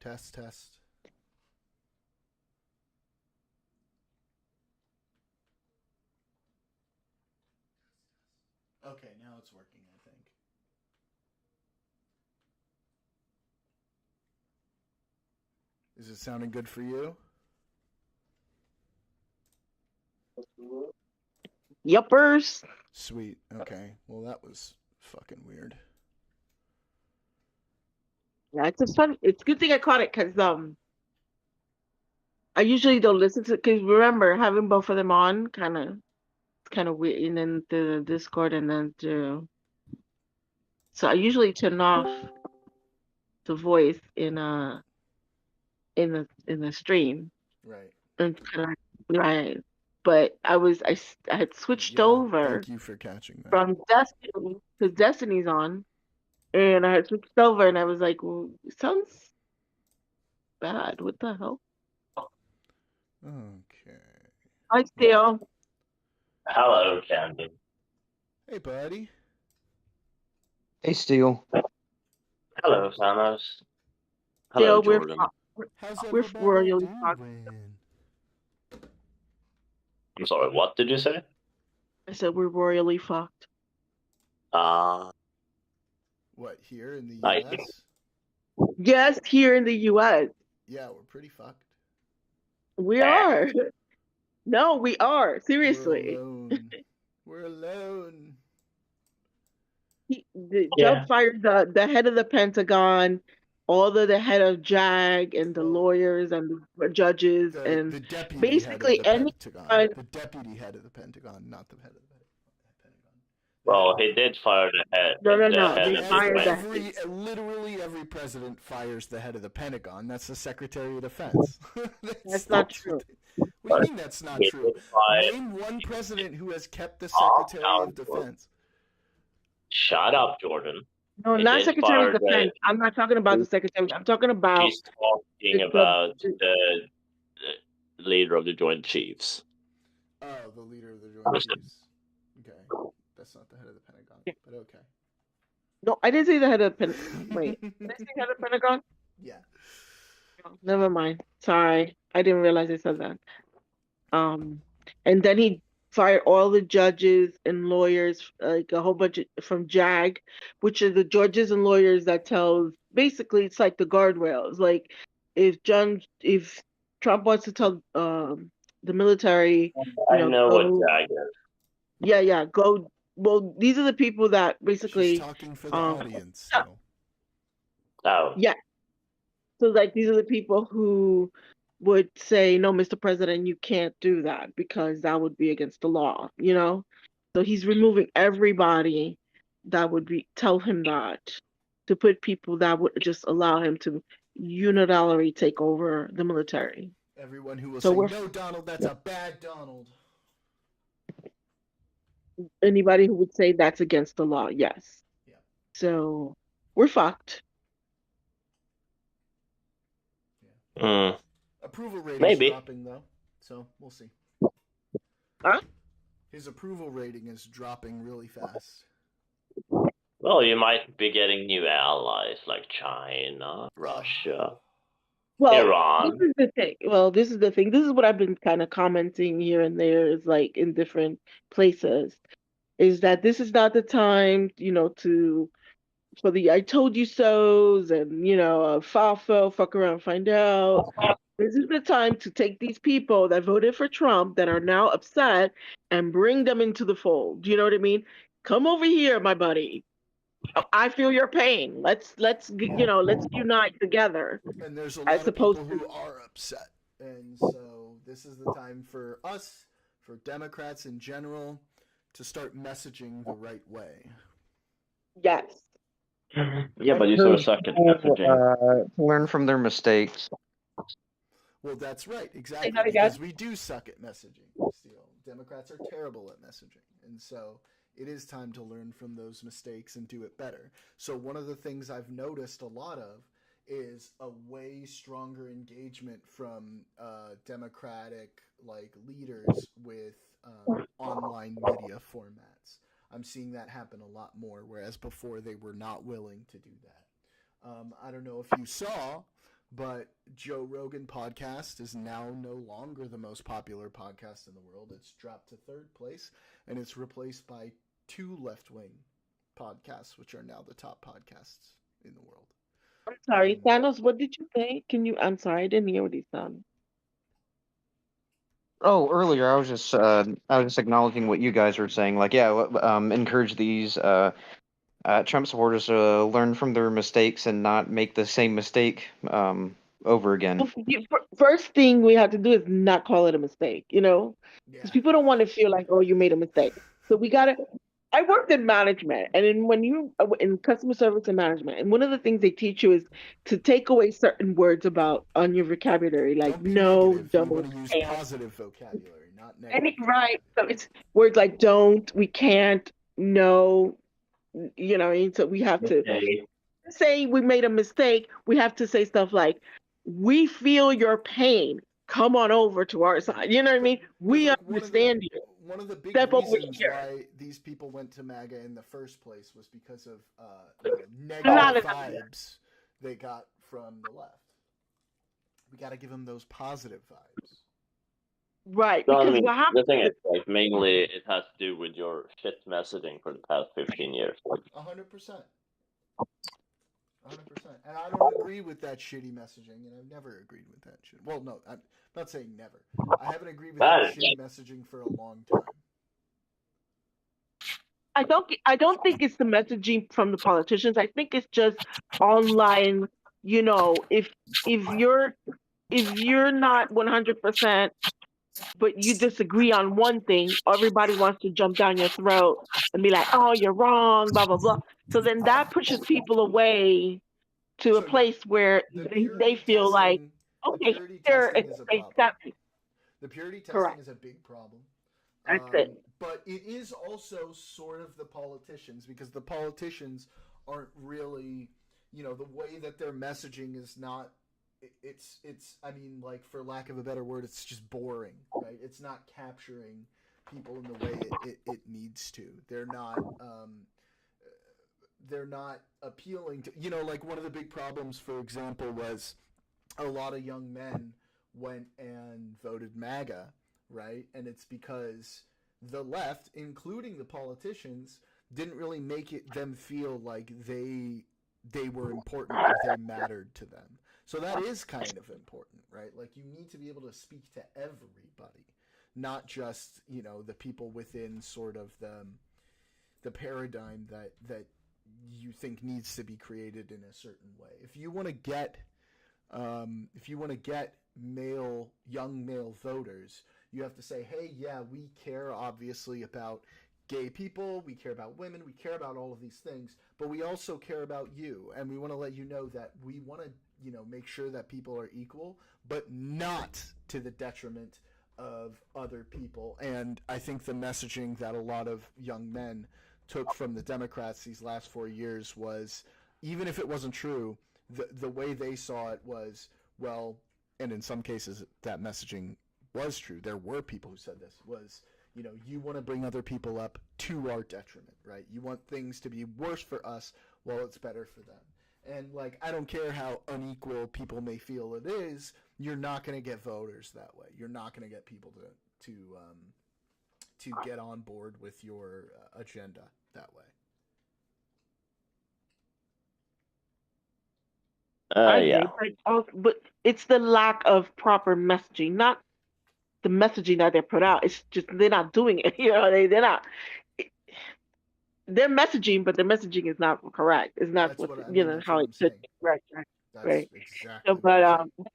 Test, test. Okay, now it's working, I think. Is it sounding good for you? Yuppers. Sweet. Okay. Well, that was fucking weird. Yeah, it's a fun. It's a good thing I caught it because I usually don't listen to because remember having both of them on kind of weird, and then the Discord and then the so I usually turn off the voice in the stream Right. and kind of right. But I had switched Yeah. over Thank you for catching that. from Destiny because Destiny's on, and I had switched over and I was like, well, it sounds bad. What the hell? Okay. Hi, Theo. Hello, Camden. Hey, buddy. Hey, Steel. Hello, Thanos. Theo, Hello, Jordan. How's we're everybody royally fucked. doing? I'm sorry, what did you say? I said we're royally fucked. What, here in the I U.S.? think- Yes, here in the U.S. Yeah, we're pretty fucked. We are. No, we are. We're Seriously. alone. We're alone. Trump fired the head of the Pentagon, all of the head of JAG and the Well, lawyers and the judges and The deputy basically head of the Pentagon. anyone. The deputy head of the Pentagon, not the head of the Pentagon. Well, he did fire the head. No. the They head of fired the Literally every president fires the head of the Pentagon. That's the Secretary of Defense. That's not true. What do you mean that's not He true? did fire- Name one president who has kept the Oh, Secretary no. of Defense. Shut up, Jordan. No, He not did Secretary of fire the- Defense. I'm not talking about the Secretary. I'm talking about She's talking the- about the leader of the Joint Chiefs. Oh, the leader of the Joint Chiefs. Okay. That's not the head of the Pentagon, but okay. No, I didn't say the head of the Pentagon. Wait, did I say head of the Pentagon? Yeah. No, never mind. Sorry, I didn't realize I said that. And then he fired all the judges and lawyers, like a whole bunch from JAG, which are the judges and lawyers that tells basically it's like the guardrails. Like if Trump wants to tell the military, I know go, what JAG is. yeah, go. Well, these are the people that basically She's talking for the audience. So. Oh. yeah. So like these are the people who would say, no, Mr. President, you can't do that because that would be against the law, So he's removing everybody that would tell him that to put people that would just allow him to unilaterally take over the military. Everyone who will So say, no, Donald, that's a bad Donald. Anybody who would say that's against the law, yes. Yeah. So we're fucked. Yeah. Approval rating Maybe. is dropping, though, so we'll see. Huh? His approval rating is dropping really fast. Well, you might be getting new allies like China, Russia, Iran. This is the thing. Well, this is the thing. This is what I've been kind of commenting here and there, is like in different places, is that this is not the time, for the I told you so's and, FAFO, fuck around, find out. This is the time to take these people that voted for Trump that are now upset and bring them into the fold. Do you know what I mean? Come over here, my buddy. I feel your pain. Let's unite together. And there's a lot of people who are upset. And so this is the time for us, for Democrats in general, to start messaging the right way. Yes. Yeah, but you sort of suck at messaging. To learn from their mistakes. Well, that's right, exactly, that again? because we do suck at messaging. Still, Democrats are terrible at messaging, and so it is time to learn from those mistakes and do it better. So one of the things I've noticed a lot of is a way stronger engagement from Democratic leaders with online media formats. I'm seeing that happen a lot more, whereas before they were not willing to do that. I don't know if you saw, but Joe Rogan podcast is now no longer the most popular podcast in the world. It's dropped to third place, and it's replaced by 2 left-wing podcasts, which are now the top podcasts in the world. I'm sorry, Thanos, what did you say? I'm sorry, I didn't hear what he said. Oh, earlier I was just acknowledging what you guys were saying. Like, yeah, encourage these Trump supporters to learn from their mistakes and not make the same mistake over again. First thing we have to do is not call it a mistake, because Yeah. people don't want to feel like, oh, you made a mistake. So I worked in management, and in customer service and management, and one of the things they teach you is to take away certain words on your vocabulary, like Don't be no, negative. You don't, want to use and positive vocabulary, not negative. right. So it's words like don't, we can't, no, and so we have to say we made a mistake. We have to say stuff like, we feel your pain. Come on over to our side. You know what I mean? We understand you. One of the big Step over reasons here. why these people went to MAGA in the first place was because of negative vibes they got from the left. We got to give them those positive vibes. Right. So, Because what happened? the thing is, like, mainly it has to do with your shit messaging for the past 15 years. 100%. 100%. And I don't agree with that shitty messaging, and I've never agreed with that shit. Well, no, I'm not saying never. I haven't agreed with that shitty messaging for a long time. I don't think it's the messaging from the politicians. I think it's just online. If you're not 100%, but you disagree on one thing, everybody wants to jump down your throat and be like, "Oh, you're wrong," blah blah blah. So then that pushes people away to a place where they feel like, okay, they're accepting. The purity testing Correct. is a big problem. That's it. But it is also sort of the politicians, because the politicians aren't really, the way that their messaging is not, it's I mean, like, for lack of a better word, it's just boring, right? It's not capturing people in the way it needs to. They're not appealing to, like, one of the big problems, for example, was a lot of young men went and voted MAGA, right? And it's because the left, including the politicians, didn't really make them feel like they were important or they mattered to them. So that is kind of important, right? Like, you need to be able to speak to everybody, not just, the people within sort of the paradigm that you think needs to be created in a certain way. If you want to get young male voters, you have to say, hey, yeah, we care obviously about gay people, we care about women, we care about all of these things, but we also care about you, and we want to let you know that we want to, make sure that people are equal, but not to the detriment of other people. And I think the messaging that a lot of young men took from the Democrats these last 4 years was, even if it wasn't true, the way they saw it was, well, and in some cases that messaging was true. There were people who said this, was, you want to bring other people up to our detriment, right? You want things to be worse for us while it's better for them. And, like, I don't care how unequal people may feel it is, you're not going to get voters that way. You're not going to get people to get on board with your agenda that way. Yeah. But it's the lack of proper messaging, not the messaging that they put out. It's just they're not doing it. They're not. They're messaging, but their messaging is not correct. It's not how it should be. Right. Exactly. So, but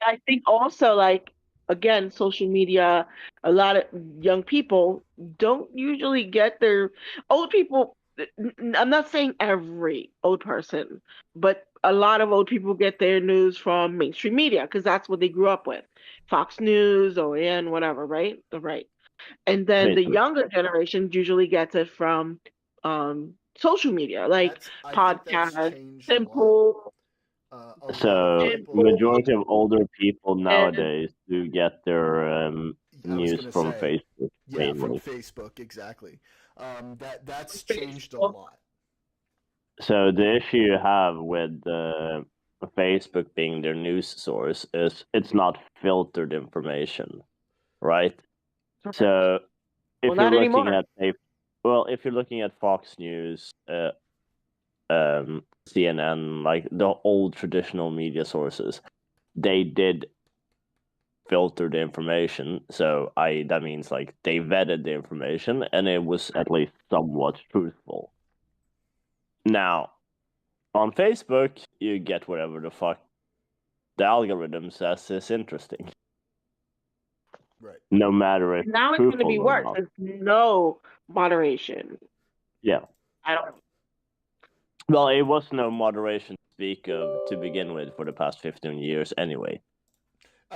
I think also, like, again, social media, a lot of young people don't usually get their old people. I'm not saying every old person, but a lot of old people get their news from mainstream media because that's what they grew up with. Fox News, OAN, whatever, right? Right. And then the younger generation usually gets it from social media, like podcasts, Simple. So the majority of older people nowadays do get their news from Facebook. Yeah, from Facebook, exactly. That's changed a lot. So the issue you have with Facebook being their news source is it's not filtered information, right? So if Well, you're not looking anymore. if you're looking at Fox News, CNN, like the old traditional media sources, they did filter the information. So that means like they vetted the information and it was at least somewhat truthful. Now, on Facebook, you get whatever the fuck the algorithm says is interesting. Right. No matter if Now it's going to be truthful or worse. not. There's no moderation. Yeah. I don't. Well, it was no moderation to speak of to begin with for the past 15 years anyway.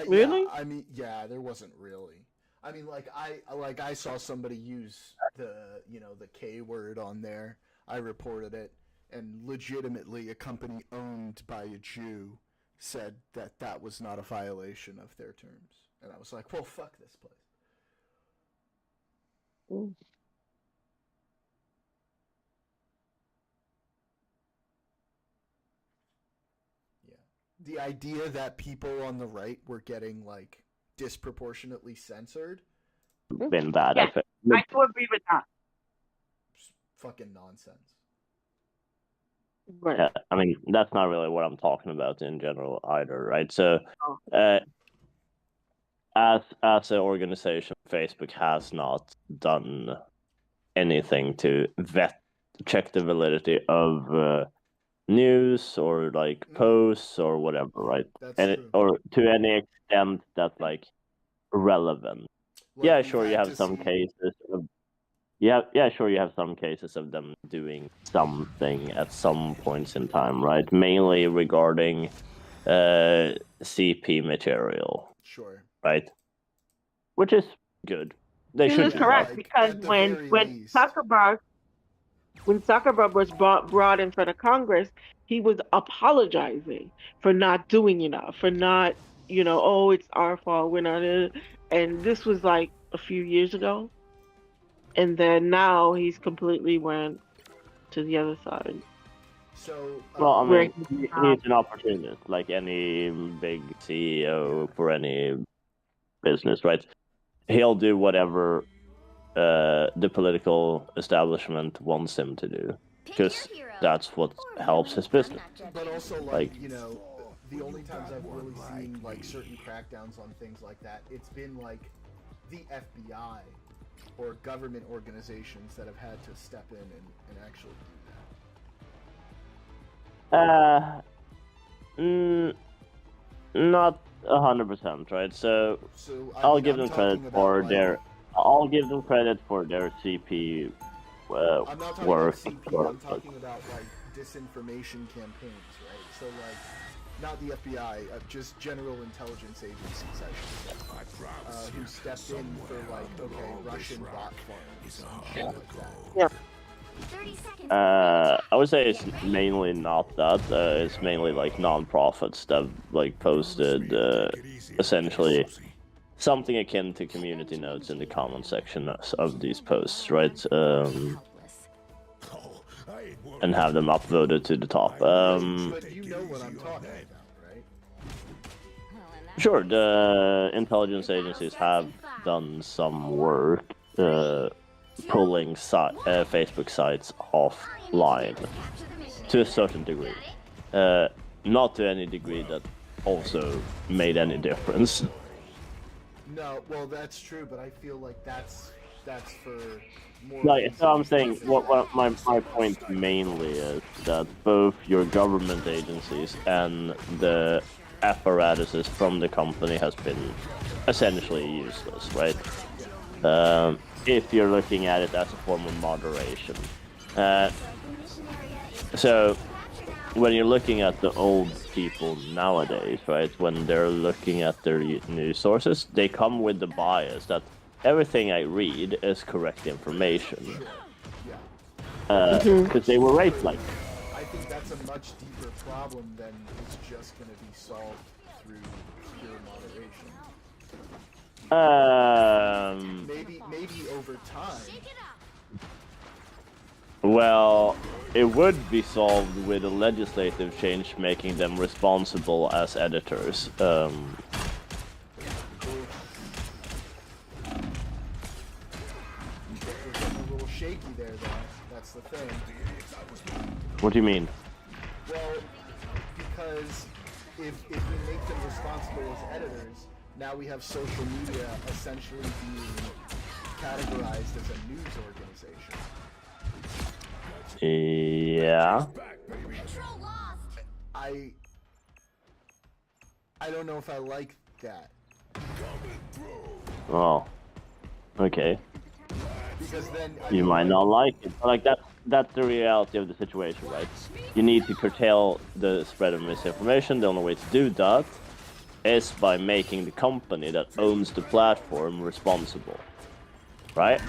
Really? Yeah, I mean, yeah, there wasn't really. I mean, I saw somebody use the K word on there. I reported it, and legitimately, a company owned by a Jew said that that was not a violation of their terms, and I was like, well, fuck this place. Mm. The idea that people on the right were getting like disproportionately censored, Been bad. Yeah, I do agree with that. fucking nonsense. Right. Yeah, I mean, that's not really what I'm talking about in general either, right? So, as an organization, Facebook has not done anything to check the validity of news or like posts or whatever, right? That's and true. or to any extent that's like relevant. Like, Yeah, we've sure, you had have to some see- cases of yeah, sure, you have some cases of them doing something at some points in time, right? Mainly regarding CP material, Sure. right? Which is good. They This should is be correct like, because at the when very least. Zuckerberg was brought in front of Congress, he was apologizing for not doing enough, for not, oh, it's our fault, we're not. And this was like a few years ago. And then now he's completely went to the other side. So, Well, I Where mean, he's an opportunist, like any big CEO for any business, right? He'll do whatever the political establishment wants him to do, because that's what helps his business. but also, Like- the only times I've really seen like certain crackdowns on things like that, it's been like the FBI or government organizations that have had to step in and actually do that. Not 100%, right? So I'll give them credit for their. I'll give them credit for their CP I'm not talking work. about CP, I'm talking about like disinformation campaigns, right? So like, not the FBI, just general intelligence agencies, I should say, who stepped in for like, okay, Russian bot farms and shit like that. Yeah. I would say it's mainly not that. It's mainly like non-profits that like posted essentially something akin to community notes in the comment section of these posts, right? And have them uploaded to the top. But you know what I'm talking about, right? Sure, the intelligence agencies have done some work pulling Facebook sites offline to a certain degree. Not to any degree that also made any difference. No, well, that's true, but I feel like that's for more. Like, so I'm saying, what my point mainly is that both your government agencies and the apparatuses from the company has been essentially useless, right? If you're looking at it as a form of moderation. So when you're looking at the old people nowadays, right, when they're looking at their news sources, they come with the bias that everything I read is correct information. Because they were raised like that. I think that's a much deeper problem than it's just going to be solved through pure moderation. Maybe over time. Well, it would be solved with a legislative change making them responsible as editors. We're getting a little shaky there, though. That's the thing. What do you mean? Well, because if we make them responsible as editors, now we have social media essentially being categorized as a news organization. Yeah. I don't know if I like that. Oh. Okay. Because then You might not like it, but like that's the reality of the situation, right? You need to curtail the spread of misinformation. The only way to do that is by making the company that owns the platform responsible, right?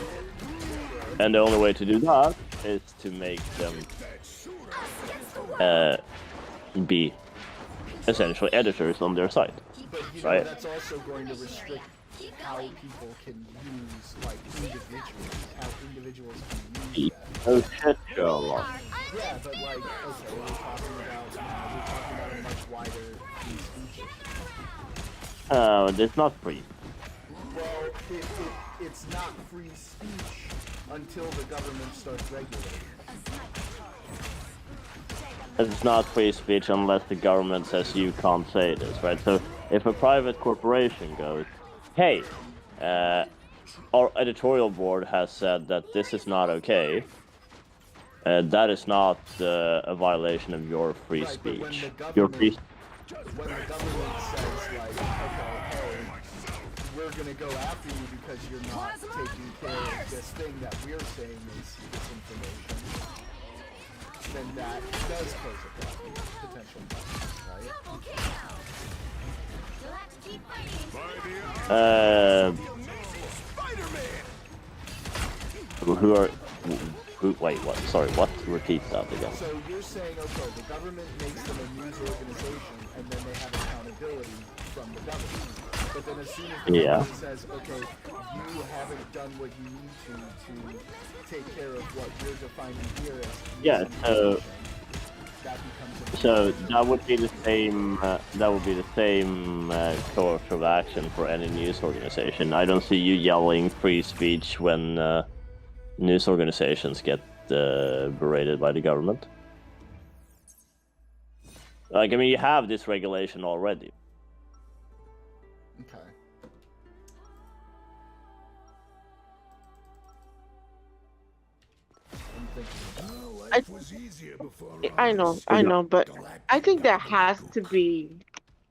And the only way to do that is to make them be essentially editors on their site, But you know, right? that's also going to restrict how people can use, like, individuals, how individuals can use that. Oh shit, Sherlock. Yeah, but like, okay, we're talking about a much wider free speech issue. It's not free. Well, it's not free speech until the government starts regulating. It's not free speech unless the government says you can't say this, right? So if a private corporation goes, hey, our editorial board has said that this is not okay, that is not a violation of your free Right, but when speech. the Your free when the government says, like, okay, hey, we're gonna go after you because you're not taking care of this thing that we're saying is disinformation, then that does pose a problem, potential problem, right? Wait, what? Sorry, what? Repeat that again. So you're saying, okay, the government makes them a news organization, and then they have accountability from the government. But then as soon as the government says, okay, you haven't done what you need to take care of what you're defining here as So that becomes a So that would be the same. Course of action for any news organization. I don't see you yelling free speech when news organizations get berated by the government. Like, I mean, you have this regulation already. Okay. I know, but I think there has to be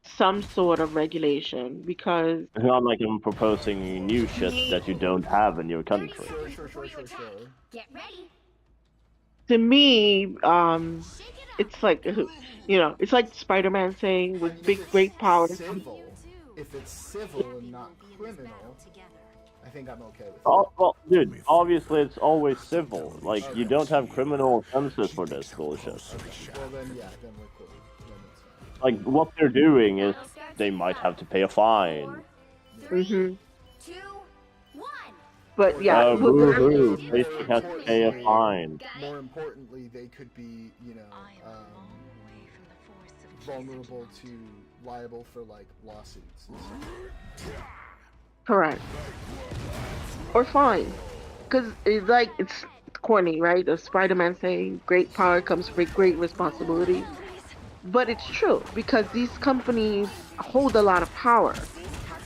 some sort of regulation because It's not like I'm proposing new shit that you don't have in your country. Sure. Get ready. to me, it's like it's like Spider-Man saying, "With great power." Civil. If it's civil and not criminal, I think I'm okay with it. Oh, well, dude, obviously it's always civil. Like, you don't have criminal offenses for this bullshit. Well then, yeah, then we're cool. Then it's fine. Like, what they're doing is they might have to pay a fine. hmm 2, 1. But yeah, Oh, with the- boo-hoo, they should have to pay a fine. More importantly, they could be, vulnerable to liable for like lawsuits. And stuff. correct or fine, because it's corny, right? The Spider-Man saying, "Great power comes with great responsibility," but it's true because these companies hold a lot of power.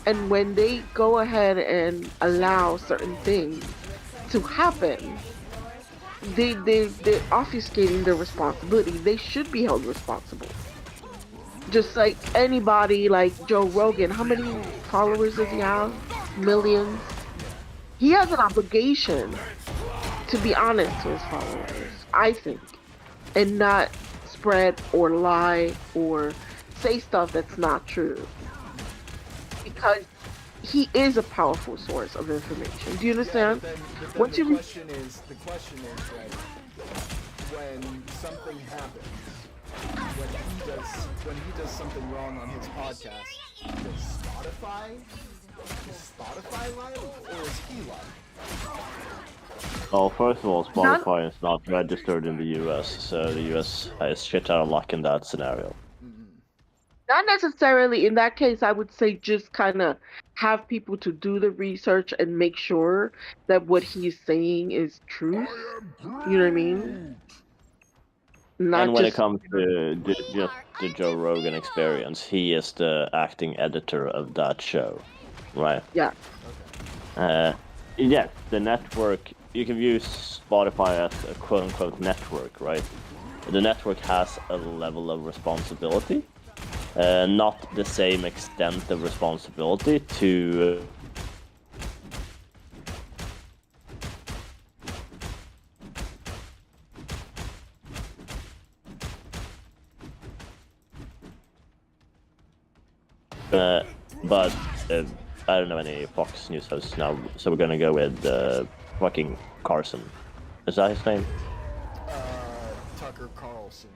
And when they go ahead and allow certain things to happen, they're obfuscating their responsibility. They should be held responsible. Just like anybody, like Joe Rogan, how many followers does he have? Millions. He has an obligation to be honest to his followers, I think, and not spread or lie or say stuff that's not true. Because he is a powerful source of information. Do you understand? But then Once the you question is like, when something happens, when he does something wrong on his podcast, does Spotify Is Spotify liable, or is he liable? Well, first of all, Spotify is not registered in the US, so the US has shit out of luck in that scenario. Not necessarily in that case, I would say just kind of have people to do the research and make sure that what he's saying is truth. You know what I mean? Not And when it just comes to just the Joe Rogan Experience, he is the acting editor of that show, right? yeah. Yes, the network, you can view Spotify as a quote-unquote network, right? The network has a level of responsibility, not the same extent of responsibility to but I don't know any Fox News hosts now, so we're gonna go with fucking Carson. Is that his name? Tucker Carlson.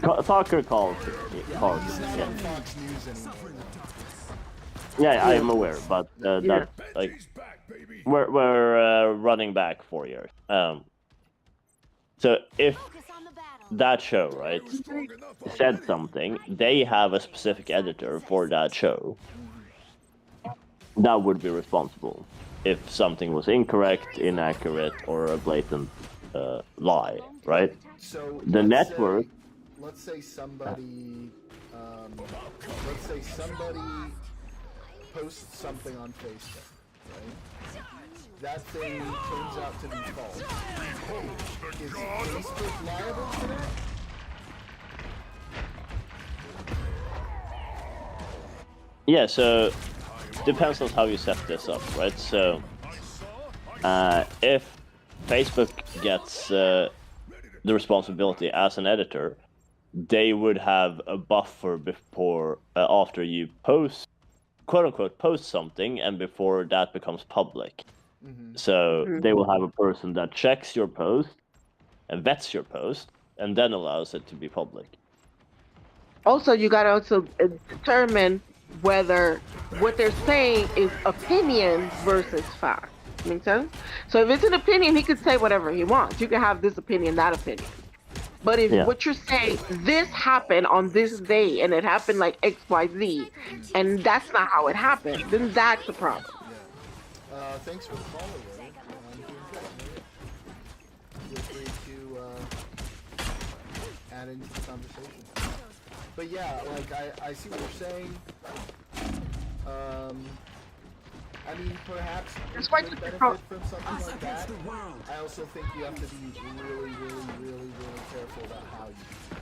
Tucker Carlson. He's Carlson. not Yeah. on Fox News anymore. Yeah, I am aware, but that like we're running back 4 years. So if Focus on the battle. that show, right, said something, they have a specific editor for that show that would be responsible if something was incorrect, inaccurate, or a blatant lie, right? So The let's network. Say, let's say somebody posts something on Facebook, right? That thing turns out to be false. Is Facebook liable for that? Yeah, so depends on how you set this up, right? So if Facebook gets the responsibility as an editor, they would have a buffer before after you post, quote unquote, post something, and before that becomes public. So they will have a person that checks your post and vets your post, and then allows it to be public. Also, you got to also determine whether what they're saying is opinion versus fact. Make sense? So if it's an opinion, he could say whatever he wants. You can have this opinion, that opinion. But if what you're saying, this happened on this day and it happened like X, Y, Z, and that's not how it happened, then that's a problem. Thanks for the follow, William. I'm doing good. Feel free to add into the conversation. But yeah, like I see what you're saying. I mean, perhaps we That's why could it's benefit pro- from something like that. I also think you have to be really, really, really, really careful about how you do that.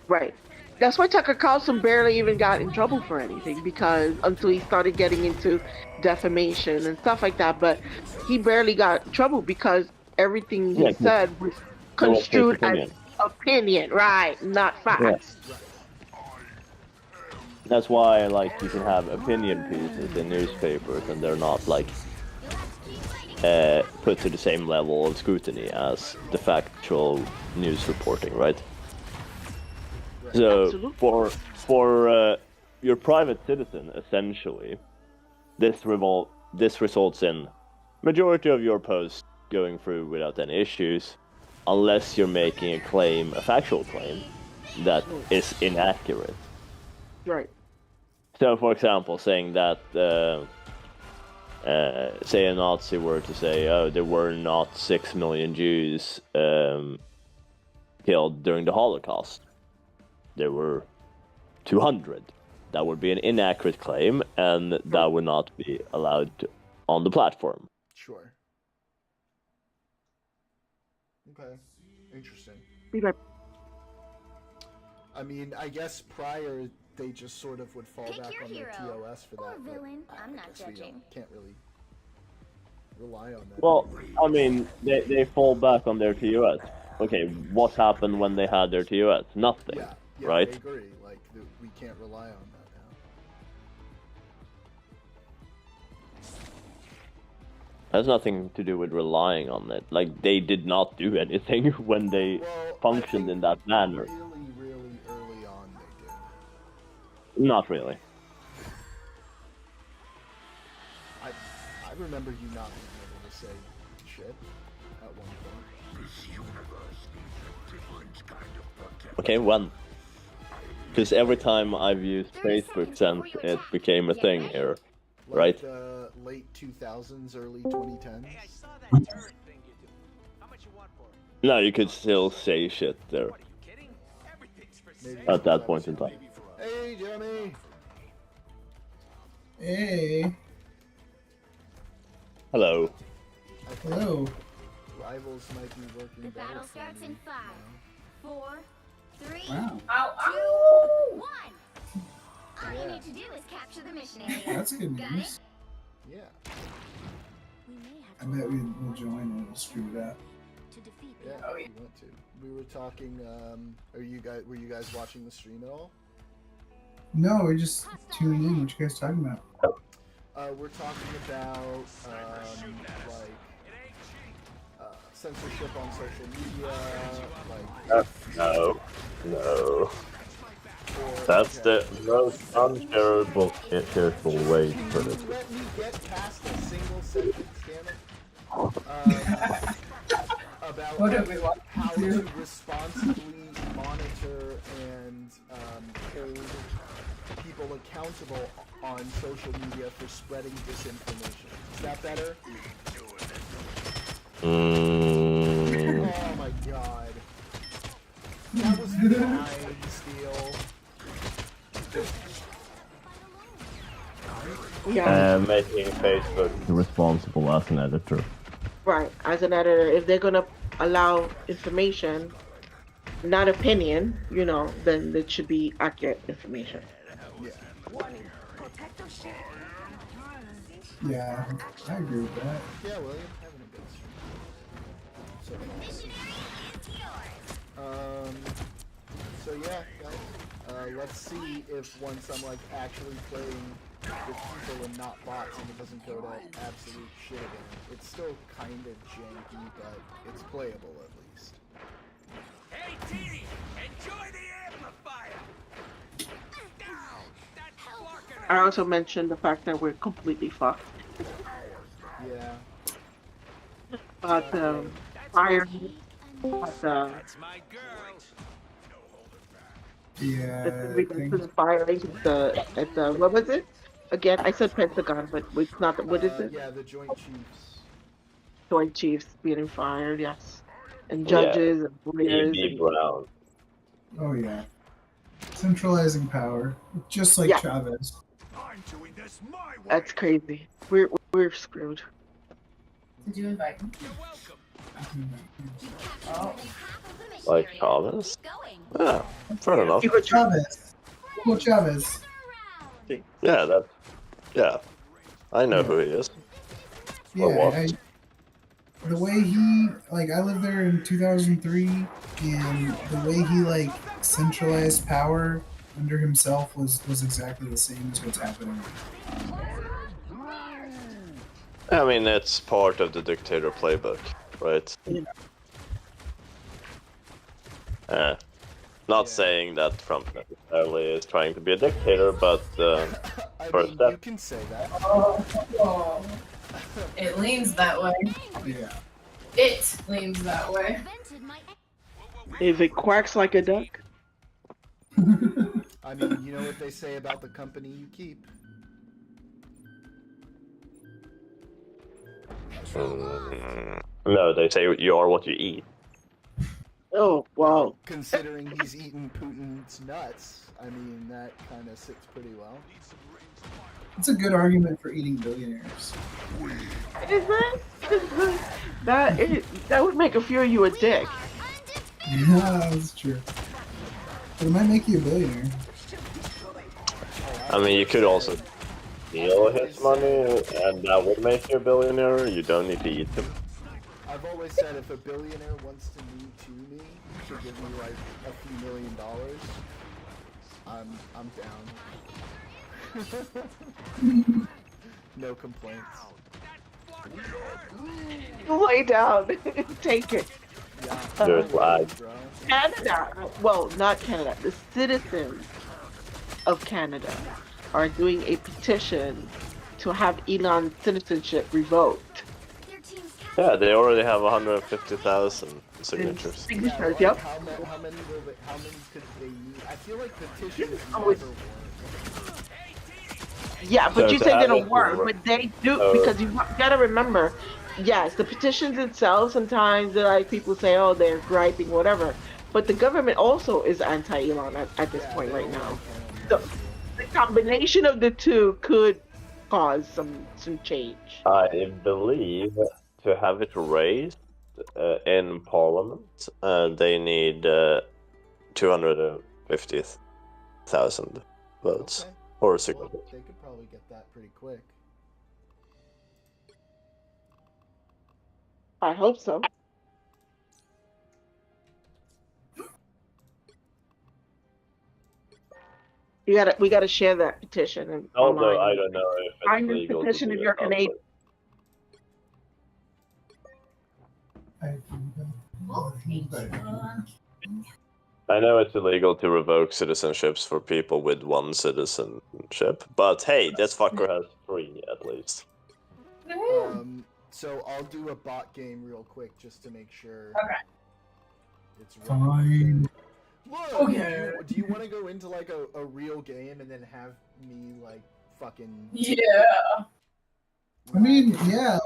Right. That's why Tucker Carlson barely even got in trouble for anything, because until he started getting into defamation and stuff like that, but he barely got in trouble because everything he said was construed as opinion, right, not facts. Yeah. That's why, like, you can have opinion pieces in newspapers, and they're not like put to the same level of scrutiny as the factual news reporting, right? So Absolutely. for your private citizen, essentially, this results in majority of your posts going through without any issues, unless you're making a claim, a factual claim, that is inaccurate. Right. So, for example, saying that, say a Nazi were to say, oh, there were not 6 million Jews killed during the Holocaust. There were 200. That would be an inaccurate claim, and that would not be allowed on the platform. Sure. Okay. Interesting. Be right. I mean, I guess prior they just sort of would fall Pick back your on their hero. TOS for Or that. but villain. I I'm not guess we judging. can't really rely on that. Well, I mean, they fall back on their TOS. Okay, what happened when they had their TOS? Nothing, yeah, right? I agree. Like, we can't rely on that now. Has nothing to do with relying on it. Like, they did not do anything when they Well, functioned in that manner. Really, really early on they did. Not really. I remember you not being able to say shit at one point. Okay, when? Because every time I've used 30 Facebook seconds since before you it attack. became a Get thing ready. here, Like right? the late 2000s, early 2010s. Hey, I saw that turret thing you do. How much you want for it? No, you could still say shit there What, are you kidding? Everything's for Maybe sale. at that point in time. Hey, Jeremy. Hey, Hello. I think hello. rivals might be working The better battle for starts me in 5, 4, 3, Wow, 2, 1. All Yeah. you need to do is capture the mission area. that's good Got news. Yeah. We may I have bet we'll join and we'll screw it up. to defeat Yeah, the we want to. We were talking. Were you guys watching the stream at all? No, we're just tuning in. What you guys talking about? We're talking about like censorship on social media, like. No. No. or- That's okay. the most unshareable way to put Can it. you let me get past a single sentence, damn it? About What do we want how to do? to responsibly monitor and hold people accountable on social media for spreading disinformation. Is that better? Oh my god. That was fine, Steel. Yeah, Making Facebook responsible as an editor. right. As an editor, if they're gonna allow information, not opinion, then it should be accurate information. Yeah. Yeah, I agree with that. Yeah, William, having a good stream. So far. missionary is yours. So yeah, guys, let's see if once I'm like actually playing with people and not bots and it doesn't go to absolute shit again. It's still kind of janky, but it's playable at least. Hey, T! Enjoy the amplifier! Down! That's blocking I also mentioned the fact that we're completely fucked. Yeah. But fire, but That's my girl! Yeah, we I got think to firing at the what was it? Again, I said Pentagon, but it's not. What is it? Yeah, the Joint Chiefs. Joint Chiefs getting fired, yes, and Yeah. judges and lawyers. E.B. And, Brown. oh yeah, centralizing power, just like Yeah. Chavez. I'm doing this my way! that's crazy. We're screwed. Did you invite him? You're welcome! Capture more than half of the mission Like area. Chavez? Keep going. Yeah, fair enough. Hugo Chavez. Hugo Chavez. Around. Yeah, yeah. I know who he is. Yeah, Or what? the way he I lived there in 2003, and the way he centralized power under himself was exactly the same as what's happening. I mean, it's part of the dictator playbook, right? Not saying that Trump necessarily is trying to be a dictator, but I First mean, step. you can say that. Oh, it leans that way. Yeah. It leans that way. Prevented my If it quacks like a duck, I mean, you know what they say about the company you keep. no, they say you are what you eat. oh wow. Considering he's eating Putin's nuts, I mean, that kind of sits pretty well. It's a good argument for eating billionaires. Is that that would make a few of you a dick. Yeah, that's true. But it might make you a billionaire. I mean, you could also steal his money, and that would make you a billionaire. You don't need to eat him. I've always said if a billionaire wants to me to give me like a few $1 million, I'm down. No complaints. Lay down, take it. Yeah. There's lag. Bro. Canada, well, not Canada, the citizens of Canada are doing a petition to have Elon's citizenship revoked. Their team's Yeah, they already have 150,000 signatures. Signatures, Yeah, yep. how many could they use? I feel like petitions Oh, never it's- work. Yeah, but So you to said have they it don't work, work- but they do Oh. because you gotta remember, yes, the petitions themselves sometimes they're like people say, oh, they're griping, whatever. But the government also is anti-Elon at this Yeah, point they right don't now. like him. So the combination of the two could cause some change. I believe to have it raised in Parliament, they need 250,000 votes Okay. or Well, signatures. they could probably get that pretty quick. I hope so. We gotta share that petition and Although online. I don't know if it's Find this legal to petition do if it you're public. Canadian. I know it's illegal to revoke citizenships for people with one citizenship, but hey, this fucker has 3 at least. So I'll do a bot game real quick just to make sure. Okay. It's Fine. Look, Okay. do you want to go into like a real game and then have me like fucking? Yeah. I mean, yeah.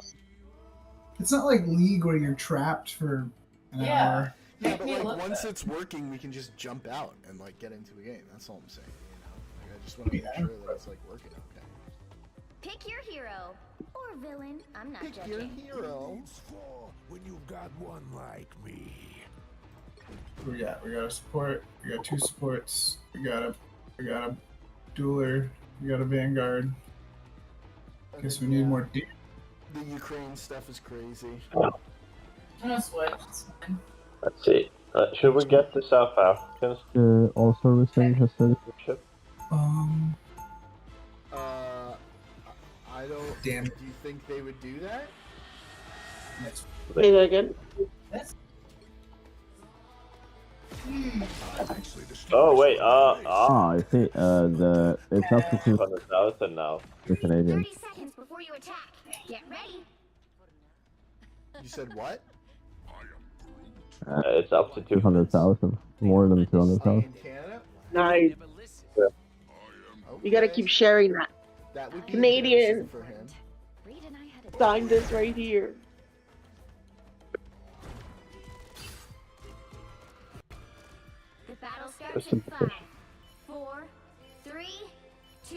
It's not like League where you're trapped for an Yeah. hour. Yeah, Make but me like look once bad. it's working, we can just jump out and like get into a game. That's all I'm saying. You know, like, I just want to make Yeah. sure that it's like working okay. Pick your hero or villain. I'm not Pick your judging. hero. When you've got one like me. We got a support. We got 2 supports. We got a dueler. We got a vanguard. And Guess we then, need yeah, more. The Ukraine stuff is crazy. I'm gonna switch. It's fine. Let's see. Should we get the South Africans to also rescind his citizenship? I don't. Damn. Do you think they would do that? Say that again. Oh wait, I see. It's up to 200,000 now. The Canadians. 30 seconds before you attack. Get ready. You said what? It's up to 200,000. More than In 200,000. Canada? Nice. Never listen. You gotta Okay. keep sharing that. That would be Canadian. embarrassing for him. Reed and I had a Sign this right here. The battle starts in 5, 4, 3, 2,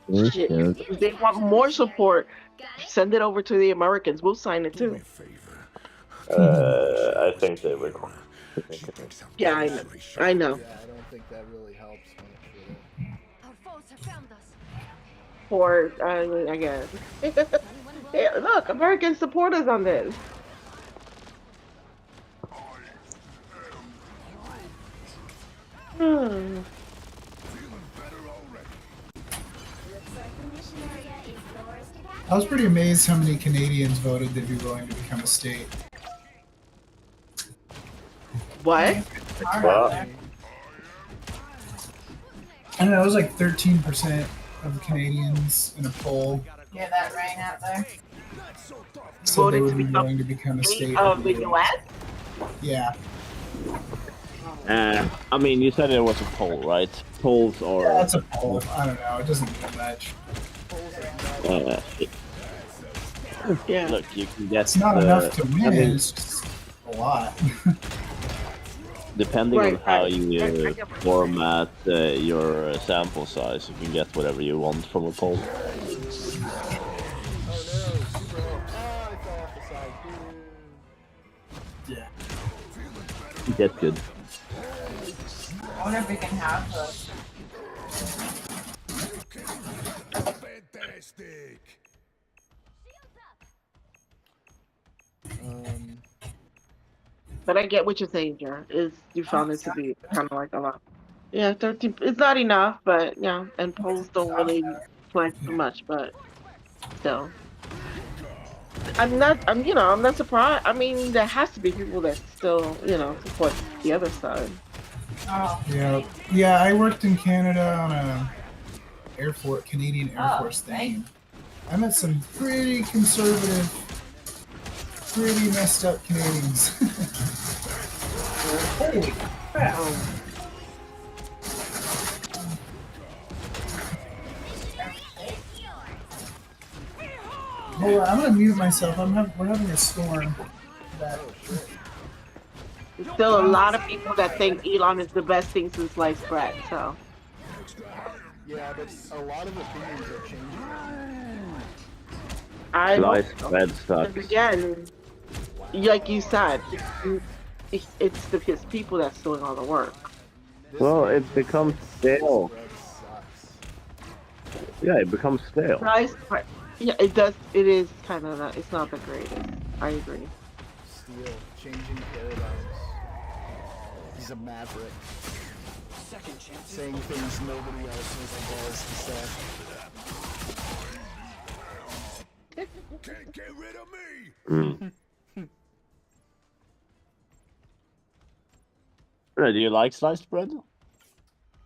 1. Shit. If they want more support, Got it? send it over to the Americans. We'll sign it too. I think they would. Yeah, I know. Yeah, I don't think that really helps much. Our foes have found us. Or I guess. Hey, look, American supporters on this. Hmm. Looks like the mission area is yours to capture. I was pretty amazed how many Canadians voted they'd be willing to become a state. What? Hard Wow. out there. I don't know, it was like 13% of the Canadians in a poll Yeah, that rain out there. said Voted they to would be become willing to become a state. Of the US? Yeah. I mean, you said it was a poll, right? Polls are. Yeah, that's a poll. I don't know. It doesn't mean much. Yeah. Look, you can get. It's not enough to win. I mean, It's just a lot. depending on Right, how right. I you get what you're format your sample size, you can get whatever you want from a poll. Oh no, super hopes. Ah, I fell off the side. Boo. Yeah. That's good. I wonder if we can have the. Fantastic. But I get what you're saying, Jer. Is you found it to be kind of like a lot. Yeah, 13. It's not enough, but yeah, and polls don't really flex too much, but still. I'm not surprised. I mean, there has to be people that still, support the other side. Oh. Yeah. Yeah, I worked in Canada on a Canadian Air Oh, Force thank thing. I met some pretty conservative, pretty messed up Canadians. Holy crap. Hold on, I'm gonna mute myself. We're having a storm. That There's still a lot of people that think Elon is the best thing since sliced bread. So Yeah, but a lot of opinions are changing. I Sliced hope so. bread Because sucks. again, like you said, it's his people that's doing all the work. This Well, man it just becomes said stale. sliced bread sucks. Yeah, it becomes stale. Sliced bread. Yeah, it does. It is kind of not. It's not the greatest. I agree. Steel, changing paradigms. He's a maverick. Saying things nobody else has the balls to say. Can't get rid of me! Mm. Do you like sliced bread?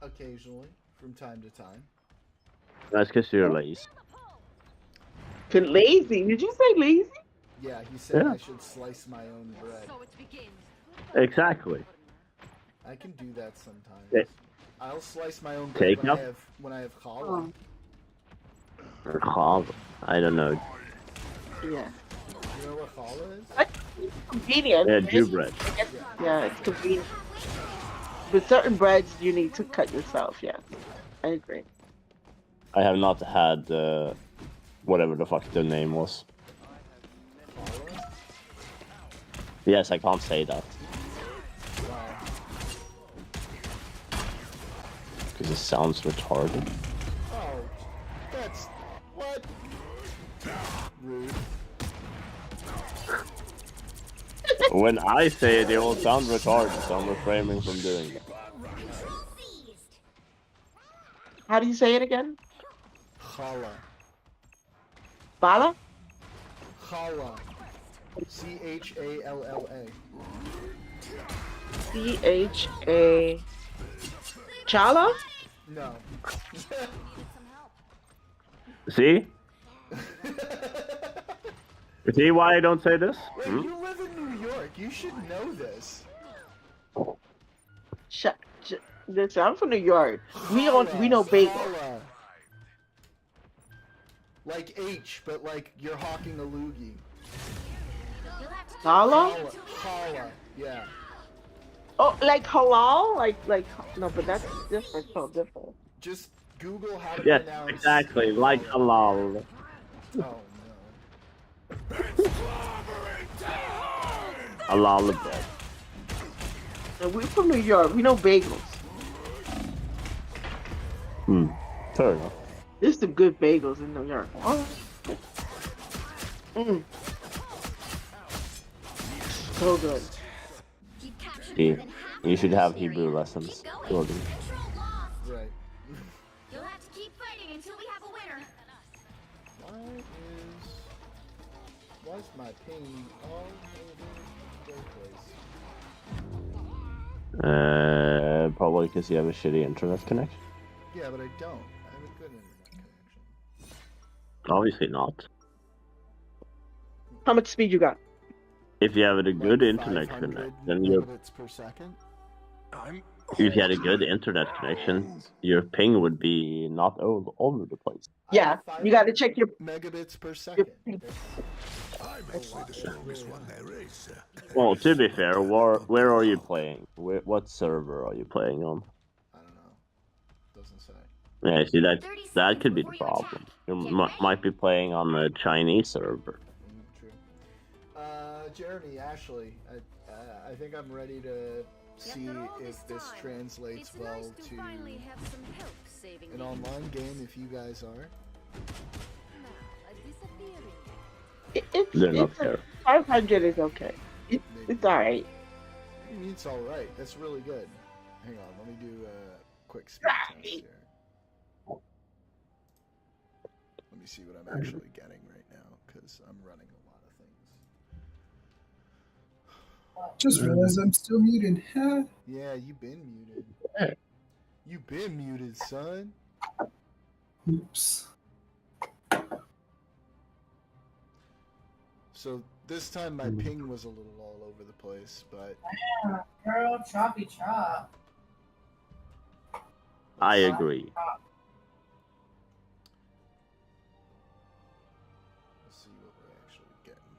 Occasionally, from time to time. That's because you're lazy. Lazy? Did you say lazy? Yeah, he said Yeah. I should slice my own bread. Exactly. I can do that sometimes. Yeah. I'll slice my own bread Take when up. I have challah. Oh. I don't know. Yeah. You know what challah is? It's convenient. Yeah, Jew bread. Yeah, it's convenient. But certain breads you need to cut yourself. Yes, I agree. I have not had whatever the fuck the name was. Challah? Yes, I can't say that Wow. because it sounds retarded. Oh, that's what? Rude. When I say it, it will sound retarded, so I'm refraining from doing it. How do you say it again? Challah. Bala? Challah. C-H-A-L-L-A. C-H-A... Chala? No. See? See why I don't say this? Wait, Hmm? you live in New York. You should know this. Listen, I'm from New York. We know bagel. Challah. Like H, but like you're hawking a loogie. Chala? Challah. Yeah. Oh, like halal? Like no, but that's different. So different. Just Google how to Yes, pronounce. exactly, like halal. Oh no. Halal bread. And we're from New York. We know bagels. Hmm. Fair enough. There's some good bagels in New York. Oh. So good. See, you should have Hebrew lessons, Jordan. Right. You'll have to keep fighting until we have a winner. Why is my ping all over the place? Probably because you have a shitty internet connection. Yeah, but I don't. I have a good internet connection. Obviously not. How much speed you got? If you have a good Like internet 500 connection, then your megabits per second. if you had a good internet connection, your ping would be not all over the place. Yeah, you got to check your. Megabits per second. ping. That's a lot. Really high. Well, to be fair, where are you playing? What server are you playing on? I don't know. Doesn't say. Yeah, see that could be the problem. You might be playing on a Chinese server. True. Jeremy, Ashley, I think I'm ready to see if this translates well to an online game. If you guys are. They're not It's there. 500 is okay. It's alright. It's all right. That's really good. Hang on, let me do a quick speed test here. Let me see what I'm actually getting right now, because I'm running a lot of things. just realized I'm still muted. Huh? Yeah, you've been muted. You've been muted, son. Oops. So this time my ping was a little all over the place, but Yeah, girl, choppy chop. I let's- agree. Let's see what we're actually getting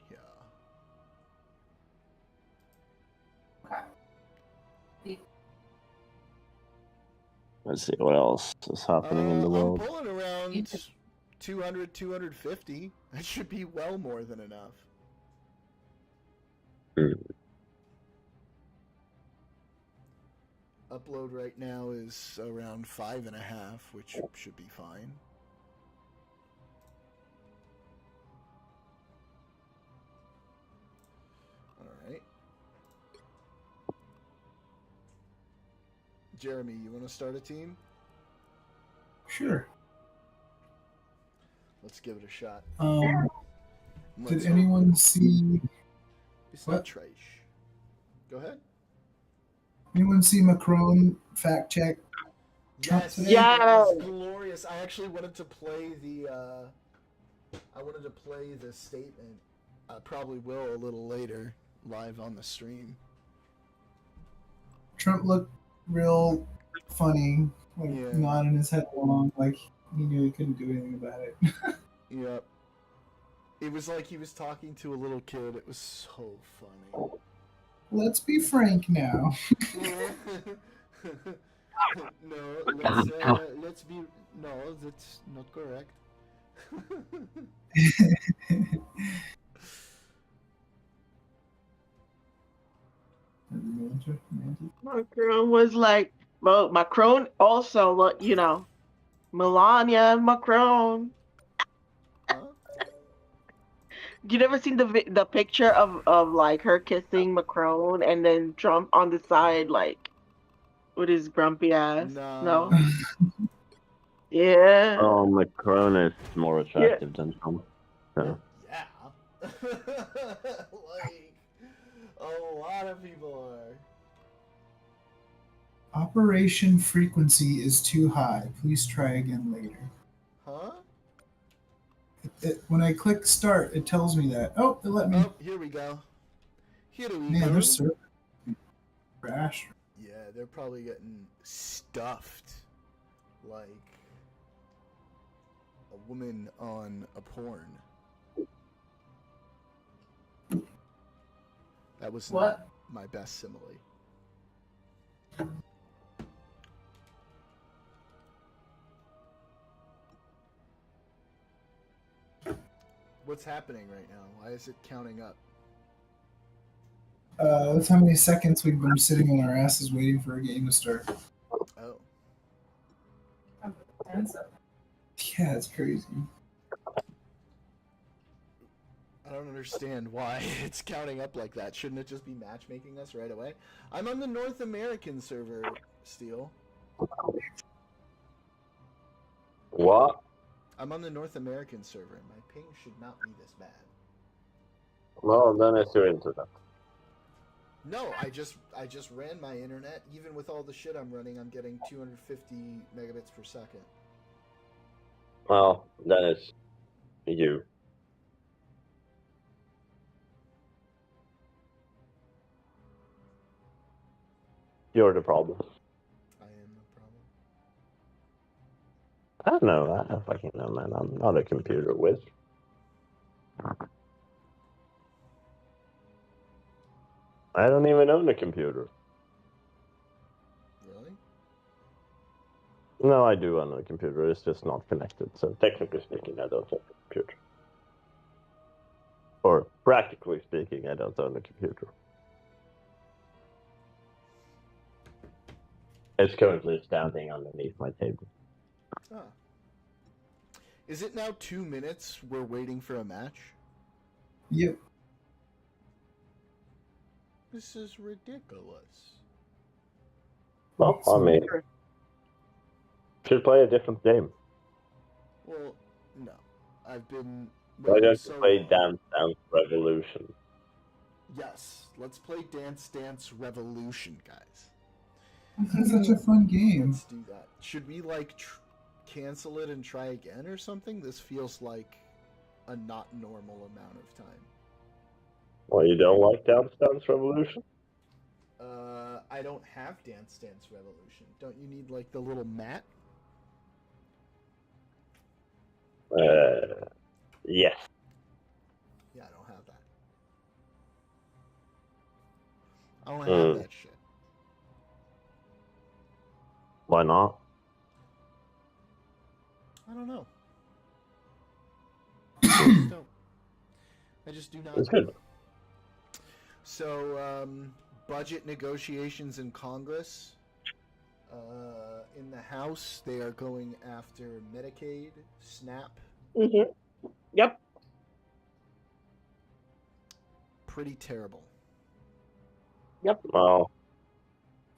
here. Let's see what else is happening in the I'm world. pulling around 200, 250. That should be well more than enough. Upload right now is around 5.5, which should be fine. Alright. Jeremy, you want to start a team? Sure. Let's give it a shot. Did anyone see It's what? not trash. Go ahead. anyone see Macron fact check Trump Yes, today? Yeah. it was glorious. I actually wanted to play the statement. I probably will a little later, live on the stream. Trump looked real funny, like Yeah. nodding his head along, like he knew he couldn't do anything about it. Yep. It was like he was talking to a little kid. It was so funny. Let's be frank now. No, let's be. No, that's not correct. Macron was like, well, Macron also, you know, Melania, Macron. Huh? You never seen the picture of like her kissing Macron and then Trump on the side, like with his grumpy ass? No. Yeah. Oh, Macron is more attractive than Trump. So. Yeah. Like, a lot of people are. Operation frequency is too high. Please try again later. Huh? When I click start, it tells me that. Oh, it let me. Oh, here we go. Here we Man, go. their server crash. Yeah, they're probably getting stuffed like a woman on a porn. That was What? not my best simile. What's happening right now? Why is it counting up? That's how many seconds we've been sitting on our asses waiting for a game to start. Oh. Yeah, it's crazy. I don't understand why it's counting up like that. Shouldn't it just be matchmaking us right away? I'm on the North American server, Steel. What? I'm on the North American server, and my ping should not be this bad. Well, then it's your internet. No, I just ran my internet. Even with all the shit I'm running, I'm getting 250 megabits per second. Well, then it's you. You're the problem. I am the problem. I don't know. I don't fucking know, man. I'm not a computer whiz. I don't even own a computer. Really? No, I do own a computer. It's just not connected. So technically speaking, I don't own a computer. Or practically speaking, I don't own a computer. It's currently standing underneath my table. Ah. Is it now 2 minutes we're waiting for a match? Yep. This is ridiculous. Well, I mean, should play a different game. Well, no. I've been Why waiting don't you so play long. Dance Dance Revolution? Yes, let's play Dance Dance Revolution, guys. It's such a fun game. Let's do that. Should we like cancel it and try again or something? This feels like a not normal amount of time. Well, you don't like Dance Dance Revolution? I don't have Dance Dance Revolution. Don't you need like the little mat? Yes. Yeah, I don't have that. I don't have that shit. Why not? I don't know. I just don't. I just do not. It's good. So, budget negotiations in Congress. In the House, they are going after Medicaid, SNAP. Yep. Pretty terrible. Yep. Well,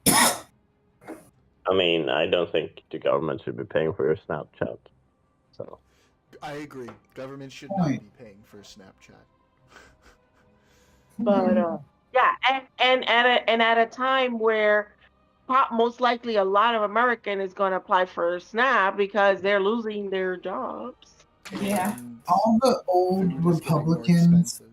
I mean, I don't think the government should be paying for your Snapchat. So. I agree. Government should not be paying for Snapchat. But yeah, and at a time where most likely a lot of American is going to apply for SNAP because they're losing their jobs. Yeah. And All the old food is getting more Republicans expensive.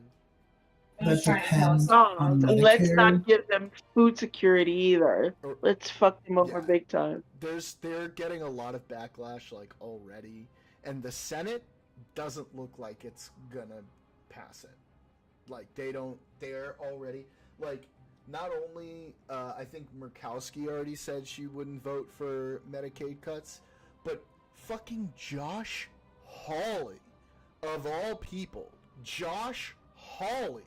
that Just trying to tell depend us. on And let's Medicare. not give them food security either. Let's fuck them over Yeah. big time. They're getting a lot of backlash like already, and the Senate doesn't look like it's gonna pass it. Like they're already like not only I think Murkowski already said she wouldn't vote for Medicaid cuts, but fucking Josh Hawley, of all people, Josh Hawley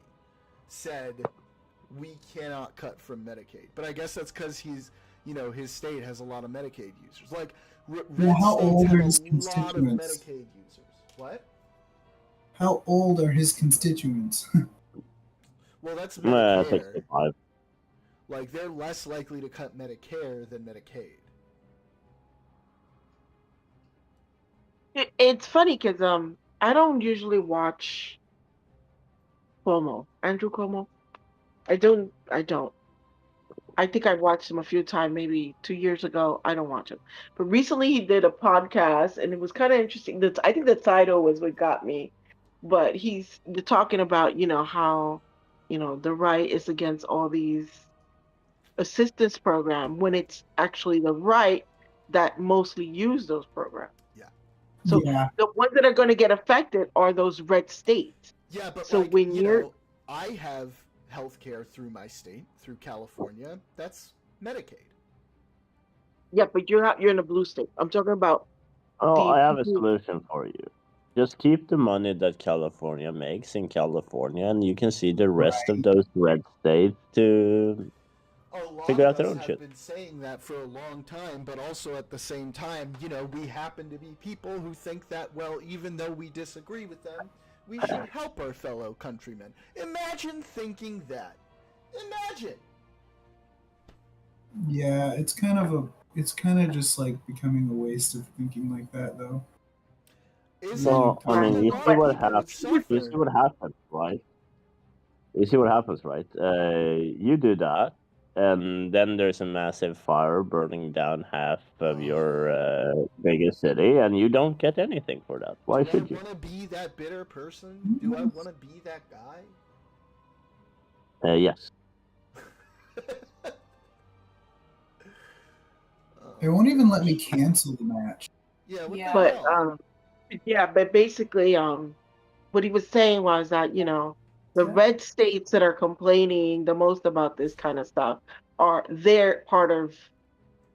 said we cannot cut from Medicaid. But I guess that's because he's, his state has a lot of Medicaid users. Like, red how states old have are his a lot of constituents? Medicaid users. What? How old are his constituents? Well, that's Medicare. 65. Like, they're less likely to cut Medicare than Medicaid. It's funny because I don't usually watch Andrew Cuomo. I don't. I think I watched him a few times, maybe 2 years ago. I don't watch him, but recently he did a podcast, and it was kind of interesting. I think the title was what got me, but they're talking about how the right is against all these assistance program when it's actually the right that mostly use those programs. Yeah. So Yeah. the ones that are going to get affected are those red states. Yeah, but So like, when you're I have health care through my state, through California. That's Medicaid. Yeah, but you're in a blue state. I'm talking about. Oh, I have a solution for you. Just keep the money that California makes in California, and you can see the rest of those red states to figure out their own have shit. been saying that for a long time, but also at the same time, we happen to be people who think that, well, even though we disagree with them, we should help our fellow countrymen. Imagine thinking that. Imagine. Yeah, it's kind of just like becoming a waste of thinking like that, though. Well, I mean, you see what happens. You see suffer. what happens, right? You see what happens, right? You do that, and then there's a massive fire burning down half of your biggest city, and you don't get anything for that. Why should Do you? I want to be that bitter person? Do I want to be that guy? Yes. They won't even let me cancel the match. Yeah, what Yeah. the But hell? but basically, what he was saying was that the red states that are complaining the most about this kind of stuff they're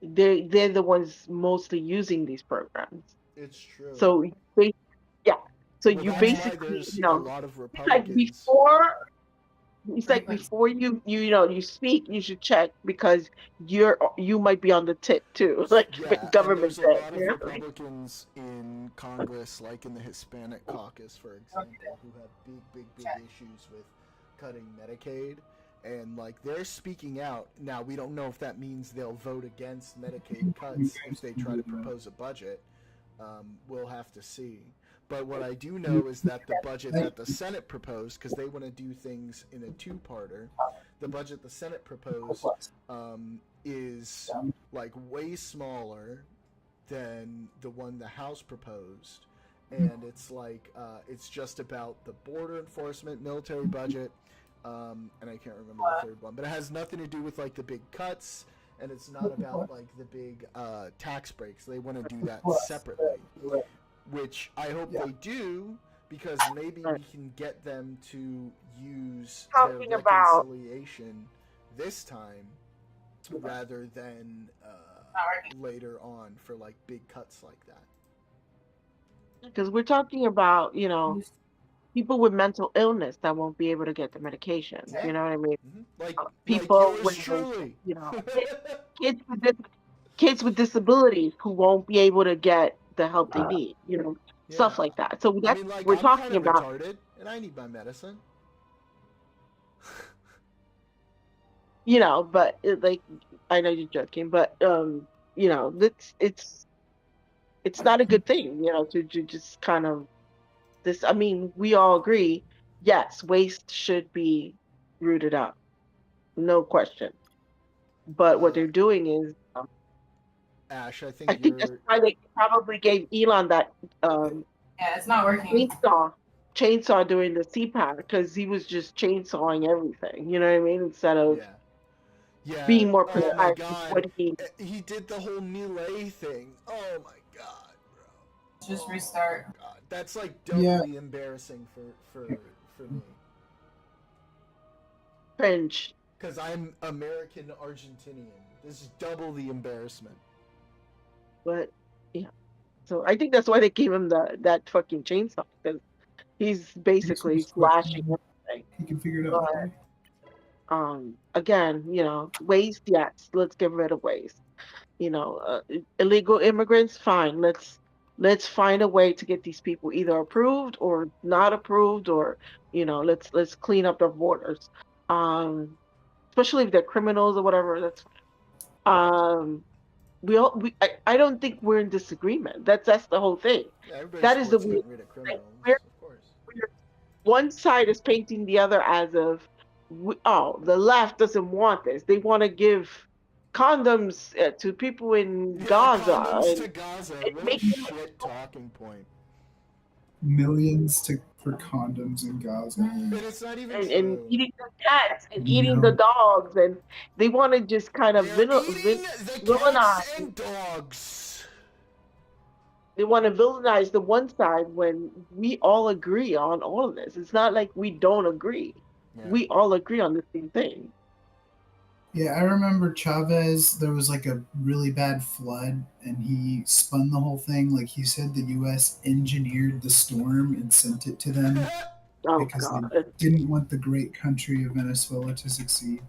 the ones mostly using these programs. It's true. So you Well, that's why basically there's a lot of like Republicans. it's like before you speak, you should check because you might be on the tip too, like Yeah, and government there's a lot said. of Yeah. Republicans in Congress, like in the Hispanic caucus, for example, who have big issues with cutting Medicaid, and like they're speaking out. Now we don't know if that means they'll vote against Medicaid cuts if they try to propose a budget. We'll have to see. But what I do know is that the budget that the Senate proposed, because they want to do things in a two-parter, the budget the Senate proposed is like way smaller than the one the House proposed. And it's like it's just about the border enforcement, military budget, and I can't remember the third one, but it has nothing to do with like the big cuts, and it's not about like the big tax breaks. They want to do that separately, which I hope they do, because maybe we can get them to use Talking their about- reconciliation this time rather than later on for like big cuts like that. Because we're talking about, you know, people with mental illness that won't be able to get the medication. You know what I mean? Like People like yours with, truly. you know, kids with disabilities who won't be able to get the help they need. You know, stuff Yeah. like that. So I that's mean, like, we're I'm talking kind of about. retarded, and I need my medicine. You know, but like, I know you're joking, but you know, it's not a good thing, you know, to just kind of this. I mean, we all agree, yes, waste should be rooted out, no question. But what they're doing is, Ash, I I think think that's you're. why they probably gave Elon that Yeah, it's not working. chainsaw during the CPAC, because he was just chainsawing everything. You know what I mean? Instead of Yeah. being more Oh precise my with god. what he. He did the whole melee thing. Oh my god, bro. Just restart. God. That's like doubly embarrassing for me. Cringe. Because I'm American Argentinian. This is double the embarrassment. But yeah, so I think that's why they gave him that fucking chainsaw, because he's basically slashing everything. He can figure it out. But again, you know, waste, yes, let's get rid of waste. You know, illegal immigrants, fine. Let's find a way to get these people either approved or not approved, or you know, let's clean up their borders. Especially if they're criminals or whatever. That's I don't think we're in disagreement. That's the whole thing. Yeah, That is the getting weird. rid of criminals, We're- of course. One side is painting the other as of, oh, the left doesn't want this. They want to give condoms to people in Gaza. Condoms and- to Gaza. and What a make- shit talking point. Millions for condoms in Gaza. And it's not even and true. eating the cats and eating the dogs, and they want to just kind of They're eating the villainize. cats and dogs. They want to villainize the one side when we all agree on all of this. It's not like we don't agree. Yeah. We all agree on the same thing. Yeah, I remember Chavez. There was like a really bad flood, and he spun the whole thing. Like he said, the U.S. engineered the storm and sent it to them Oh because God. they didn't want the great country of Venezuela to succeed.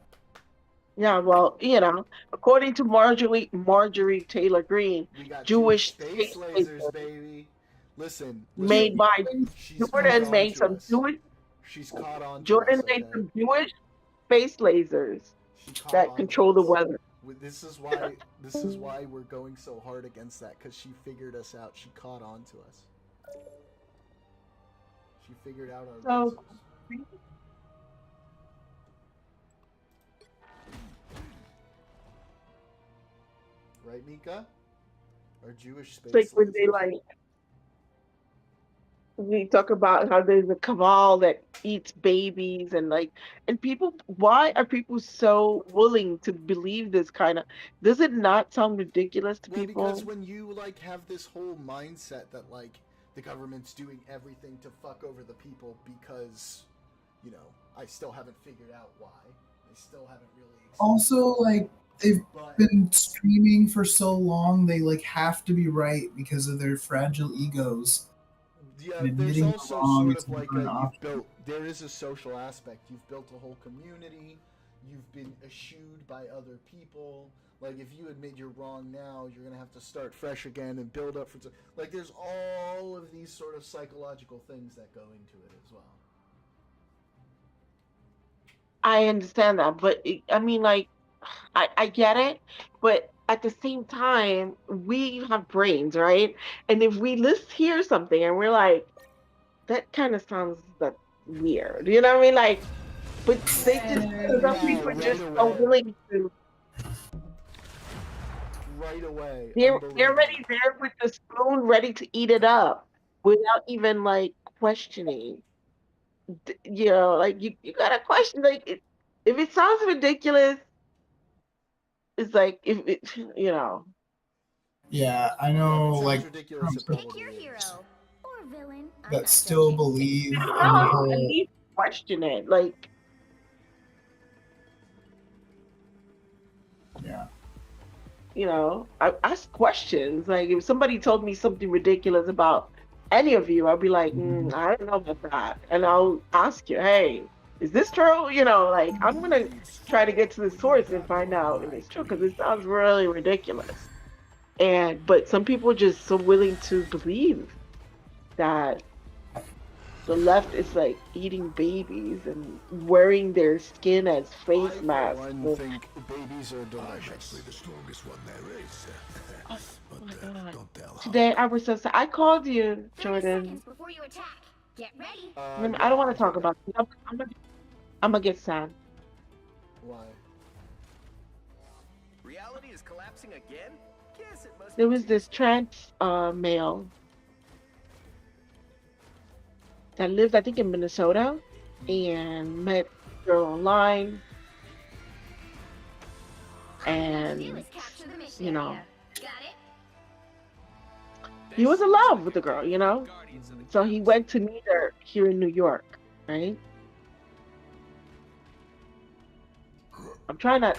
Yeah, well, you know, according to Marjorie Taylor Greene, We got Jewish space space lasers, lasers baby. Listen. made by She's Jordan caught made on to some us. Jewish. She's caught on. to Jordan us, made okay? some Jewish space lasers She caught on that to control the us. weather. This is why we're going so hard against that, because she figured us out. She caught on to us. She figured out our So- lasers. Right, Mika? Our Jewish space It's like when they lasers. we talk about how there's a cabal that eats babies and people, why are people so willing to believe this kind of, does it not sound ridiculous to Well, people? because when you like have this whole mindset that like the government's doing everything to fuck over the people because, you know, I still haven't figured out why. I still haven't really. Also, like they've But been screaming for so long, they like have to be right because of their fragile egos. yeah, and there's admitting also wrong sort is of like never an you've option. built. There is a social aspect. You've built a whole community. You've been eschewed by other people. Like if you admit you're wrong now, you're gonna have to start fresh again and build up for. Like there's all of these sort of psychological things that go into it as well. I understand that, but I mean, like, I get it, but at the same time, we have brains, right? And if we hear something and we're like, that kind of sounds that weird, you know what I mean? Like, but they just, some people are just so willing to. right away. They're Unbelievable. already there with the spoon, ready to eat it up without even like questioning. You know, like you gotta question like if it sounds ridiculous, it's like if it you know. Yeah, I Yeah, if know, it sounds like ridiculous, it Trump Pick probably your is. hero or villain. I'm that not still judging. believe in the No, at whole. least question it. Like Yeah, you know, I ask questions. Like if somebody told me something ridiculous about any of you, I'd be like, I don't know about that, and I'll ask you, hey, is this true? You know, like I'm gonna try to get to the source and find out if it's true because it sounds really ridiculous. And but some people are just so willing to believe that the left is like eating babies and wearing their skin as I, face for masks. one, think babies are I'm delicious. actually the strongest one there is. Oh But my God. don't tell Today I was so sad. I called you, 30 Jordan. seconds before you attack. Get ready. I Yeah, don't want I to talk do. about it. I'm gonna get sad. Why? Reality is collapsing again? Guess it must There be was this trans male that lived, I think, in Minnesota, and met a girl online, All you gotta do and is capture the mission you know, area. Got it? he was in love with the girl, you know. Guardians of the So he went to meet her here in New York, right? I'm trying not.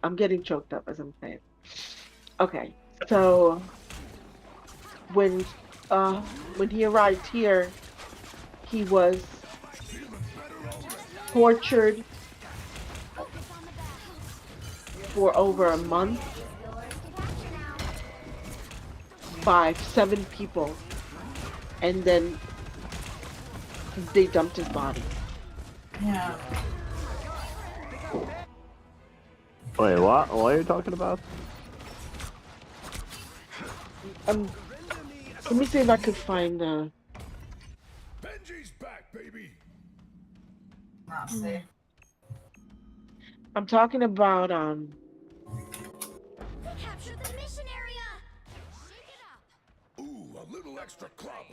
I'm getting choked up as I'm saying. Okay, so when he arrived here, he was tortured Focus on the battle. for over a month Yours to capture now. by 7 people, and then they dumped his body. Yeah. Wait, what? What are you talking about? Let me see if I could find the. Benji's back, baby. Not safe. I'm talking about Capture the mission area. Shake it up. Ooh, a little extra club.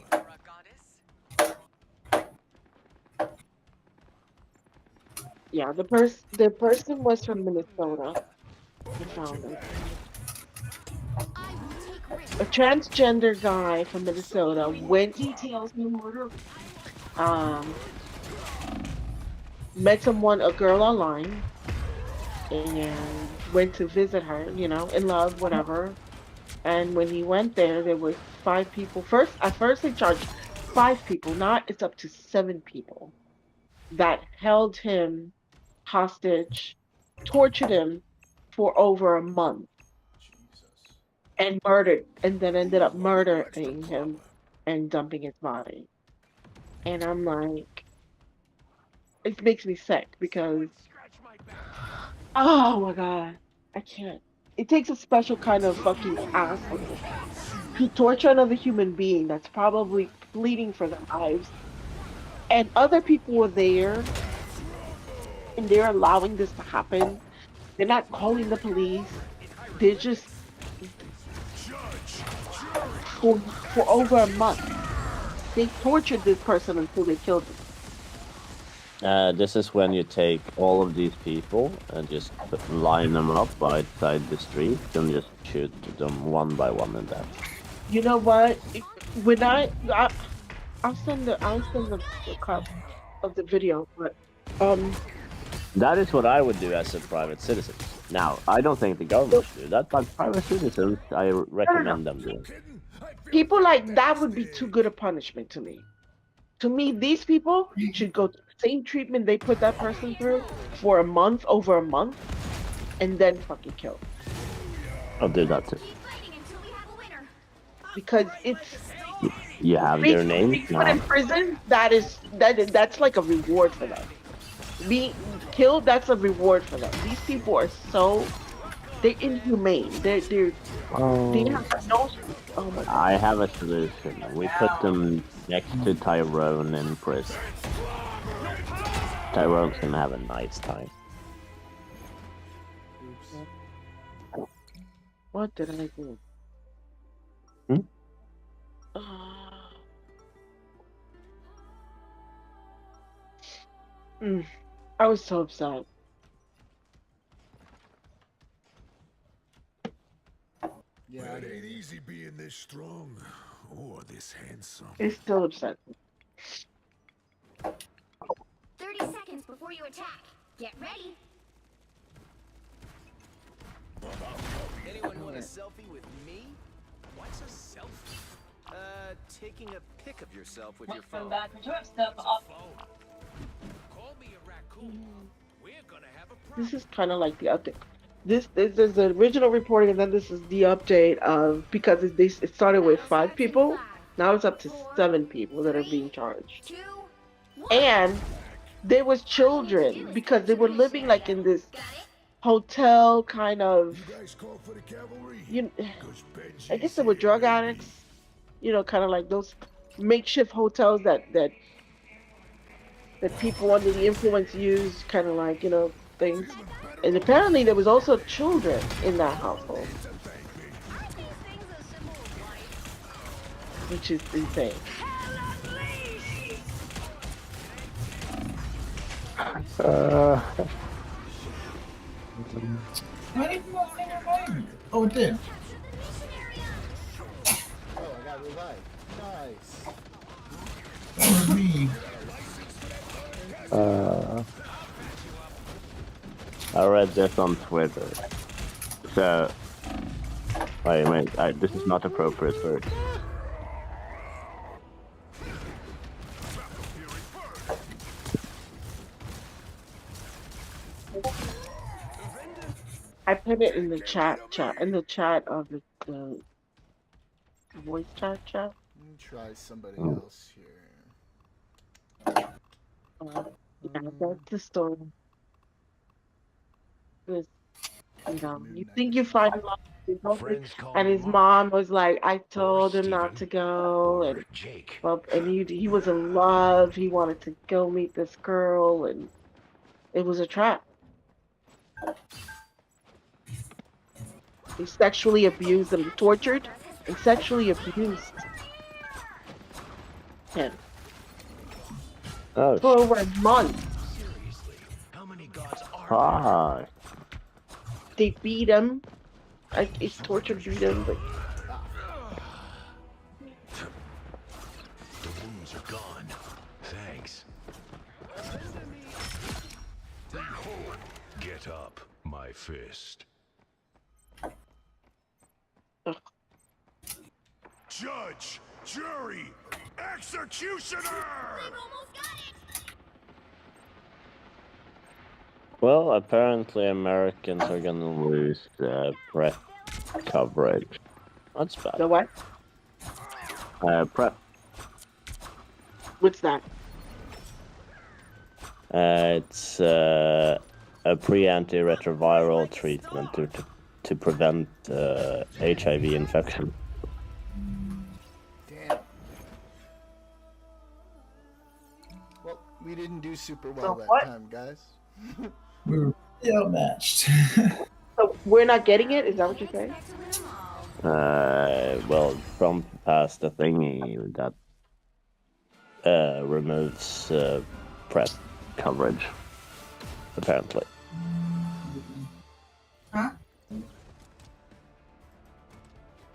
yeah, the person was from Minnesota. I found it. I will take risks. A transgender guy from Minnesota went met a girl online, and went to visit her, you know, in love, whatever. And when he went there was 5 people. At first they charged 5 people, not it's up to 7 people that held him hostage, tortured him for over a month, Jesus. and then ended up murdering him and dumping his body. And I'm like, it makes me sick because, oh my God, I can't. It takes a special kind of fucking asshole to torture another human being that's probably pleading for their lives. And other people were there, and they're allowing this to happen. They're not calling the police. They're just for over a month. They tortured this person until they killed him. This is when you take all of these people and just line them up outside the street and just shoot them one by one and that. You know what? When I'll send the copy of the video, but That is what I would do as a private citizen. Now, I don't think the government should do that, but private citizens, I recommend them doing. people like that would be too good a punishment to me. To me, these people should go through the same treatment they put that person through for over a month, and then fucking kill them. I'll do that too. Keep fighting until we have a winner. Because it's You have their names being put in now. prison. That's like a reward for them. Being killed, that's a reward for them. These people are they're inhumane. They have no. Oh my God. I have a solution. We put them next to Tyrone in prison. Tyrone's gonna have a nice time. Oops. What did I do? Hmm? I was so upset. Yeah, Well, I it hear ain't you. easy being this strong or this handsome. It's still upset. 30 seconds before you attack. Get ready. Anyone want a selfie with me? What's a selfie? Taking a pic of yourself with your phone. Back to stuff off. Call me a raccoon. We're gonna have a This is kind of like the update. This is the original reporting, and then this is the update of because it started with 5 people. Now it's up to 7 people that are being charged. 2, 1. And there was children because they were living like in this Got it? hotel kind of, You guys call for the cavalry? you, 'Cause Benji's I guess they were here, drug baby. addicts, kind of like those makeshift hotels that people under the influence use, kind of like, things. And apparently there was also children in that household, Aren't these things a symbol of life? which is insane. Why didn't my thing revive me? Oh, it did. Capture the mission area. Oh, I got revived. Nice. That was me. I read this on Twitter. So, wait a minute. This is not appropriate for. I put it in the chat of the voice chat. Let me try somebody else here. Yeah, that's the story. This, you think you find love, and his mom was like, "I told him not to go," and Jake. he was in love. He wanted to go meet this girl, and it was a trap. He sexually abused him, tortured, and sexually abused him Oh, for over a month. Seriously, how many gods are hi. They beat him. It's tortured, beat him. But The wounds are gone. Thanks. Get up, my fist. Ugh. Judge, jury, executioner! Almost got it. Well, apparently Americans are gonna lose press coverage. That's the bad. what? Prep. What's that? It's a pre-antiretroviral treatment to prevent HIV infection. Damn. Well, we didn't do super well So that what? time, guys. We were outmatched. So we're not getting it? Is that what you're saying? Expect to win them all. Well, Trump passed a thingy that removes press coverage, apparently. Huh?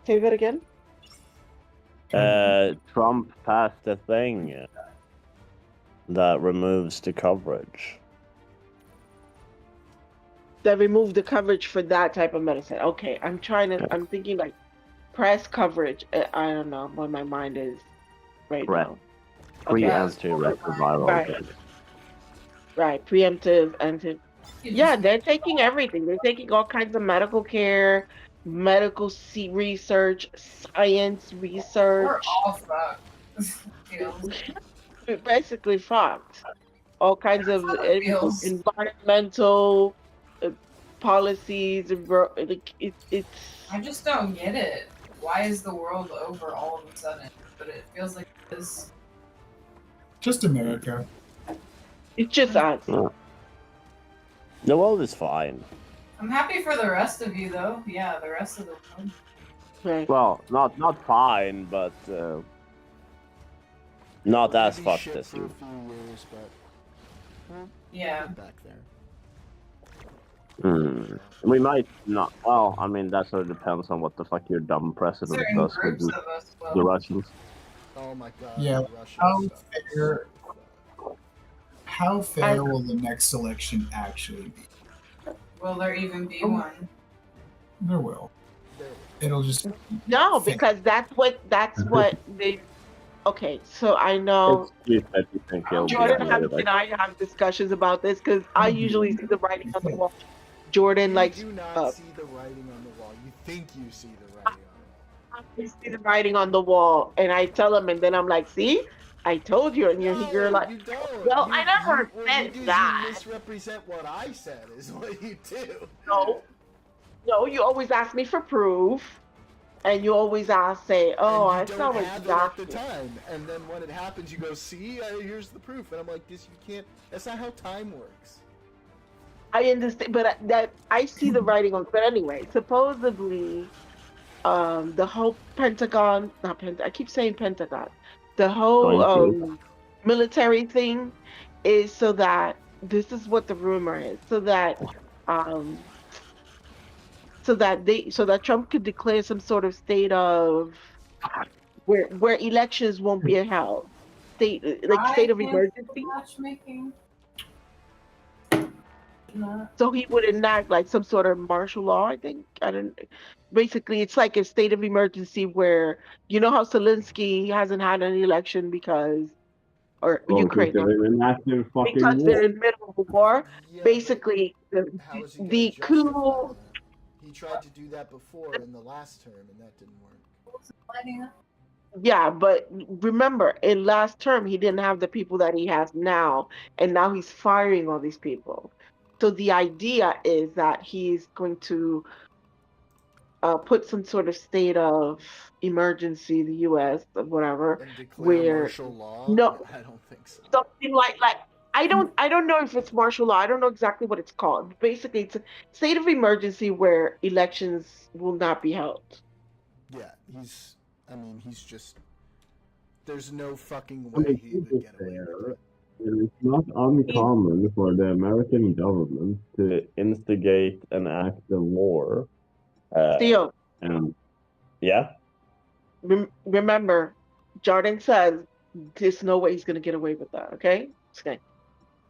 Say that again? Trump passed a thing that removes the coverage. That removed the coverage for that type of medicine. Okay, I'm thinking like press coverage. I don't know what my mind is right Right. now. Pre-antiretroviral. Right. Right, preemptive, yeah, they're taking everything. They're taking all kinds of medical care, research, science We're research. all fucked. You know? We're basically fucked. All kinds of That's how it feels. environmental policies. It's I just don't get it. Why is the world over all of a sudden? But it feels like this. Just America. just us. The world is fine. I'm happy for the rest of you, though. Yeah, the rest of the world. Right. Well, not fine, but not We're gonna as be fucked shit as for a you. few years, but we'll Yeah. get back there. We might not. Well, I mean, that sort of depends on what the fuck your dumb president Certain does with groups of us the will. Russians. Oh my god, Yeah, the Russian how stuff. is fair- so fucked. How fair will the next election actually be? Will there even be one? There will. There It'll just No, fair. because that's what they. Okay, so I know It's stupid to think he'll be Jordan elected. and I have discussions about this because I usually see the writing on the wall. Jordan You likes. do not see the writing on the wall. You think you see the writing on I see the writing on the wall, and I tell him, and then I'm like, "See, I told you," and the wall. you're like, you don't. "Well, you, I never what said you do that." is you misrepresent what I said. Is what you do. No, you always ask me for proof, and you always say, "Oh, I and you saw don't have it at the exactly." time, and then when it happens, you go, "See, here's the proof," and I'm like, "This, you can't. That's not how time works." I understand, but that I see the writing on. But anyway, supposedly, the whole Pentagon, not Pentagon. I keep saying Pentagon. The whole military thing is so that this is what the rumor is, so that um so that Trump could declare some sort of state of where elections won't be held, state of I can't see emergency. matchmaking. No. So he would enact like some sort of martial law. I think I don't. Basically, it's like a state of emergency where you know how Zelensky hasn't had an election or Ukraine, They're in active fucking because war. they're in the middle of a war. Yeah, Basically, how is he gonna the justify coup. that? He tried to do that before in the last term, and that didn't work. Lighting up. Yeah, but remember, in last term, he didn't have the people that he has now, and now he's firing all these people. So the idea is that he's going to put some sort of state of emergency, the U.S. or whatever, And declare where martial law? no, I don't think so. something like I don't know if it's martial law. I don't know exactly what it's called. Basically, it's a state of emergency where elections will not be held. Yeah, he's just. There's no fucking way he would get away with it. It's not uncommon for the American government to instigate an act of war. Still, And yeah, remember, Jordan says there's no way he's going to get away with that. Okay. Okay.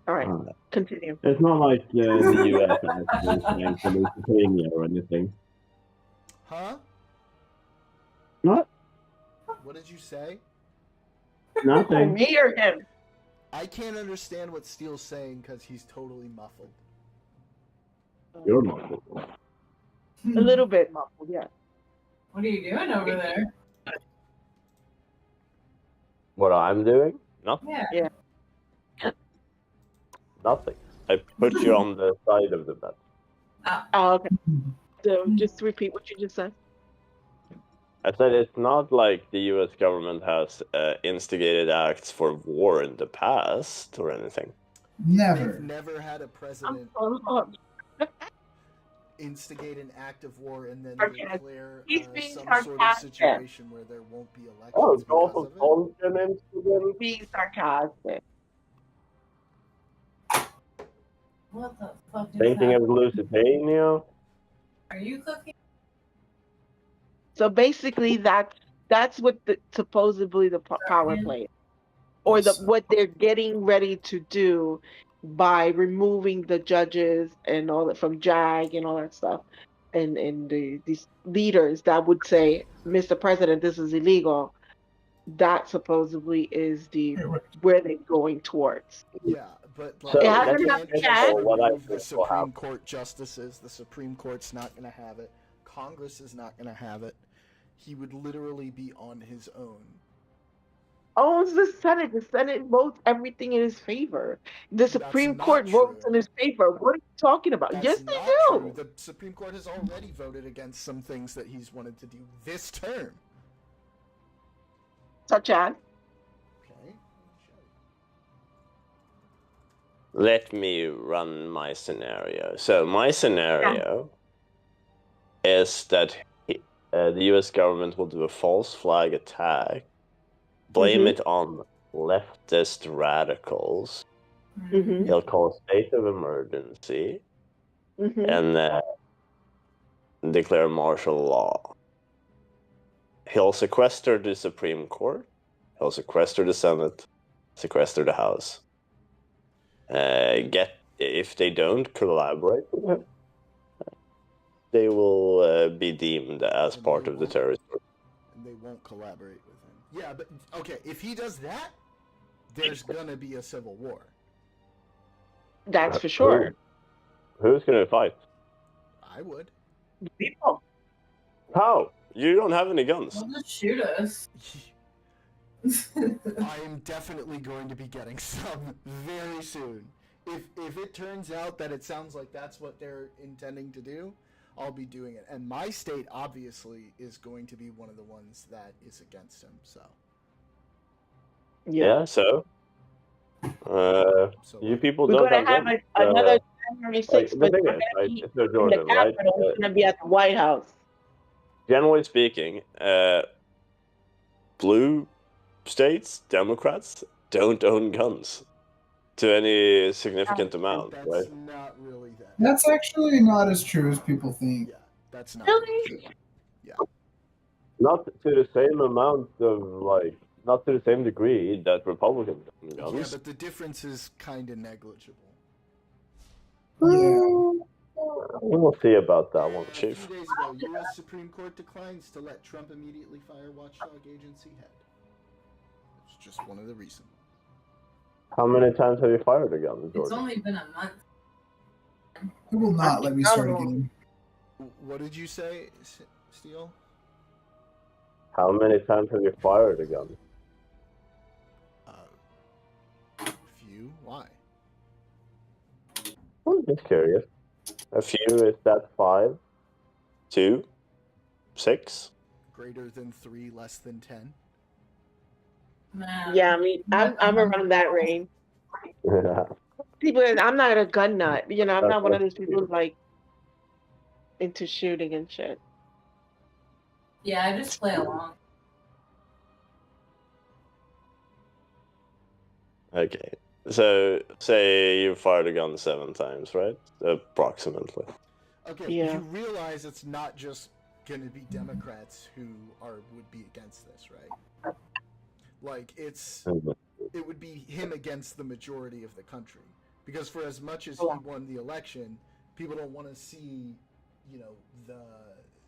All right. Continue. it's not like the U.S. actually trying to Lusitania or anything. Huh? Not What did you say? nothing. Me or him? I can't understand what Steele's saying because he's totally muffled. You're not. A little bit muffled, yeah. What are you doing over there? What I'm doing? Nothing. Yeah. Nothing. I put you on the side of the bed. Oh, okay. So just repeat what you just said. I said it's not like the U.S. government has instigated acts for war in the past or anything. Never. They've never had a president instigate an act of war and then Okay. declare He's being some sort of sarcastic. situation where there won't be elections Oh, it's because also of it. called an incident. Being sarcastic. What the fuck is Thinking that? of Lusitania. Are you cooking? So basically, that's what supposedly the power play, or what they're getting ready to do by removing the judges and all that from JAG and all that stuff, and these leaders that would say, "Mr. President, this is illegal." That supposedly is where they're going towards. Yeah, but So, It you hasn't can't happened just yet. what I remove the think will Supreme happen. Court justices. The Supreme Court's not going to have it. Congress is not going to have it. He would literally be on his own. Owns the Senate. The Senate votes everything in his favor. The Supreme not Court votes true. in his favor. What are you talking about? That's Yes, they not do. true. The Supreme Court has already voted against some things that he's wanted to do this term. Such as Okay. let me run my scenario. So my scenario is that the U.S. government will do a false flag attack, blame it on leftist radicals. Mm-hmm. He'll call a state of emergency Mm-hmm. and declare martial law. He'll sequester the Supreme Court. He'll sequester the Senate, sequester the House. If they don't collaborate with him, they will be deemed as And part they of the won't- terrorist group. And they won't collaborate with him. Yeah, but okay, if he does that, there's gonna be a civil war. That's for sure. Who's gonna fight? I would. People. How? You don't have any guns. They'll just shoot us. I am definitely going to be getting some very soon. If it turns out that it sounds like that's what they're intending to do, I'll be doing it. And my state obviously is going to be one of the ones that is against him. So Yeah, so you people We're don't gonna have guns. another January 6th, the but thing we're is, gonna right, be it's no in the Jordan, right? Capitol. We're gonna be at the White House. Generally speaking, blue states, Democrats, don't own guns to any significant amount, that's right? not really that. That's actually not as true as people think. Yeah, that's not Really? true. Yeah. Not to the same amount of not to the same degree that Republicans own Yeah, guns. but the difference is kind of negligible. Yeah. We'll see about that one, A Chief. few days ago, U.S. Supreme Court declines to let Trump immediately fire watchdog agency head. It's just one of the reasons. How many times have you fired a gun, It's Jordan? only been a month. It will not let me start again. What did you say, Steele? How many times have you fired a gun? Few. Why? I'm just curious. A few, is that 5? 2? 6? Greater than 3, less than 10. Nah. Yeah, I mean, I'm around that range. People, I'm not a gun nut. You know, I'm not one of those people who's like into shooting and shit. Yeah, I just play along. Okay. So, say you fired a gun 7 times, right? Approximately. Okay, Yeah. you realize it's not just going to be Democrats who would be against this, right? Like, it would be him against the majority of the country. Because for as much as he won the election, people don't want to see, you know,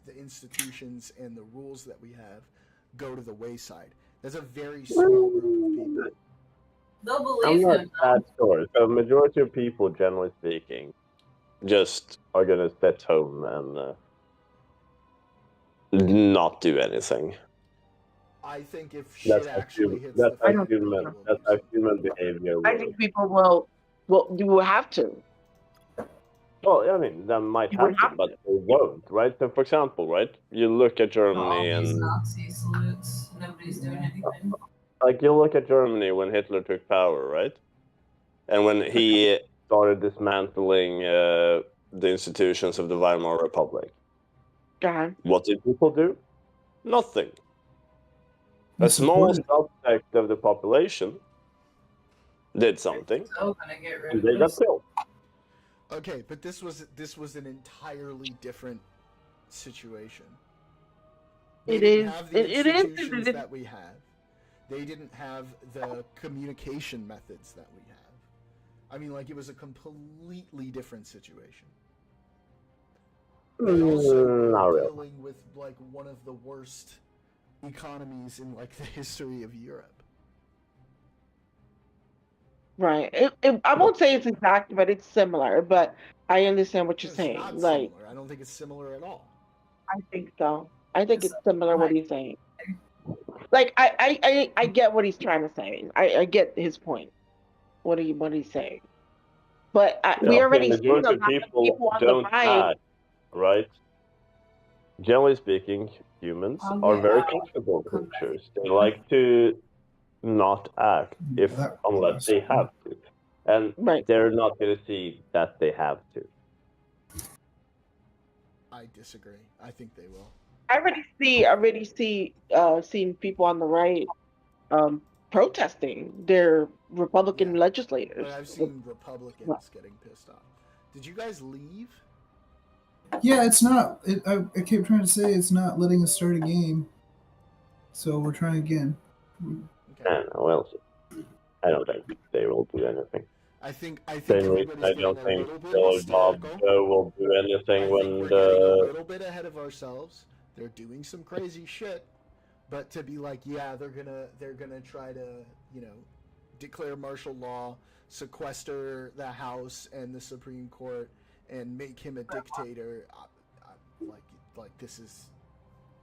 the institutions and the rules that we have go to the wayside. There's a very small group of people. They'll I'm believe not him. though. that sure. So, majority of people, generally speaking, just are gonna sit home and not do anything. I think if shit actually hits the That's fan, human. people will That's do how human behavior I works. think people will you will have to. Well, I mean, that might You would happen, have but they won't, right? So, for example, right, you look at All Germany these and Nazi salutes. Nobody's doing anything. like you look at Germany when Hitler took power, right? And when he started dismantling the institutions of the Weimar Republic, God. what did people do? Nothing. They A small supported subsect of the population did something, So gonna get rid and of they got this. killed. Okay, but this was an entirely different situation. They It didn't is. have the It is. institutions that we have. They didn't have the communication methods that we have. I mean, like, it was a completely different situation. They also Not were really. dealing with like one of the worst economies in like the history of Europe. Right. I won't say it's exact, but it's similar. But I understand what you're It's saying. not Like, similar. I don't think it's similar at all. I think so. I think It's it's similar what like- he's saying. Like, I get what he's trying to say. I get his point. What he's saying. But we Yeah, already the seen a lot majority of of people people on the don't rise. act, right? Generally speaking, humans I'll are get very out. comfortable Come back. creatures. They like to not act That- unless they have to. And Right. they're not going to see that they have to. I disagree. I think they will. I already see seeing people on the right protesting their Republican Yeah. legislators. But I've seen Republicans getting pissed off. Did you guys leave? Yeah, it's not. I keep trying to say it's not letting us start a game. So we're trying again. Okay. Well, I don't think they will do anything. I think Same reason everybody's I getting don't a think little bit Bill Bob hysterical. Joe will do I anything think when we're getting a the little bit ahead of ourselves. They're doing some crazy shit, but to be like, yeah, they're gonna try to, declare martial law, sequester the House and the Supreme Court, and make him a dictator. Like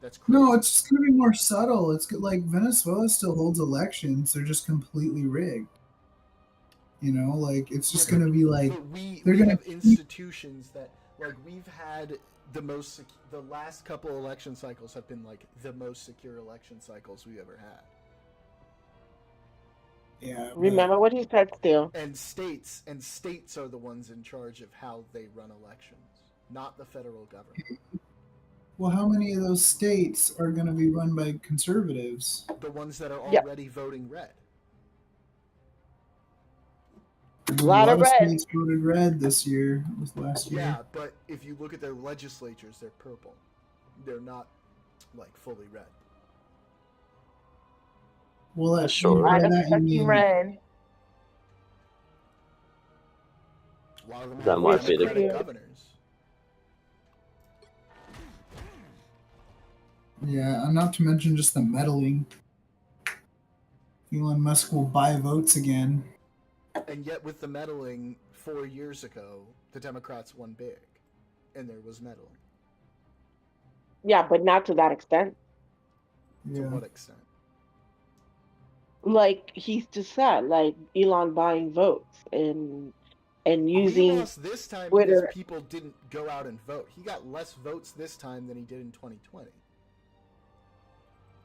that's crazy. No, it's just gonna be more subtle. It's like Venezuela still holds elections. They're just completely rigged. Like it's just Yeah, gonna be like But we they're gonna have institutions that, like, we've had the last couple election cycles have been like the most secure election cycles we ever had. yeah. but- Remember what he said still. And states are the ones in charge of how they run elections, not the federal government. Well, how many of those states are gonna be run by conservatives? The ones that are Yeah. already voting red. A Lot of red. states voted red this year. This last year. Yeah, but if you look at their legislatures, they're purple. They're not like fully red. Well, that's Sure. by Lot of that you fucking mean red. A lot of them That have might be the Democratic case. governors. Yeah, and not to mention just the meddling. Elon Musk will buy votes again. And yet, with the meddling 4 years ago, the Democrats won big, and there was meddling. Yeah, but not to that extent. To Yeah. what extent? Like he's just said, like Elon buying votes and He using lost this time Twitter. because people didn't go out and vote. He got less votes this time than he did in 2020.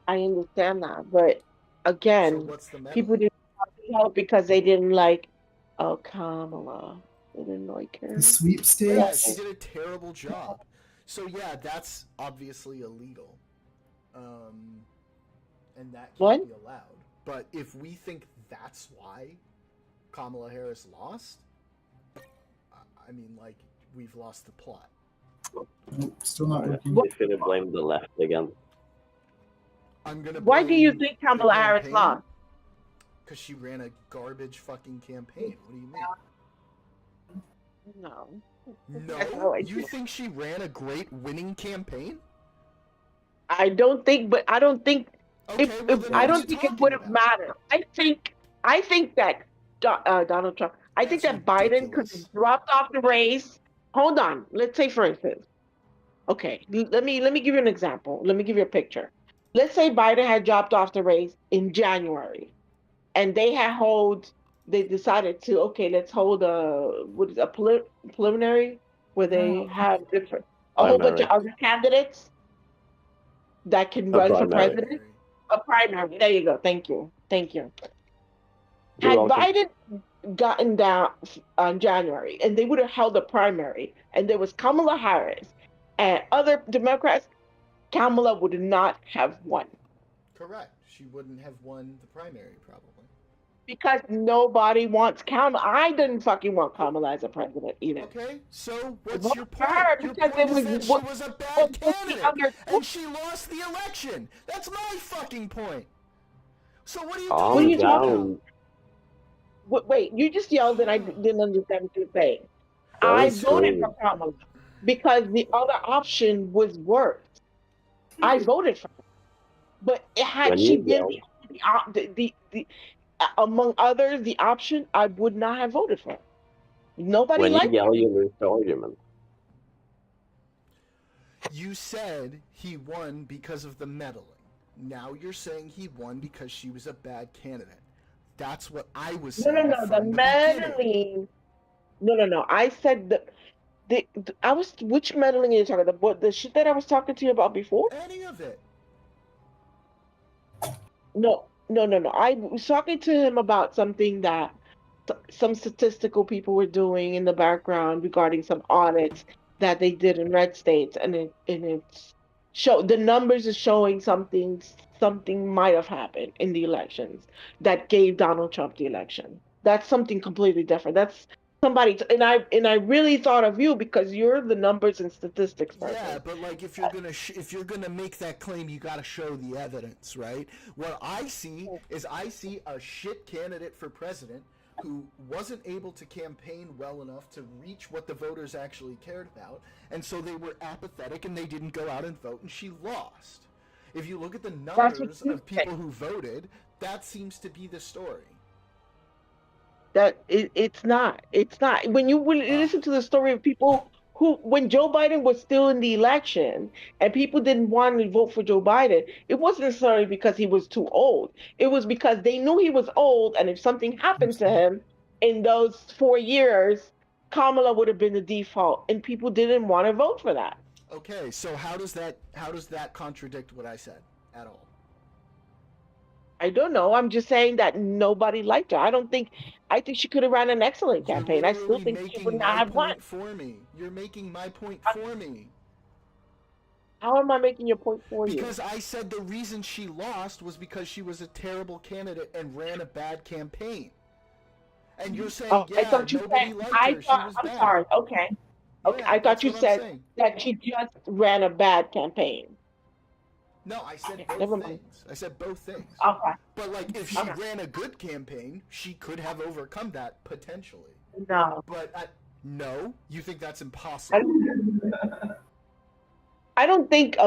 I understand that, but So again, what's the meddling? people didn't vote because they didn't like Kamala. They didn't like her. The Yeah, sweepstakes. she did a terrible job. So yeah, that's obviously illegal, and that can't What? be allowed. But if we think that's why Kamala Harris lost, I mean, like, we've lost the plot. Nope, still not working. They should have blamed the left again. I'm gonna. Why do you blame think the Kamala Harris campaign lost? Because she ran a garbage fucking campaign. What do you mean? No. No, you think she ran a great winning campaign? I don't think, but I don't think Okay, if, well, if then I what are don't you think it talking would have about? mattered. I think that Donald Trump. I think That's that Biden could ridiculous. have dropped off the race. Hold on. Let's say, for instance, okay. Let me give you an example. Let me give you a picture. Let's say Biden had dropped off the race in January, and they decided to let's hold a preliminary where they have a whole bunch of other candidates that can run for primary. president. A primary. There you go. Thank you. You're Had welcome. Biden gotten down on January and they would have held a primary and there was Kamala Harris and other Democrats, Kamala would not have won. Correct. She wouldn't have won the primary, probably. Because nobody wants Kamala. I didn't fucking want Kamala as a president either. Okay, so what's Vote your for point? her Your because point it is that was- she was a bad the candidate, other- and she lost the election. That's my fucking point. So what are you What are talking you about? talking Wait, you just yelled and I didn't understand what you were saying. That I was voted screaming. for Kamala because the other option was worse. I voted for her. But had When she you been yell, the among others, the option, I would not have voted for her. Nobody when you liked yell, her. you lose the argument. You said he won because of the meddling. Now you're saying he won because she was a bad candidate. That's what I was No, saying. the from the beginning. meddling. No. I said I was which meddling are you talking about? The shit that I was talking to you about before? Any of it. No. I was talking to him about something that some statistical people were doing in the background regarding some audits that they did in red states, and it's show the numbers is showing something might have happened in the elections that gave Donald Trump the election. That's something completely different. That's somebody, and I really thought of you because you're the numbers and statistics Yeah, person. but like if you're gonna make that claim, you got to show the evidence, right? What I see is I see a shit candidate for president who wasn't able to campaign well enough to reach what the voters actually cared about, and so they were apathetic and they didn't go out and vote, and she lost. If you look at the That's what numbers you of people who voted, that seems to be the story. It's not when you listen to the story of people who, when Joe Biden was still in the election and people didn't want to vote for Joe Biden, it wasn't necessarily because he was too old. It was because they knew he was old, and if something happened to him in those 4 years, Kamala would have been the default, and people didn't want to vote for that. Okay, so how does that contradict what I said at all? I don't know. I'm just saying that nobody liked her. I think she could have ran an excellent You're campaign. I still literally think she would making not my have won. point for me. You're making my point for me. How am I making your point for you? Because I said the reason she lost was because she was a terrible candidate and ran a bad campaign. And you're saying, Oh, I yeah, thought you nobody said, liked I her. She thought, was I'm bad. sorry. Okay. Okay. Yeah, I thought that's you what I'm said saying. that she just ran a bad campaign. No, I said Okay, both never mind. things. I said both things. Okay. But like, if she Okay. ran a good campaign, she could have overcome that potentially. No. But no, you think that's impossible? I don't think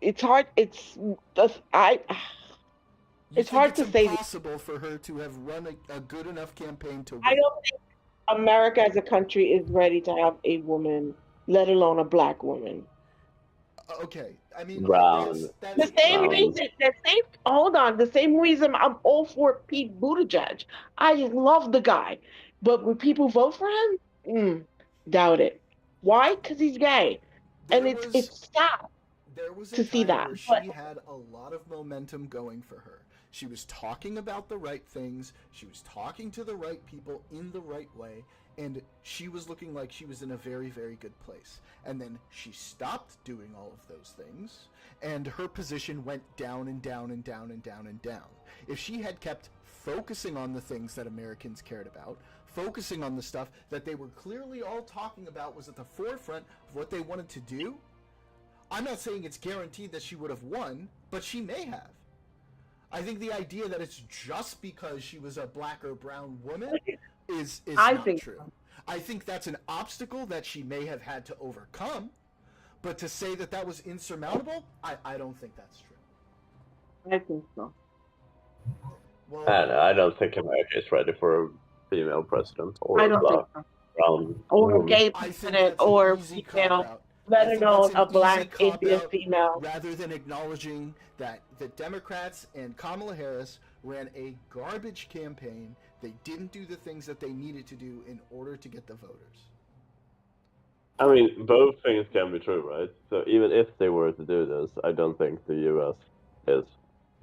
it's hard. It's I. You It's think hard it's to say. impossible for her to have run a good enough campaign to win? I don't think America as a country is ready to have a woman, let alone a black woman. Okay, I mean, Brown. that's The same Brown. reason, hold on, the same reason I'm all for Pete Buttigieg. I love the guy, but would people vote for him? Doubt it. Why? Because he's gay, and it's sad there was a to see time that. where But she had a lot of momentum going for her. She was talking about the right things. She was talking to the right people in the right way, and she was looking like she was in a very, very good place. And then she stopped doing all of those things, and her position went down and down and down and down and down. If she had kept focusing on the things that Americans cared about, focusing on the stuff that they were clearly all talking about was at the forefront of what they wanted to do, I'm not saying it's guaranteed that she would have won, but she may have. I think the idea that it's just because she was a black or brown woman is not true. I think that's an obstacle that she may have had to overcome, but to say that that was insurmountable, I don't think that's true. I think so. Well, I don't think America is ready for a female president or I a don't think so. brown Or a woman. gay I think president, that's an or easy female, cop-out. let I think alone that's a an black easy Indian cop-out, female. rather than acknowledging that the Democrats and Kamala Harris ran a garbage campaign. They didn't do the things that they needed to do in order to get the voters. I mean, both things can be true, right? So even if they were to do this, I don't think the U.S. is,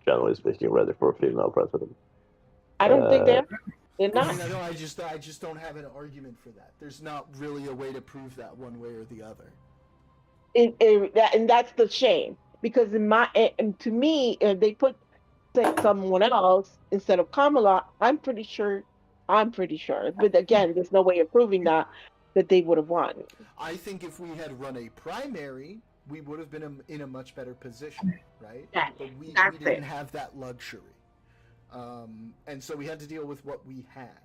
generally speaking, ready for a female president. I don't think they're I not. mean, I just don't have an argument for that. There's not really a way to prove that one way or the other. And that's the shame, because to me, if they put someone else instead of Kamala, I'm pretty sure. But again, there's no way of proving that they would have won. I think if we had run a primary, we would have been in a much better position, right? But we didn't have that luxury. And so we had to deal with what we had.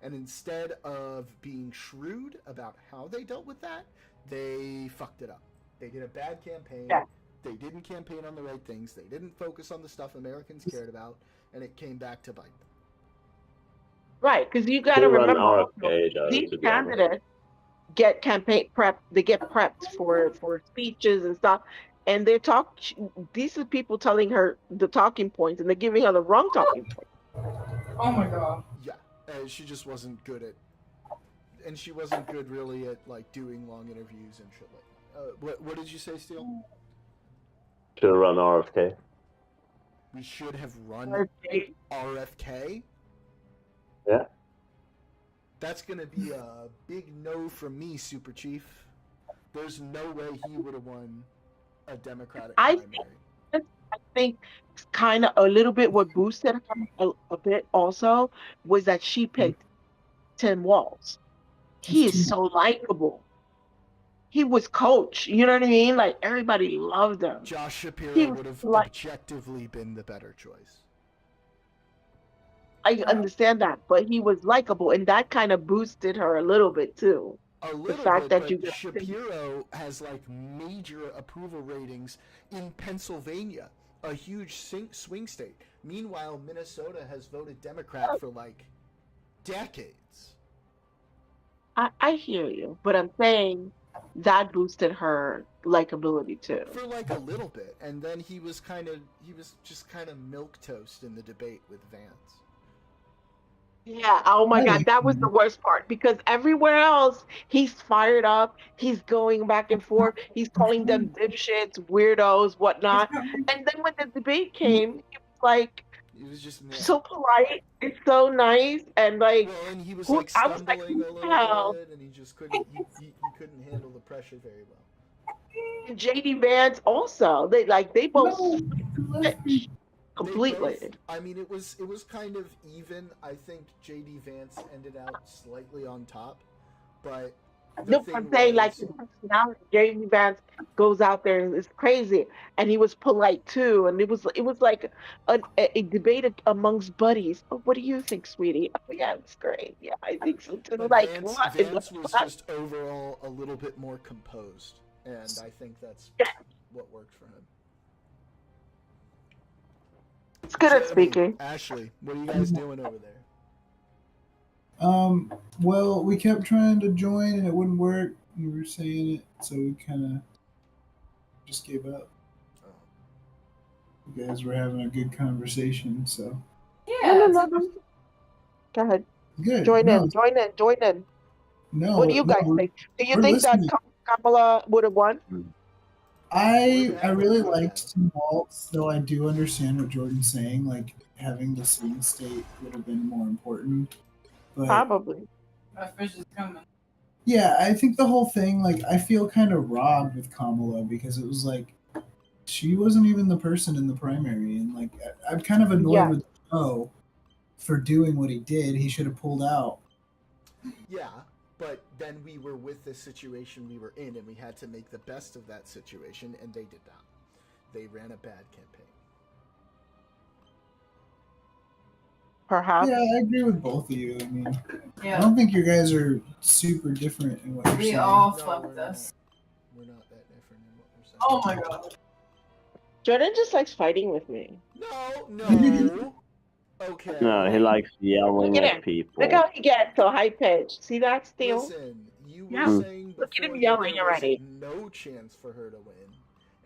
And instead of being shrewd about how they dealt with that, they fucked it up. They did a bad campaign. Yeah. They didn't campaign on the right things. They didn't focus on the stuff Americans cared about, and it came back to bite them. Right, because you got to remember, RFK, though, these to be honest. candidates get campaign prep. They get prepped for speeches and stuff, and these are people telling her the talking points, and they're giving her the wrong talking points. Oh my god. Yeah, she just wasn't good at, and she wasn't good really at like doing long interviews and shit like that. What did you say, Steele? Should have run RFK. We should have run RFK. RFK. Yeah. That's gonna be a big no from me, Super Chief. There's no way he would have won a Democratic I primary. think kind of a little bit what boosted her a bit also was that she picked Tim Walz. He That's is too so likable. He was coach. You know what I mean? Like everybody loved him. Josh He Shapiro was would have like objectively been the better choice. I understand that, but he was likable, and that kind of boosted her a little bit too. A The little fact bit, that you but got Shapiro has like major approval ratings in Pennsylvania, a huge swing state. Meanwhile, Minnesota has voted Democrat for like decades. I hear you, but I'm saying that boosted her likability too. For like a little bit, and then he was just kind of milquetoast in the debate with Vance. Yeah, oh my I God, like that was the him. worst part because everywhere else he's fired up, he's going back and forth, he's calling them dipshits, weirdos, whatnot. And then when the debate came, he was like He was just meh. so polite and so nice and like Well, and he was who like I was like, stumbling who a the little hell? bit, and he just couldn't he couldn't handle the pressure very well. And JD Vance also. They both No, switched They completely. both, I mean, it was kind of even. I think JD Vance ended out slightly on top, but the No, thing I'm saying like was, the personality. JD Vance goes out there and is crazy, and he was polite too, and it was like a debate amongst buddies. Oh, what do you think, sweetie? Oh yeah, it's great. Yeah, I think so too. but Like what in the Vance was fuck? just overall a little bit more composed, and I think that's Yeah, what worked for him. it's good at Jeremy, speaking. Ashley, what are you guys doing over there? Well, we kept trying to join and it wouldn't work. We were saying it, so we kind of just gave up. Oh. You guys were having a good conversation, so Yeah, No. Go ahead. good. Join No, in. Join in. Join in. no, What do you no, guys think? Do you we're think that listening. Kamala would have won? I Would really have. liked Tim Walz, though I do understand what Jordan's saying. Like having the swing state would have been more important. But Probably. my fish is coming. yeah, I think the whole thing, like, I feel kind of robbed with Kamala because it was like she wasn't even the person in the primary, and like I'm kind of annoyed Yeah. with Joe for doing what he did. He should have pulled out. Yeah, but then we were with the situation we were in, and we had to make the best of that situation, and they did not. They ran a bad campaign. Perhaps. Yeah, I agree with both of you. I mean, I Yeah, don't think you guys are super different in what you're we saying. all No, fucked we're us. not. We're not that different in what we're saying. Oh my god. Jordan just likes fighting with me. No. Okay. No, he likes yelling Look at at him. people. Look how he gets so high pitched. See that, Steel? Listen, you were Yeah. saying Look at him before that yelling there was already. no chance for her to win,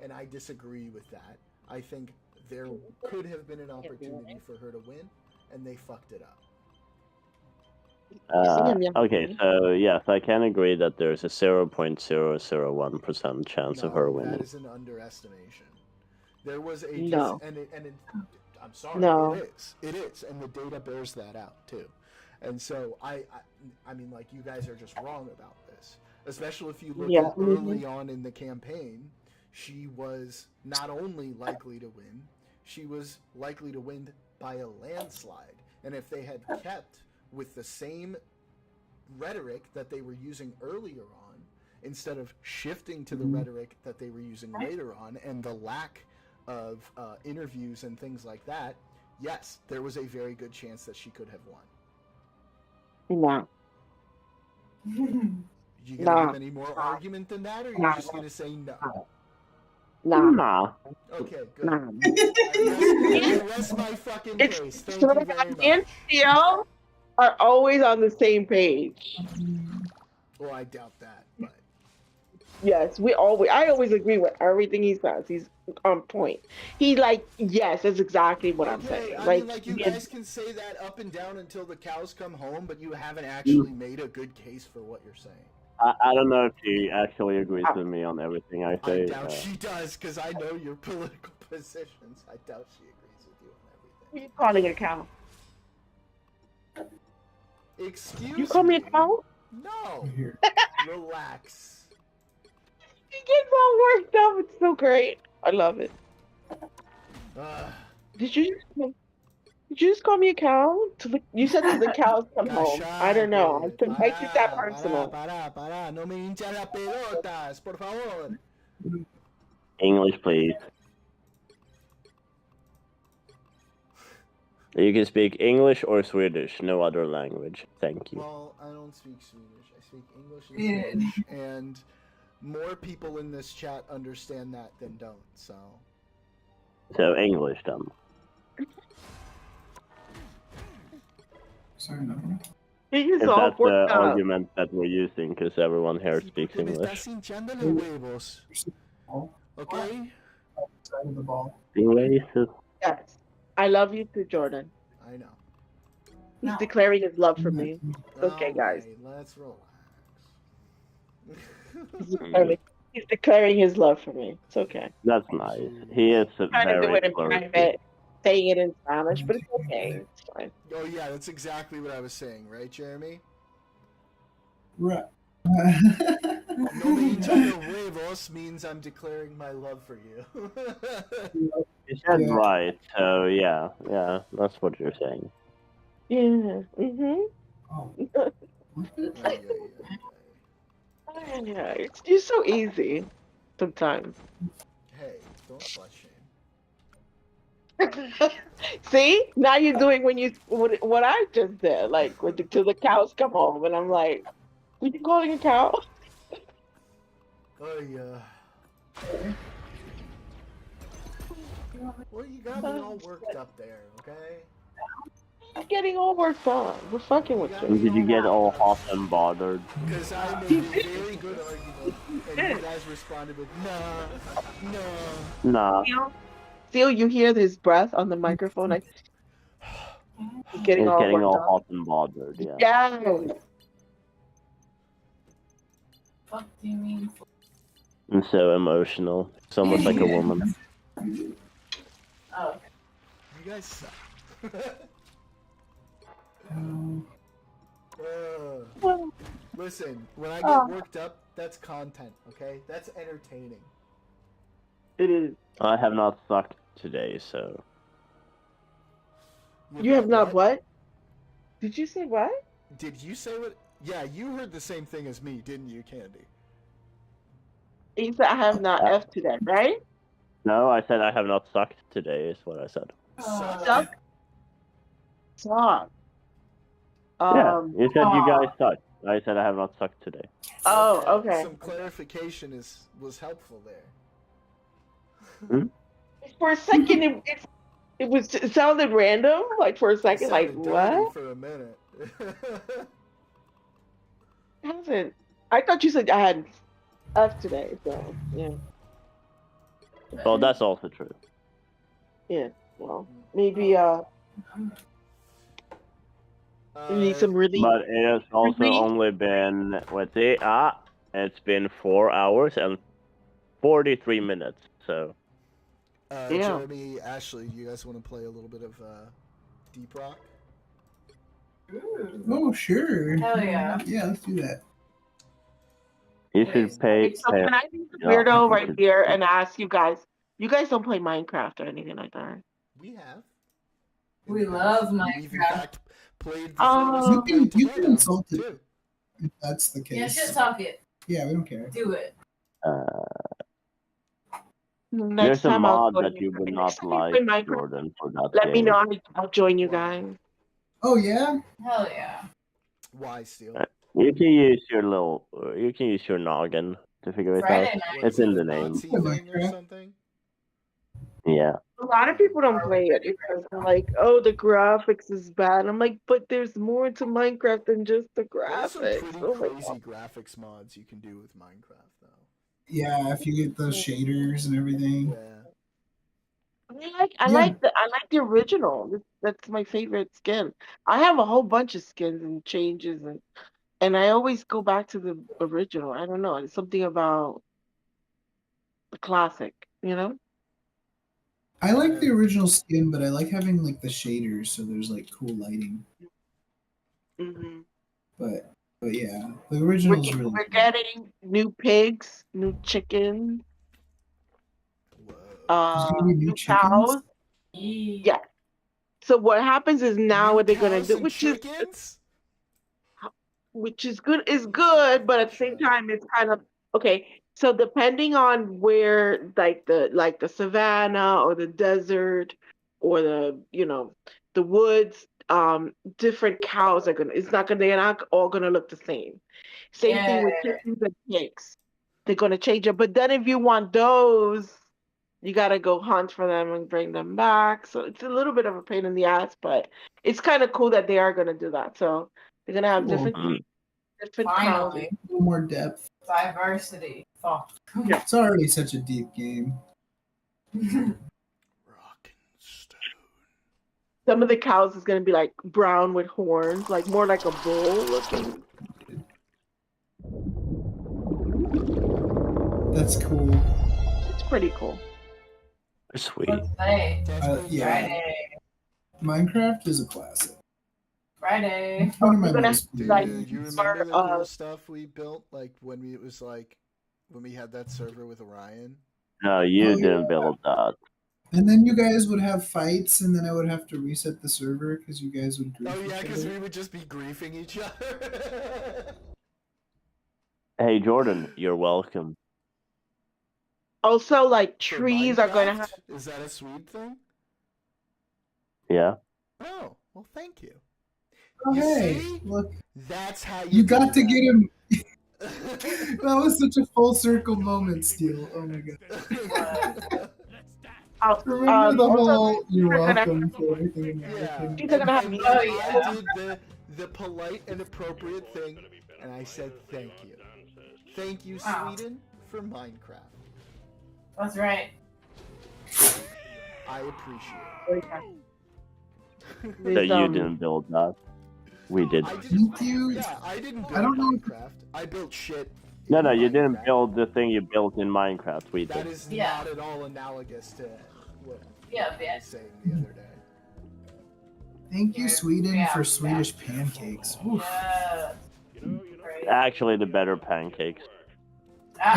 and I disagree with that. I think there could have been an opportunity for her to win, and they fucked it up. Okay, so yes, I can agree that there's a 0.001% chance of her No, winning. that is an underestimation. There was a No. I'm sorry, No. it is, and the data bears that out too. And so I mean, like, you guys are just wrong about this, especially if you look Yeah. at early on in the campaign. She was not only likely to win, she was likely to win by a landslide. And if they had kept with the same rhetoric that they were using earlier on, instead of shifting to the rhetoric that they were using later on, and the lack of interviews and things like that, yes, there was a very good chance that she could have won. No. You gonna Nah. give any more argument than that, or you Nah. just gonna say no? Nah. Nah. Okay, good. Nah. I rest my fucking It's case. Thank so you very me and much. Steel are always on the same page. Well, I doubt that, but Yes, I always agree with everything he says. He's on point. Yes, that's exactly what I'm okay. saying. I Like, mean, like, you me and- guys can say that up and down until the cows come home, but you haven't actually made a good case for what you're saying. I don't know if he actually agrees with me on everything I I say. doubt she does, because I know your political positions. I doubt she agrees with you on Who are you calling a cow? Excuse You call me a me? cow? No. Here. Relax. He gets all worked up. It's so great. I love it. Ugh. Did you just call me a cow? You said to the cows come home. I don't know. I took that personal. Pará. No me hinchas las pelotas, por favor. English, please. You can speak English or Swedish, no other language. Thank you. Well, I don't speak Swedish. I speak English and Spanish, and more people in this chat understand that than don't. So So English then. Sorry, no. He is If all that's the worked up. argument that we're using, because everyone here speaks me English. estás hinchando los huevos, Ball. okay? Side of the ball. Racist. Yes. I love you too, Jordan. I know. He's declaring his love for me. Okay, guys. Alright, let's relax. He's declaring his love for me. It's okay. That's nice. He is a Trying to do very it in flirty. private, saying it in Spanish, but it's okay. It's fine. Oh yeah, that's exactly what I was saying, right, Jeremy? Right. No me hinchan los huevos means I'm declaring my love for you. You said Yeah. right, so yeah, that's what you're saying. Yeah. Mm-hmm. Oh. Yeah. You're so easy sometimes. Hey, don't slut shame. See? Now you're doing what I just did, like till the cows come home, and I'm like, "What you calling a cow?" Oh yeah. Well, you got me all worked up there, okay? I'm getting all worked up. We're fucking with And you. did you get all hot and bothered? Because I made a very good argument, and you guys responded with nah. Nah, Still, you hear his breath on the microphone. Like, he's getting it's all getting worked all up. hot and bothered, yeah. Yeah. Fuck do you mean? And so emotional. It's almost like a woman. Oh, You guys suck. Listen, when I get worked up, that's content, okay? That's entertaining. It is. I have not sucked today, so. You have not what? Did you say what? Did you say what? Yeah, you heard the same thing as me, didn't you, Candy? You said I have not F today, right? No, I said I have not sucked today, is what I said. Suck. Suck. Yeah, you said you guys sucked. I said I have not sucked today. Oh, okay. Some clarification was helpful there. For a second, it sounded random. Like for a second, like Sounded dirty what? for a minute. Hasn't. I thought you said I had F today. So yeah. Well, that's also true. Yeah. Well, maybe we need some relief. But it has also Relief. only been, let's see, it's been 4 hours and 43 minutes, so. Yeah. Jeremy, Ashley, you guys want to play a little bit of Deep Rock? Oh, sure. Hell yeah. Yeah, let's do that. You should pay. So can I be the Yeah, weirdo you right should- here and ask you guys? You guys don't play Minecraft or anything like that. We have. We love We've in Minecraft. fact played You can together, insult it too. if that's the case. Yeah, shit talk it. Yeah, we don't care. Do it. Next There's a time I'll mod join that you you would guys. not Next time you like, play Minecraft, Jordan, for that let me game. know. I'll join you guys. Oh, yeah? Hell yeah. Why steal? You can use your you can use your noggin to figure it Friday out. night. It's in the name. Nazi thing or something? Yeah. A lot of people don't play it because they're like, "Oh, the graphics is bad." I'm like, "But there's more to Minecraft than just the There's some graphics." pretty Oh my crazy God. graphics mods you can do with Minecraft, though. Yeah, if you get those shaders and everything. Yeah. I like the original. That's my favorite skin. I have a whole bunch of skins and changes and I always go back to the original. I don't know. It's something about the classic, you know? I like the original skin, but I like having like the shaders, so there's like cool lighting. Mhm. But yeah, the original's really We're good. getting new pigs, new chickens, Whoa. There's gonna be new new chickens. cows. Yeah. So what happens is now New what they're gonna cows do, and which is good, but at the same time it's kind of okay. So depending on where like the savannah or the desert or the woods, different cows are gonna it's not gonna they're not all gonna look the same. Same thing with Yeah. chickens and pigs. They're gonna change it. But then if you want those, you gotta go hunt for them and bring them back. So it's a little bit of a pain in the ass, but it's kind of cool that they are gonna do that. So they're gonna have Cool. different cows. Finally, A little more depth. diversity. Fuck. It's already such a deep game. Rock and stone. Some of the cows is gonna be like brown with horns, like more like a bull looking. That's cool. It's pretty cool. Sweet. What's today? Yeah. Friday. Minecraft is a classic. Friday. One of my We're gonna most Dude, like played you games. remember the start, cool stuff we built? Like when we had that server with Orion? No, you Oh, didn't yeah. build that. And then you guys would have fights, and then I would have to reset the server because you guys would grief Oh yeah, each because other. we would just be griefing each other. Hey, Jordan, you're welcome. also like For trees are gonna Minecraft? have Is that a Swede thing? Yeah. Oh, well, thank you. Oh, You hey, see? look, That's how you got to do get him. that. That was such a full circle moment, Steel. Oh my god. Remember the also whole "you're they're gonna welcome" for everything Yeah. American? Trees are gonna have And Oh, I yeah. did the polite and appropriate thing, and I said thank you. Thank you, Wow. Sweden, for Minecraft. That's right. I appreciate So There's, you didn't build that. We did. it. Thank you. Yeah, I didn't build I don't know if- Minecraft. I built shit. No, in no, you didn't Minecraft. build the thing you built in Minecraft. We That did. is Yeah. not at all analogous to what Yeah, I yeah. was saying the other day. Thank you, Yeah, Sweden, yeah, for yeah. Swedish pancakes. Oof. Yeah. Great. Actually, the better pancakes.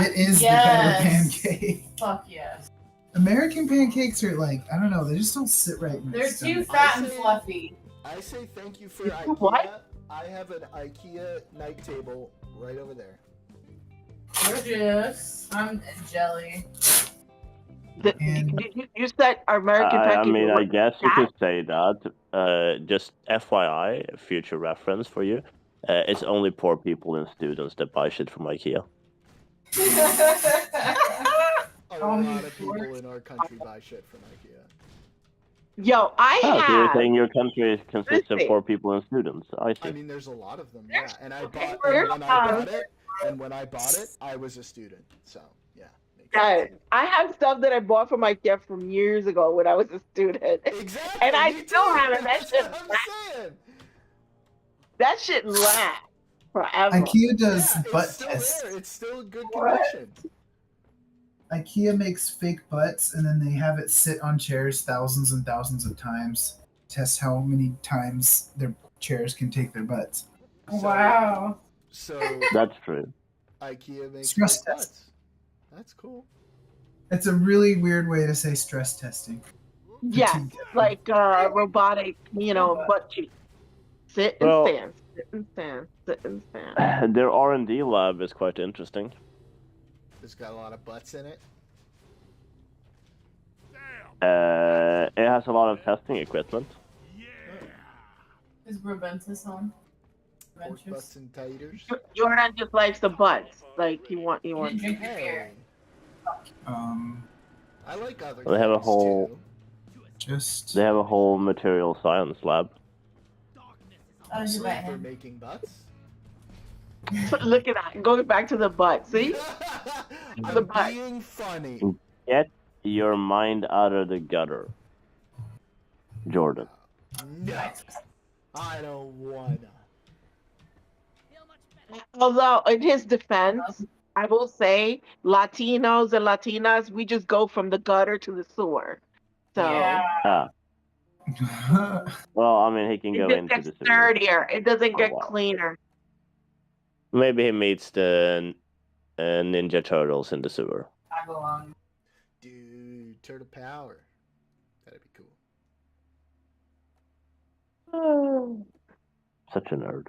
It is Yes. the better pancake. Fuck yes. American pancakes are like, I don't know, they just don't sit right in my They're too stomach. fat and fluffy. I say thank you for You IKEA. what? I have an IKEA night table right over there. Gorgeous. I'm jelly. And- you said American I pancakes. mean, were I guess you that? could say that. Just FYI, future reference for you. It's only poor people and students that buy shit from IKEA. A Oh, lot you of people dork. in our country buy shit from IKEA. Yo, I Oh, so you're have. saying your country consists of Listen. poor people and students? I I see. mean, there's a lot of them, yeah. And I okay, bought there's, when I bought it, I was a student. So yeah. makes Guys, sense. I have stuff that I bought from IKEA from years ago when I was a student. Exactly. And I me still too. have it. That That's shit what I'm lasts. saying. That shit lasts forever. IKEA does Yeah, butt it's still tests. there. It's still good What? condition. IKEA makes fake butts and then they have it sit on chairs thousands and thousands of times. Test how many times their chairs can take their butts. Wow. So That's true. IKEA makes Stress fake test. butts. That's cool. It's a really weird way to say stress testing. Yes, Fatigue. like robotic, butt cheek. Sit and Well- stand. Sit and stand. Sit and stand. Their R&D lab is quite interesting. It's got a lot of butts in it. It has a lot of testing equipment. Is Robentus on? Pork Robentus? butts and taters. Jordan just likes the butts. Like you want. You didn't drink your beer. I like other They have a things, whole- too. Just They have a whole material science lab. Oh, you Mostly let for him. making butts. Look at that. Going back to the butt. See? I'm The butt. being funny. Get your mind out of the gutter, Jordan. No, I don't wanna. Although in his defense, I will say Latinos and Latinas, we just go from the gutter to the sewer. So Yeah. Ah, Well, I mean, he can It go just into gets the sewer. dirtier. It doesn't Oh, get wow. cleaner. Maybe he meets the Ninja Turtles in the sewer. I belong. Dude, turtle power. That'd be cool. Oh, Such a nerd.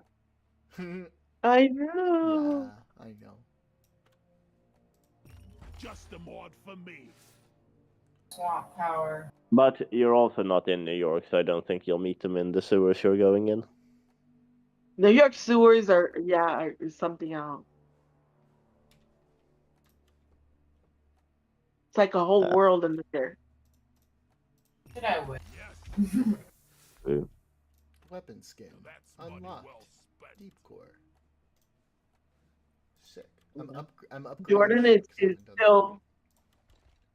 I know. Yeah, I know. Just a mod for me. Swamp power. But you're also not in New York, so I don't think you'll meet them in the sewers you're going in. New York sewers are is something else. It's like a whole world in there. Did I win? Yes. Weapon skin. That's money Unlocked. well spent. Deep core. Sick. I'm upgrading. Jordan shit is 'cause I haven't done still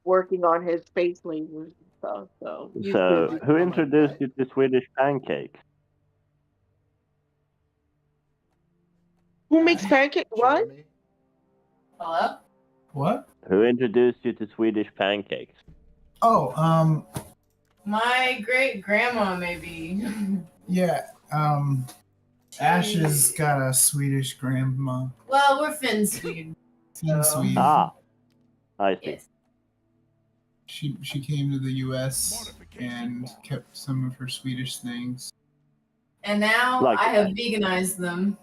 working on his space lasers and stuff. So he's So, busy. who introduced you to Swedish pancakes? Who makes pancakes? that. What? Jeremy? Hello? What? Who introduced you to Swedish pancakes? Oh, My great grandma, maybe. yeah. Ash has got a Swedish grandma. Well, we're Finn Swede. Finn Swede. Ah, I see. Yes. She came to the U.S. and kept some of her Swedish things. And now Like I have that. veganized them.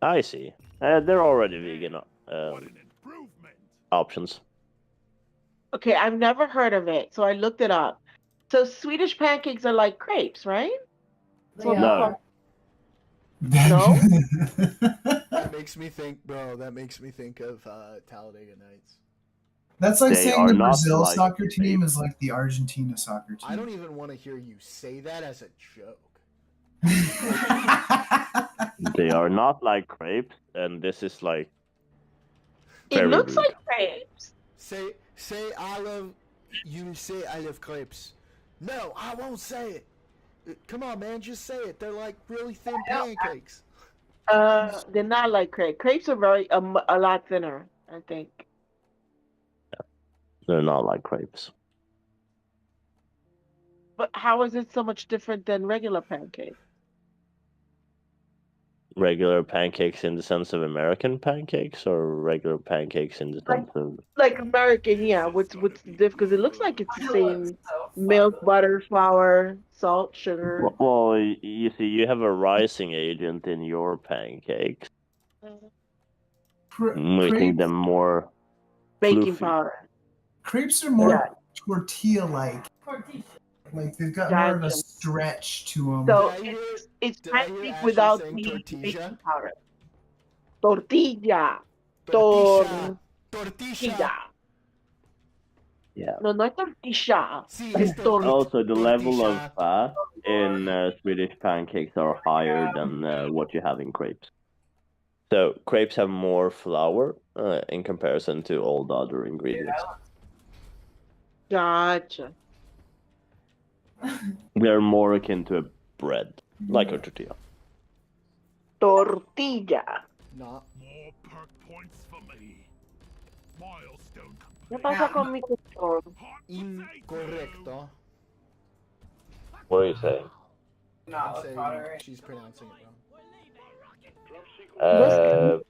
I see. They're already vegan What an improvement. options. Okay, I've never heard of it, so I looked it up. So Swedish pancakes are like crepes, right? That's what They we No. call- That makes me think, bro. That makes me think of Talladega Nights. That's like They saying are the not Brazil like soccer team is like the Argentina soccer team. I don't even want to hear you say that as a joke. They are not like crepes, and this is like It very looks rude. like crepes. Say I love. You say I love crepes. No, I won't say it. Come on, man, just say it. They're like really thin pancakes. They're not like crepes. Crepes are very a lot thinner, I think. They're not like crepes. But how is it so much different than regular pancakes? Regular pancakes in the sense of American pancakes, or regular pancakes in the sense of Like American, yeah. What's the difference? Because it looks like it's the same So milk, butter, flour, salt, sugar. well, you see, you have a rising agent in your pancakes, making them more Baking floofy. powder. Crepes are more Yeah. tortilla-like. tortilla. Like they've got more of a Gotcha. stretch to them. So Did I hear- it's did I hear pancake Ashley without saying the tortilla? baking powder. Tortilla. Tortilla. Tortilla. Yeah. No, not tortilla. Sí, It's es Also, the level of tortilla. fat in Swedish pancakes are higher than what you have in crepes. So crepes have more flour in comparison to all the other ingredients. Gotcha. They're more akin to a bread, like a tortilla. Tortilla. Not. More perk points for me. Milestone ¿Qué complete. pasa con mi cuchara? Hot Incorrecto. What are you saying? Not I'm with saying pottery. she's pronouncing it wrong. Well,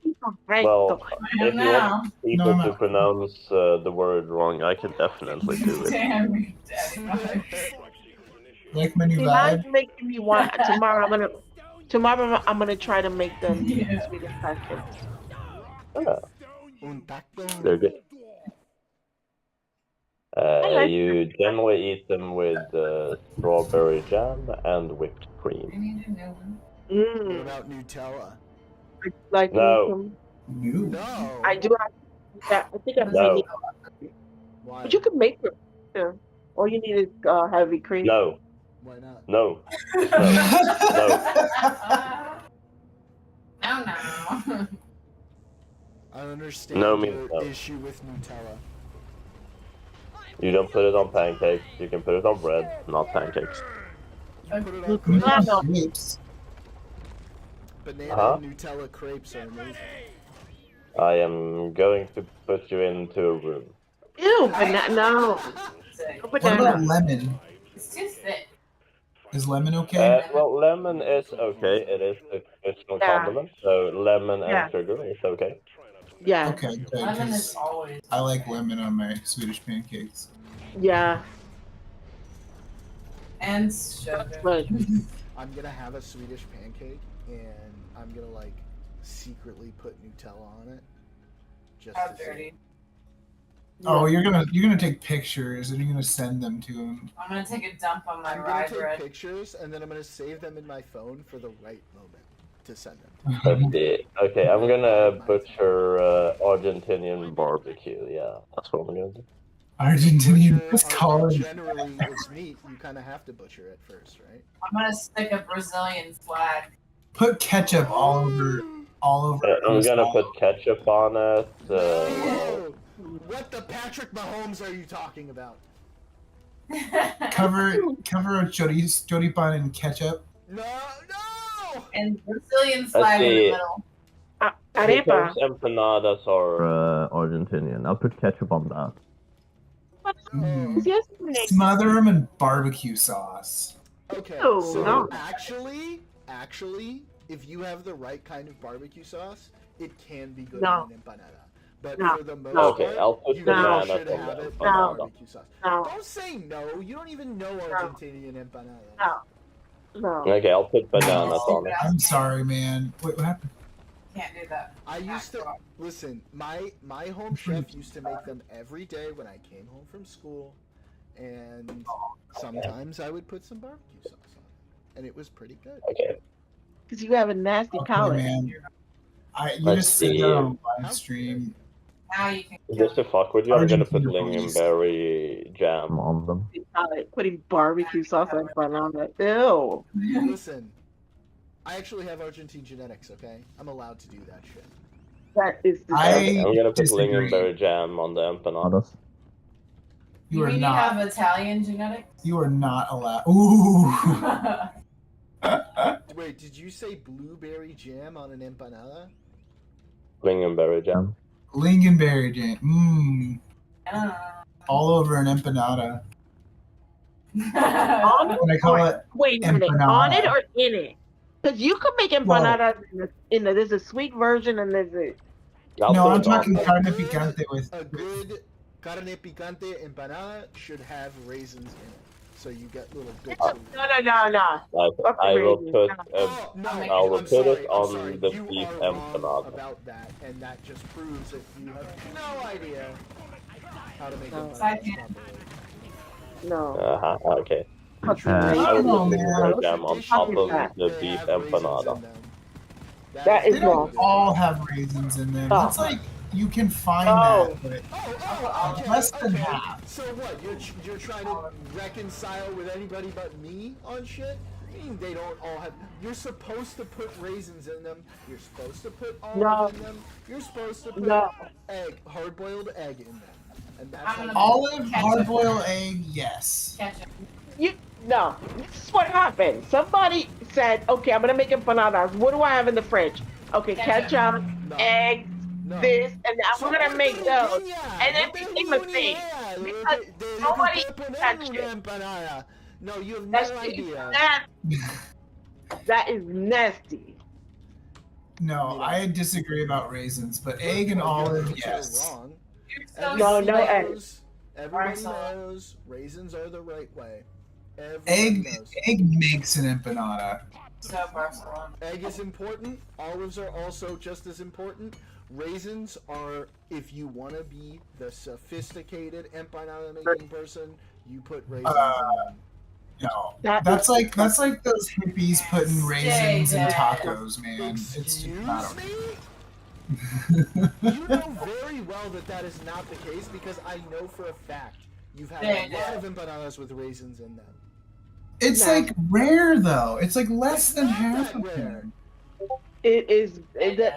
Correcto. I if don't you want know. people No. to pronounce the word wrong, I can definitely do it. Damn, you daddy. Like my new See, now it's vibe. making me want. Tomorrow I'm gonna try to make them Yeah. Swedish pancakes. Yeah, Un taco. they're good. like You generally eat them with strawberry jam and whipped I cream. need to know them. What Mm. about Nutella? Like No. some- New. No. I do have. Yeah, I think I'm No. making. Why? But you can make them. Yeah. All you need is heavy cream. No, Why not? no. No. I understand No your means no. issue with Nutella. You don't put it on pancakes. You can put it on bread, not pancakes. You put it on Look, crepes. no. Grapes. Banana Huh? and Nutella crepes are amazing. I am going to put you into a room. Ew, but no. thick. No What about banana. lemon? It's too thick. Is lemon okay? Well, lemon is okay. It is a traditional Yeah. condiment, so lemon Yeah. and sugar is okay. Yeah. Okay, good. Lemon 'cause is always. I like lemon on my Swedish pancakes. Yeah. And sugar. But I'm gonna have a Swedish pancake, and I'm gonna like secretly put Nutella on it. Just How to see. dirty. Oh, you're gonna take pictures and you're gonna send them to him. I'm gonna take a dump on my I'm rye gonna take bread. pictures, and then I'm gonna save them in my phone for the right moment to send them. Okay, I'm gonna butcher Argentinian barbecue. Yeah, that's what I'm gonna do. Argentinian. Butcher Let's call it. generally is meat. You kind of have to butcher it first, right? I'm gonna stick a Brazilian flag. Put ketchup all over. I'm gonna put ketchup on it. Oh, what the Patrick Mahomes are you talking about? Cover a choripan in ketchup. No. And Brazilian flag in the see. middle. arepa. Because empanadas are Argentinian. I'll put ketchup on that. Mm. Yes. Smother them in barbecue sauce. Okay, Oh, so no. actually, if you have the right kind of barbecue sauce, it can be good No. in an empanada. But No. for the most No. Okay, part, I'll put you bananas should on have the it with empanada. barbecue sauce. No. Don't say no. You don't even know Argentinian empanada. No. Okay, I'll put bananas on it. I'm sorry, man. Wait, what happened? Can't do that. I used to listen. My home chef used to make them every day when I came home from school, and sometimes I would put some barbecue sauce on it, and it was pretty good. Okay. Because you have a nasty Okay, palate. man. You Let's just said see. that on live stream. Now you can. Just to fuck with you, I'm gonna put Argentina police. lingonberry jam on them. Putting barbecue sauce on banana. Ew. Listen, I actually have Argentine genetics. Okay, I'm allowed to do that shit. That is I I'm gonna put disagree. lingonberry jam on the empanadas. You You are mean not. you have Italian genetics? You are not allowed. Ooh. Wait, did you say blueberry jam on an empanada? Lingonberry jam. Lingonberry jam. Mmm. Ah. All over an empanada. On it? And I call it Wait a minute. empanada. On it or in it? Because you could make empanadas there's a sweet version and there's a. I'll No, put I'm it on talking them. carne picante with. A good carne picante empanada should have raisins in it, so you get little bits. Of No. I will put Oh, no, I will I'm put sorry, it I'm on sorry. the You beef are wrong empanada. about that, and that just proves that you have no idea how to make No. empanadas properly. No. Okay. Fucking I raisin. will Oh, put man. lingonberry jam on top of that? the They beef have raisins empanada. in them. That is They wrong. don't all have raisins in them. Oh. It's like you can find Oh. that, but Oh, okay, less than okay. half. So what? You're trying to reconcile with anybody but me on shit? I mean, they don't all have. You're supposed to put raisins in them. You're supposed to put olive in them. You're supposed to put hard-boiled egg in them, and that's how you olive, hard-boiled egg, yes. Ketchup. No. This is what happened. Somebody said, okay, I'm going to make empanadas. What do I have in the fridge? Okay, ketchup, No. eggs, No. this, and I'm So going to what make the those. yeah, And then what the became a hell thing. yeah, Because they nobody put pepper touched in it. an empanada. No, you have That's no idea. that is nasty. No, I disagree about raisins, but egg and You're olive, yes. wrong. You're so Everybody No, egg. knows- Everybody Marcel. knows raisins are the right way. Everybody Egg knows. makes an empanada. So Barcelona. Egg is important. Olives are also just as important. Raisins are, if you want to be the sophisticated empanada making person, you put raisins in them. No, That that's is- like those hippies putting raisins in Stay tacos, man. Excuse It's not me? okay. You know very well that that is not the case because I know for a fact you've had a lot of empanadas with raisins in them. It's No. like rare though. It's like less than not half that of rare. them. It is.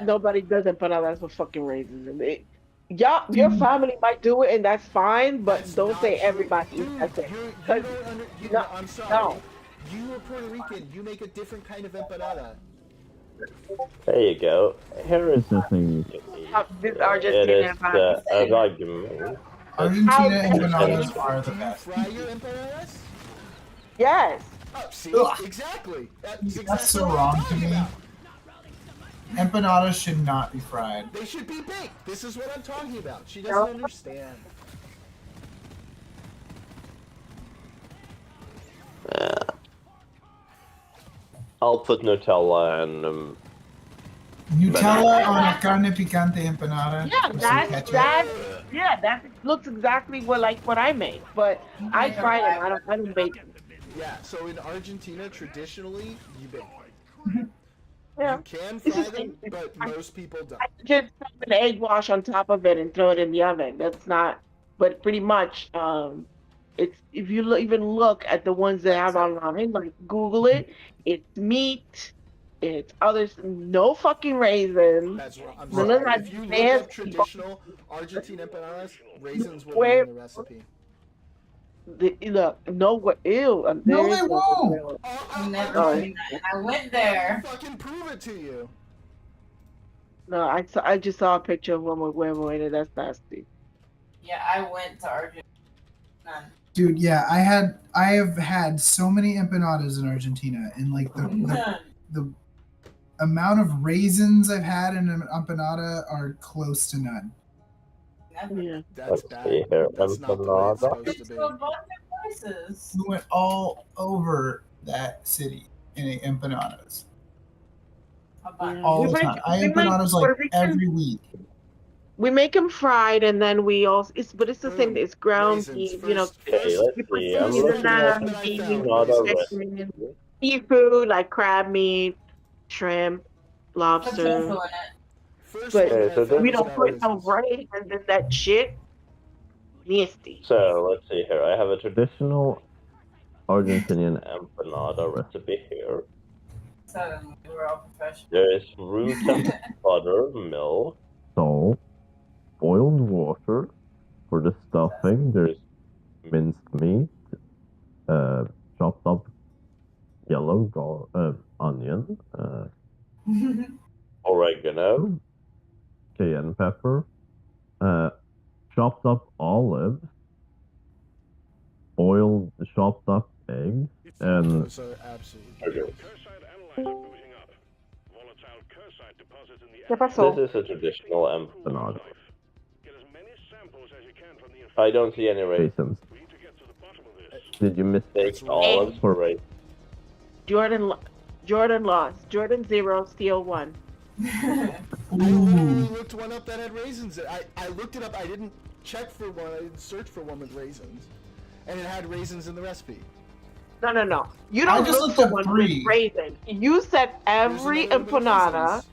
Nobody does empanadas with fucking raisins in it. Your family might do it, and that's fine, but That's don't not say true. everybody. Dude, That's it. you Cause- don't No, I'm sorry. no. You are Puerto Rican. You make a different kind of empanada. There you go. Here is the thing you can eat. This It Argentinian is empanada. a ragu. Argentina How- empanadas are the Do you best. fry your empanadas? Yes. Oh, see, Ugh. exactly. That's That's exactly so what I'm wrong to talking me. about. Empanadas should not be fried. They should be baked. This is what I'm talking about. She doesn't understand. I'll put Nutella and Nutella on a carne picante empanada. Yeah, with some ketchup. that looks exactly what I make, but I fry them. I don't bake them. Yeah, so in Argentina, traditionally, you bake. Yeah. You can It's fry the them, same. but most people don't. I just put an egg wash on top of it and throw it in the oven. That's not, but pretty much, it's if you even look at the ones they have online, like Google it, it's meat, it's others, no fucking raisins. That's wrong. I'm None of sorry. that If you look up nasty traditional Argentine empanadas, raisins will be Where- in the recipe. Look, no, ew. No, there is they won't. Oh, Never Oh, seen that. I went there. Fucking prove it to you. No, I just saw a picture of one with huevo in it. That's nasty. Yeah, I went to Argentina. None. Dude, yeah, I have had so many empanadas in Argentina, and like the amount of raisins I've had in an empanada are close to none. Never. Yeah. That's Let's bad. see here. That's not the way it's Empanada. supposed to It's be. a bunch of places. We went all over that city in empanadas A bunch. Yeah. all We the make- time. I we have make empanadas like Puerto Rican- every week. We make them fried, and then we also it's the same. It's ground Raisins. beef, you know. Okay, let's We put see. I'm seasoning looking in that, at beef, empanada chicken, recipe. seafood like crab meat, shrimp, Put lobster. tofu in it. First But one Okay, that so I found this- We was don't got put no raisins. raisins in that shit. Nasty. So let's see here. I have a traditional Argentinian empanada recipe here. Suddenly, we're all professional. There is root and butter, milk, salt, boiled water. For the stuffing, there's minced meat, chopped up yellow onion, oregano, cayenne pepper, chopped up olives, boiled chopped up eggs, and Those are absolutely sugar. ¿Qué pasó? This is a traditional empanada. I don't see any raisins. Did you mistake olives for raisins? Jordan lost. Jordan 0, Steel 1. I Ooh. literally looked one up that had raisins. I looked it up. I didn't check for one. I didn't search for one with raisins, and it had raisins in the recipe. No. You I don't just look looked for up one 3. with raisins. You said every There's another one with empanada raisins.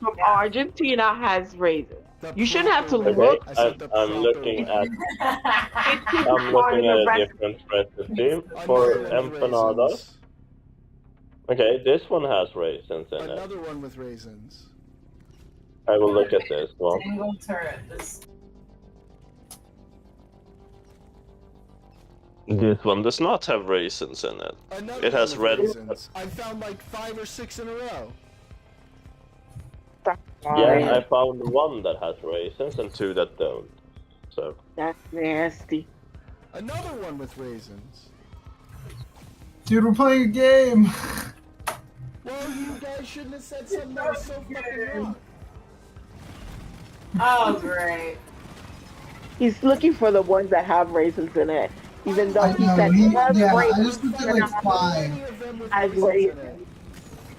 from Argentina has raisins. The You shouldn't have to proper Okay, way. look. I said the I'm proper looking way. at It's I'm part looking of at the a recipe. different recipe Another for one with empanadas. raisins. Okay, this one has raisins in it. Another one with raisins. I will look at this one. Single turret. This one does not have raisins in it. Another It has one with red- raisins. I found like 5 or 6 in a row. Yeah, I found one that has raisins and 2 that don't. So That's nasty. Another one with raisins. Dude, we're playing a game. Well, you guys shouldn't have said something that was so fucking wrong. Oh, great. He's looking for the ones that have raisins in it, even though I he know, said I every just looked at like 5. Any of them with has raisins in it.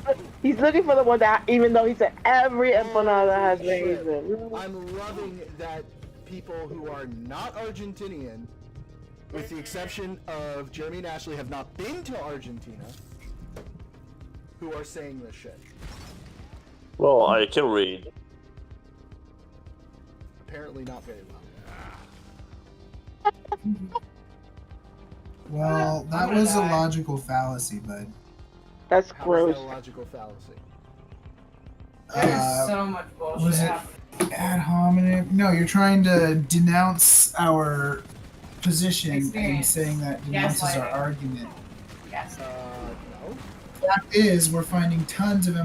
raisins. He's looking for the one that, even though he said every empanada has raisins. I'm loving that people who are not Argentinian, with the exception of Jeremy and Ashley, have not been to Argentina, who are saying this shit. well, I can read. Apparently not very well. Well, that gonna was a die. logical fallacy, bud. That's How is gross. that a logical fallacy? There's so much bullshit. was it- happening. Ad hominem. No, you're trying to denounce our position and Experience. saying that denounces our Gaslighting. argument. Yes. No. Fact is, we're finding tons of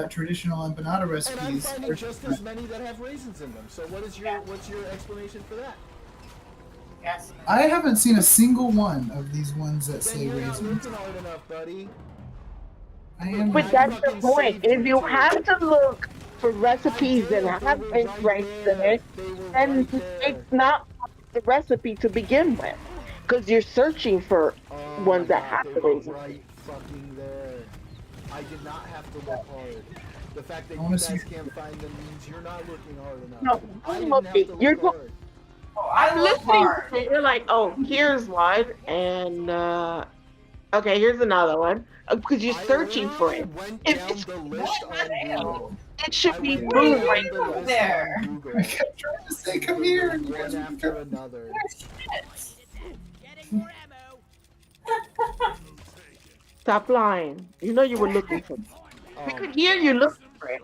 traditional empanada And I'm recipes. finding just as many that have raisins in them. So what's your explanation for that? Yes. I haven't seen a single one of these ones that Then say you're not raisins. looking hard enough, buddy. I am. But I that's the fucking point. saved If you too. have to look for I recipes did. that They have were been right right there. there, They were then right there. it's not the recipe to begin with, because you're searching for Oh ones my that God, have they the were raisins. right fucking there. I did not have to look hard. The fact that I you wanna guys see- can't find them means you're not looking hard enough. No, I I'm didn't have looking. to You're look hard. Oh, I I'm look listening hard. to it. You're like, oh, here's one, and okay, here's another one, because you're I searching for literally it. went If down it's- the list on Google. It should I be went boom down right the list there. on Google. I kept trying to say, "Come here," and you guys One would after go. another. Stop lying. You know you were looking for it. We could hear you looking for it.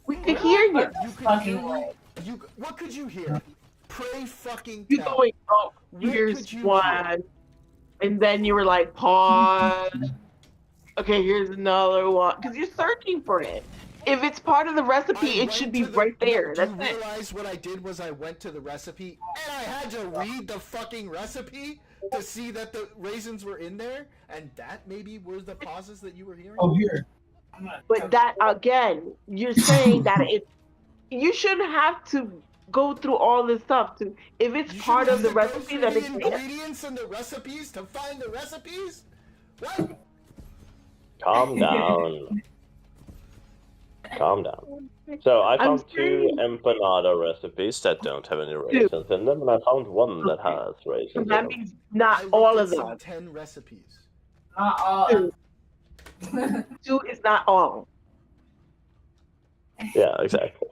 We could hear you. You could Fucking hear way. you. What could you hear? Pray fucking You tell. going, oh, What here's could you one, and then you were like, pause. Okay, here's another one, because you're searching for it. If it's part of the recipe, I it should went be to the- right there. Do you That's it. realize what I did was I went to the recipe and I had to read the fucking recipe to see that the raisins were in there, and that maybe were the pauses that you were hearing. Oh, here. I'm gonna But that again, you're saying that you shouldn't have to go through all this stuff to if it's You part shouldn't of the have to go recipe through that the it's there. ingredients and the recipes to find the recipes. What? Calm down. Calm down. So I I'm found two empanada recipes that don't have any raisins in them, and I found one that has raisins So in that them. means I not looked all at of some them. 10 recipes. not all. Two. Two is not all. Yeah, exactly.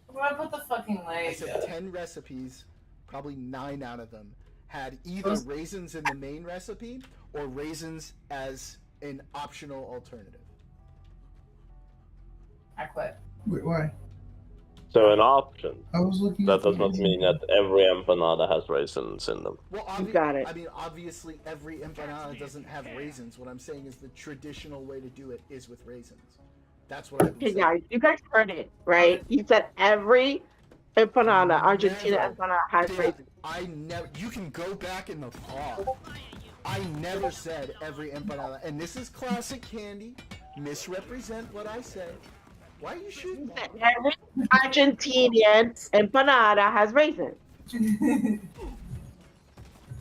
Where I put the fucking I leg? said 10 recipes, probably 9 out of them had either raisins in the main recipe or raisins as an optional alternative. I quit. Wait, why? So an option. I was looking. That at the does not mean that every empanada has raisins in them. Well, got it. I mean, obviously, every empanada doesn't have raisins. What I'm saying is the traditional way to do it is with raisins. That's what I've been Okay, saying. guys, you guys heard it, right? You said every empanada, Argentina Never empanada has did- raisins. I never. You can go back in the pod. I never said every empanada, and this is classic Candy. Misrepresent what I said. Why are you shooting? You said every Argentinian empanada has raisins.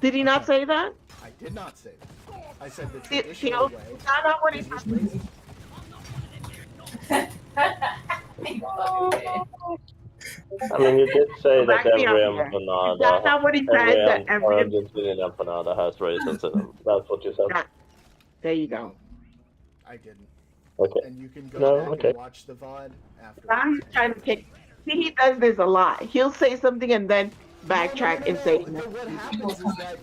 Did he not say that? I did not say that. I said the See, traditional see, way. that's not what he is with said. raisins. I mean, you did say that Back me every up here. empanada, That's not what he said. That every Argentinian empanada has raisins in them. That's what you said. Yeah. There you go. I didn't. Okay. And you can go No, back okay. and watch the VOD after. Now he's trying to pick. See, he does this a lot. He'll say something and then backtrack and say. But what happens is that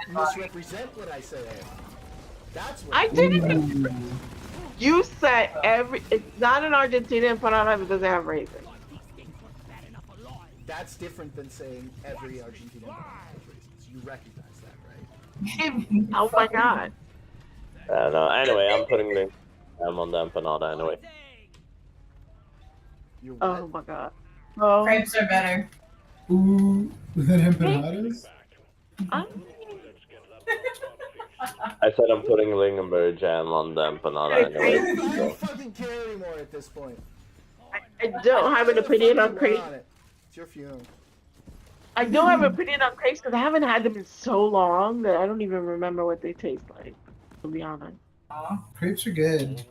you misrepresent what I say. That's what I didn't. You said every. It's not an Argentinian empanada because they have raisins. That's different than saying every Argentinian has raisins. You recognize that, right? Oh my god. Anyway, I'm putting the on the empanada anyway. You're Oh what? my god. Oh. Crepes are better. Ooh, than empanadas. I- I said I'm putting lingonberry jam on the empanada I anyway. don't So. fucking care anymore at this point. I don't have an opinion on Fucking crepes. on it. It's your funeral. I don't have an opinion on crepes because I haven't had them in so long that I don't even remember what they taste like. To be honest, Aw. Crepes are good.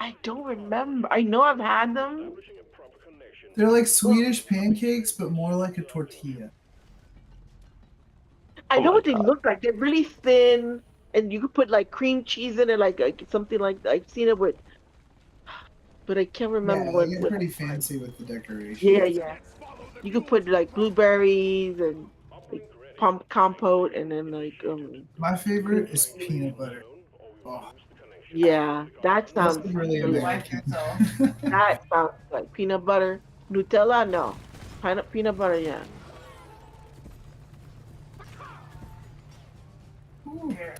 I don't remember. I know I've had them. They're like Swedish pancakes, but more like a tortilla. I Oh know my what they God. look like. They're really thin, and you could put like cream cheese in it, like something like I've seen it with, but I can't remember Yeah, what. they get what pretty fancy with the decoration. yeah. You could put like blueberries and like, pump compote, and then like My favorite is peanut butter. Oh, yeah, that that's sounds really really- Wipe American. yourself. that sounds like peanut butter. Nutella, no. Peanut butter, yeah. Here.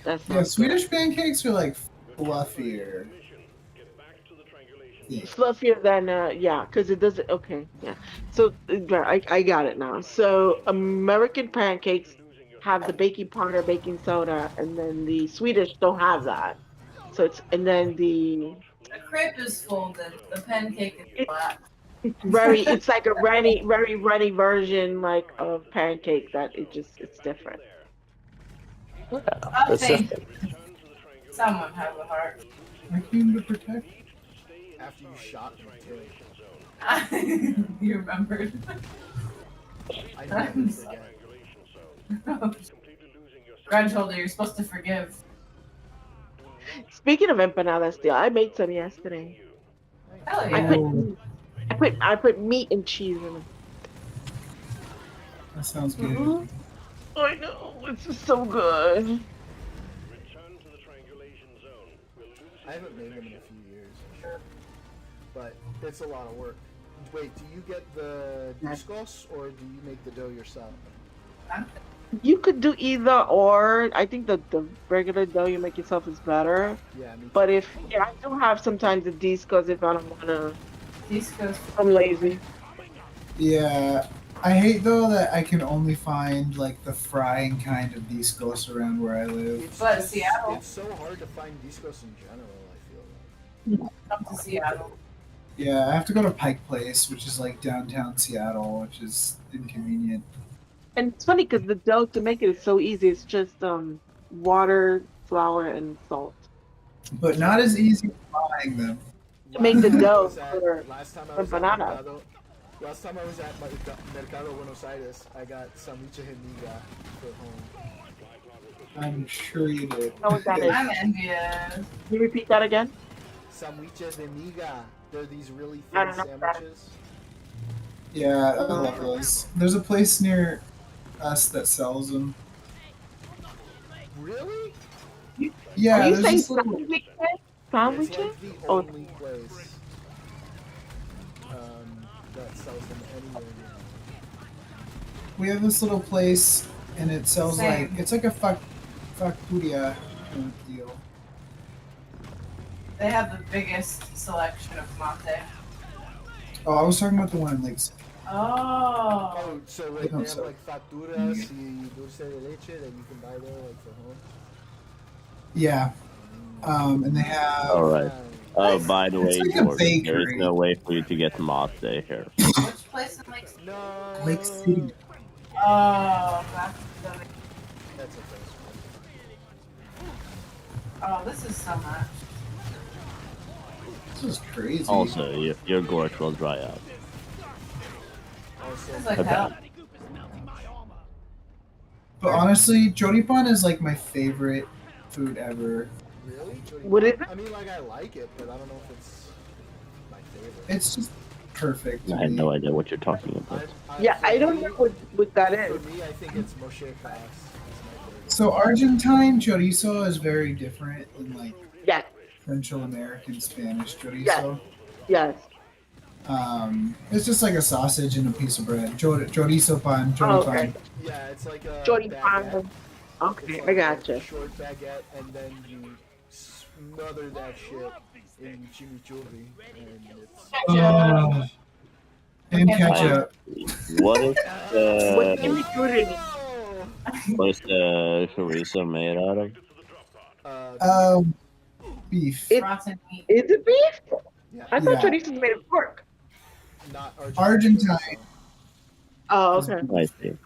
That's Yeah, Swedish pancakes are like fluffier. Fluffier than yeah, because it doesn't. Okay, yeah. So I got it now. So American pancakes have the baking powder, baking soda, and then the Swedish don't have that. So it's and then the The crepe is folded. The pancake is it, flat. it's like a very runny version like of pancake that it's different. Oh, It's thank just someone has a heart. I came to protect. After you shot me too. You remembered. I never forget. Grudge holder, you're supposed to forgive. Speaking of empanadas, still, I made some yesterday. Hell I yeah. put I put meat and cheese in them. That sounds good. Mhm. I know it's just so good. I haven't made them in a few years, but it's a lot of work. Wait, do you get the discos or do you make the dough yourself? You could do either or. I think the regular dough you make yourself is better. Yeah, me too. But if yeah, I do have sometimes the discos if I don't wanna. Discos. I'm lazy. Yeah, I hate though that I can only find like the frying kind of discos around where I live. But Seattle. It's so hard to find discos in general, I feel like. Come to Seattle. Yeah, I have to go to Pike Place, which is like downtown Seattle, which is inconvenient. And it's funny because the dough to make it is so easy. It's just water, flour, and salt. But not as easy as buying them. To make the dough Last time I for was at bananas. Mercado, last time I was at Mercado Buenos Aires, I got sandwiches de miga for home. I'm sure you did. Know what that is? I'm envious. Can you repeat that again? Sandwiches de miga. They're these really I thin don't know that. sandwiches. Yeah, I love those. There's a place near us that sells them. Really? Yeah, Are you there's saying this little, sandwiches? It's Sandwiches? like the Oh. only place that sells them anywhere near. we have this little place, and it sells Same. like it's like a facturia kind of deal. They have the biggest selection of mate. Oh, I was talking about the one in Lakes. Oh. Oh, so like they have like facturas y dulce de leche that you can buy there like for home. Yeah, and they have. all right. Oh, by the way, It's like a Jordan, there is bakery. no way for you to get mate here. Which place in Lake City? No. Lake City. Oh, that's the... That's a place. Oh, this is so much. This is crazy. Also, your gorge will dry out. Also, It's like Okay. hell. But honestly, Choripan is like my favorite food ever. really? What is it? I mean, like I like it, but I don't know if it's my favorite. It's just perfect. I to had me. no idea what you're talking about. Yeah, I don't know what that For is. me, I think it's Moshe Pass. It's my favorite. So Argentine chorizo is very different than like Yes, Central American Spanish chorizo. Yes. yes. It's just like a sausage and a piece of bread. Chorizo pan, Oh, choripan. okay. Yeah, it's like a Jody baguette. Pan. Okay, It's I like gotcha. a short baguette, and then you smother that shit in chimichurri, and it's Oh, and Okay. ketchup. What is What can the we do to what is the chorizo made out of? Beef. It- Rotten meat. Is it beef? yeah, I thought Yeah. chorizo was made of pork. not Argentine. Oh, okay. I see.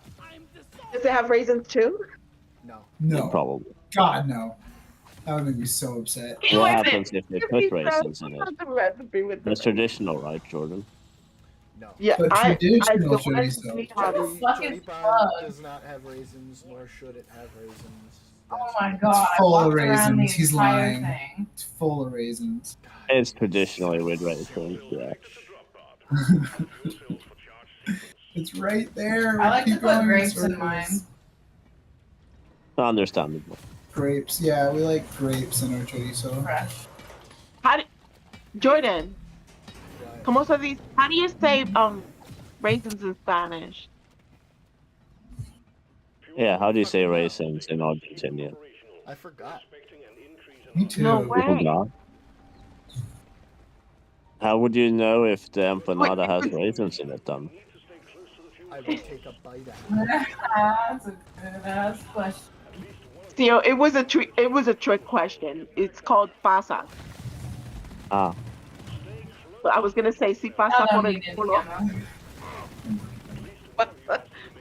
Does it have raisins too? No. No. Probably. God, no. That would make me so upset. What Wait a happens if they minute. put Give me raisins in it? the recipe with the That's traditional, right, Jordan? No. Yeah, But I traditional don't chorizo. see how to- Fucking Choripan plug. does not have raisins, nor should it have raisins. Oh That's my why. god. I full of walked around the raisins. He's entire lying. thing. It's full of raisins. It's traditionally with raisins, yeah. It's right there. I like to Keep put going grapes in circles. mine. Understandable. Grapes, yeah, we like grapes in our chorizo. Fresh. How do, Jordan, Right. como se dice? How do you say raisins in Spanish? Yeah, how do you say raisins in Argentinian? I forgot. Me too. No way. Forgot. How would you know if the empanada has raisins in it then? I will take a bite out. That's a good ass question. Theo, it was a trick question. It's called pasa. Ah, But I was gonna say si No, pasa no, por el you didn't, culo. Gemma.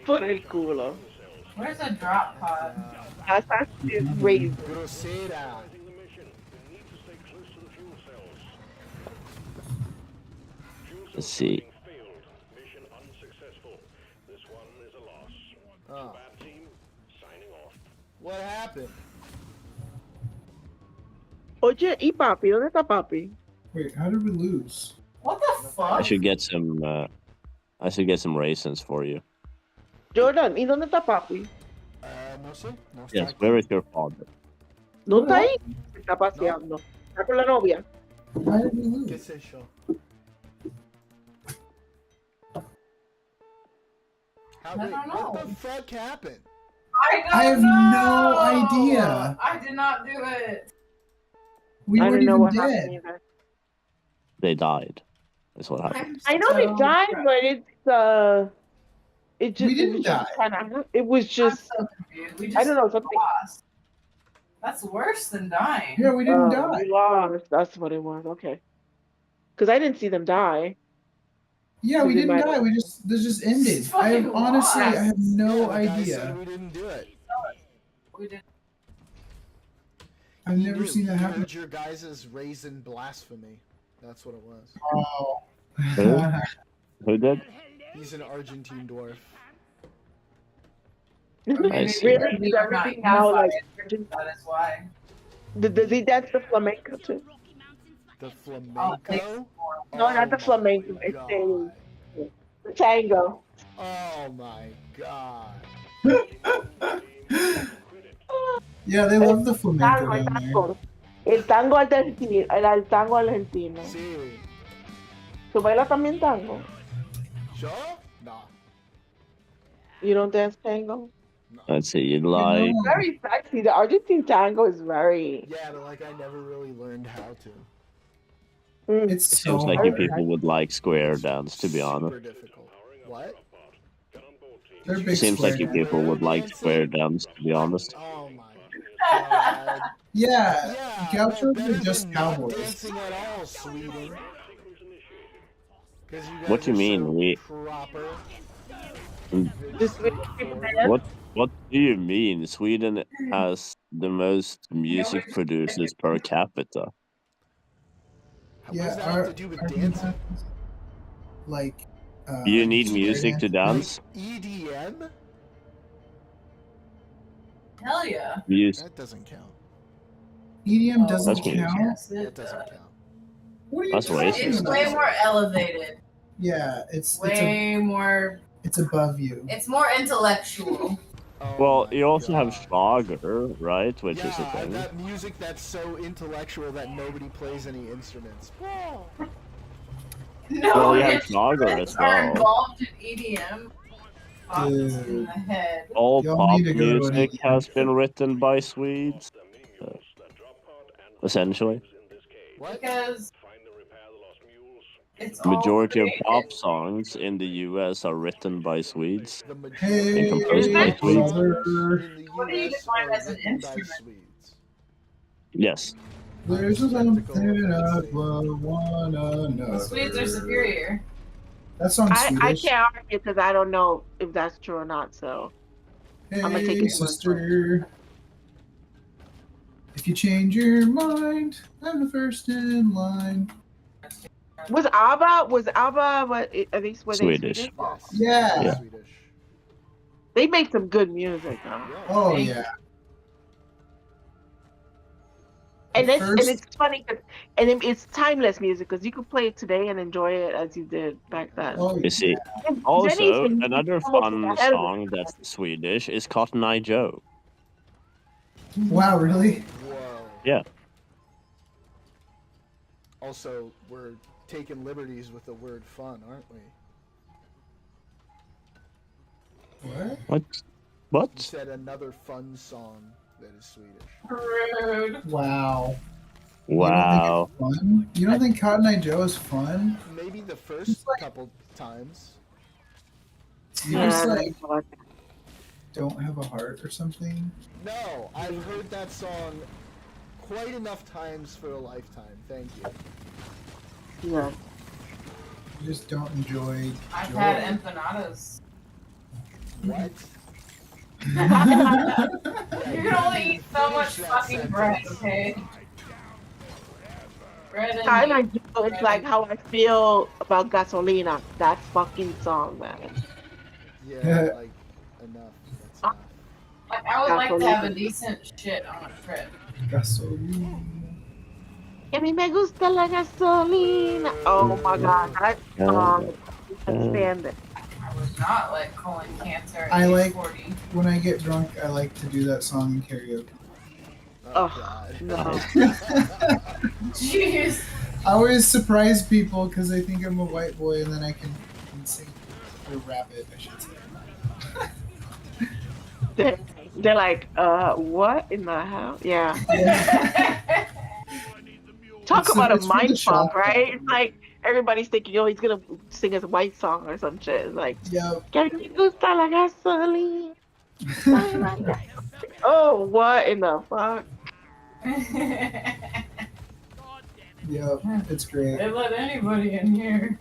Por el culo. Where's a drop pod? Pasa is raisin. Grosera. let's see. Oh. What happened? Oye, ¿y papi? ¿Dónde está papi? Wait, how did we lose? What the fuck? I should get some. I should get some raisins for you. Jordan, ¿y dónde está papi? No sé. No está Yes, aquí. where is your father? ¿No está ahí? Está paseando. Está con la novia. Why did we ¿Qué lose? sé yo? How, I wait, don't what know. the fuck happened? I have no idea. I did not do it. We I weren't don't know even what happened dead. either. They died. That's what happened. I know they died, but it just We didn't it was just die. kind of it was I'm just so confused. We I just don't know something. lost. That's worse than dying. Yeah, we didn't We die. lost. That's what it was. Okay. Because I didn't see them die. Yeah, we Does it didn't matter? die. This just ended. Just I have fucking honestly, lost. I have no Yeah, the guy said idea. we didn't do it. We did. I've He never knew. seen that He happen. heard your guys' raisin blasphemy. That's what it was. Oh. Who? Who did? He's an Argentine dwarf. Maybe see. Really? we Is are not everything now like unified. That is why. does he dance the flamenco too? The flamenco? No, not the Oh flamenco. my It's God. the tango. Oh my god. Yeah, they love the Tango, flamenco el down there. tango. El tango argentino. El tango argentino. Sí. ¿Tú bailas también tango? ¿Yo? No. You don't dance tango? Let's see. You'd like. No. Very sexy. The Argentine tango is very. Yeah, but like I never really learned how to. It's It so seems like you hard. people would like square dance, to be Super honest. difficult. What? They're It big Seems like you square. people would like square dance, to be honest. Oh my god. Yeah, Yeah, gauchos better are just than not cowboys. dancing at all, Sweden. 'Cause you guys What do you are mean? so We- proper. The Swedish people dance. What do you mean? Sweden has the most music producers per capita. What Yeah, does that have to do with dancing? like. Do you need square music to dance? EDM? Hell yeah. Music. That doesn't count. EDM doesn't That's music. count. Yes, That it doesn't does. count. What are you That's talking racist. It's about? way more elevated. Yeah, it's Way more. it's above you. It's more intellectual. Oh Well, my you also have God. Schlager, right? Which is a Yeah, thing. that music that's so intellectual that nobody plays any instruments. No, Well, you have instruments Schlager as are well. involved in EDM. Pops in Dude. the head. All Y'all pop need to go to an music EDM has show. been written by Swedes, essentially. What? Because it's The majority all of pop songs in the US are written by Swedes. The majority Hey, And composed by of Swedes. brother. in the What do you US define are as an written by instrument? Swedes. Yes. There's I'm something skeptical I of that wanna know. The Swedes are superior. That song's I Swedish. can't argue because I don't know if that's true or not. So I'ma take Hey, it one sister. If you change your mind, I'm the first in line. was ABBA? What are these? Were they Swedish. Swedish? Yes. Yeah. Yeah. Swedish. They made some good music, though. Yeah. Oh Thank yeah. And The it's first- and it's funny 'cause- it's timeless music because you could play it today and enjoy it as you did back then. Oh You see, And also, Jenny's another almost fun ahead of song it. that's Swedish is Cotton Eye Joe. wow, really? Whoa. Yeah. Also, we're taking liberties with the word fun, aren't we? What? What? You What? said another fun song that is Swedish. Rude. Wow. Wow. Fun? You don't think Cotton Eye Joe is fun? Maybe the first couple times. You just like don't have a heart or something? No, I've heard that song quite enough times for a lifetime. Thank you. Yeah. You just don't enjoy I've joy. had empanadas. What? You can only eat so much fucking bread, okay? Bread and Kind meat. of, it's like how I feel about Gasolina. That fucking song, man. Yeah, like enough. That's enough. Like, I would like to have a decent shit on a trip. Gasolina. A mí me gusta la gasolina. Oh my god, that song. I can't stand it. I would not like colon cancer at I age like 40. when I get drunk. I like to do that song in karaoke. Oh, Oh, God. no. Jeez. I always surprise people because they think I'm a white boy, and then I can sing or rap it. I should say. They're like, what in the hell? Yeah. Talk It's about the- a it's for the mind shop. fuck, right? It's like everybody's thinking, oh, he's gonna sing a white song or some shit. It's like, Yeah. que me gusta la gasolina. Oh, what in the fuck? Yeah, it's great. They let anybody in here.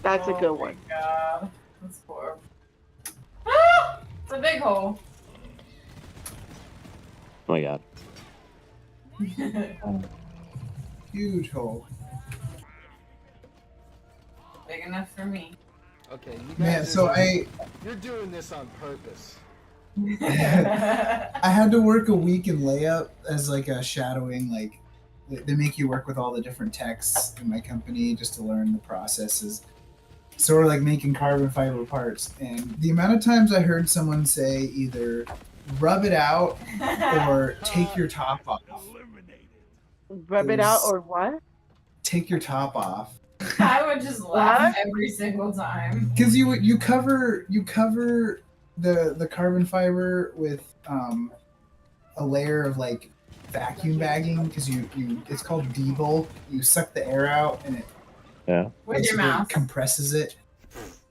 That's a Oh good my one. God. That's horrible. Ah! It's a big hole. Oh my god. Huge hole. Big enough for me. Okay, you guys Man, are so you're doing this on purpose. I had to work a week in layup as like a shadowing, like they make you work with all the different techs in my company just to learn the processes. Sort of like making carbon fiber parts. And the amount of times I heard someone say either rub it out or take your top off. Rub it out or what? Take your top off. I would just laugh every single time. Because you cover the carbon fiber with a layer of like vacuum bagging because you it's called debulk. You suck the air out and it With your basically mouth. compresses it.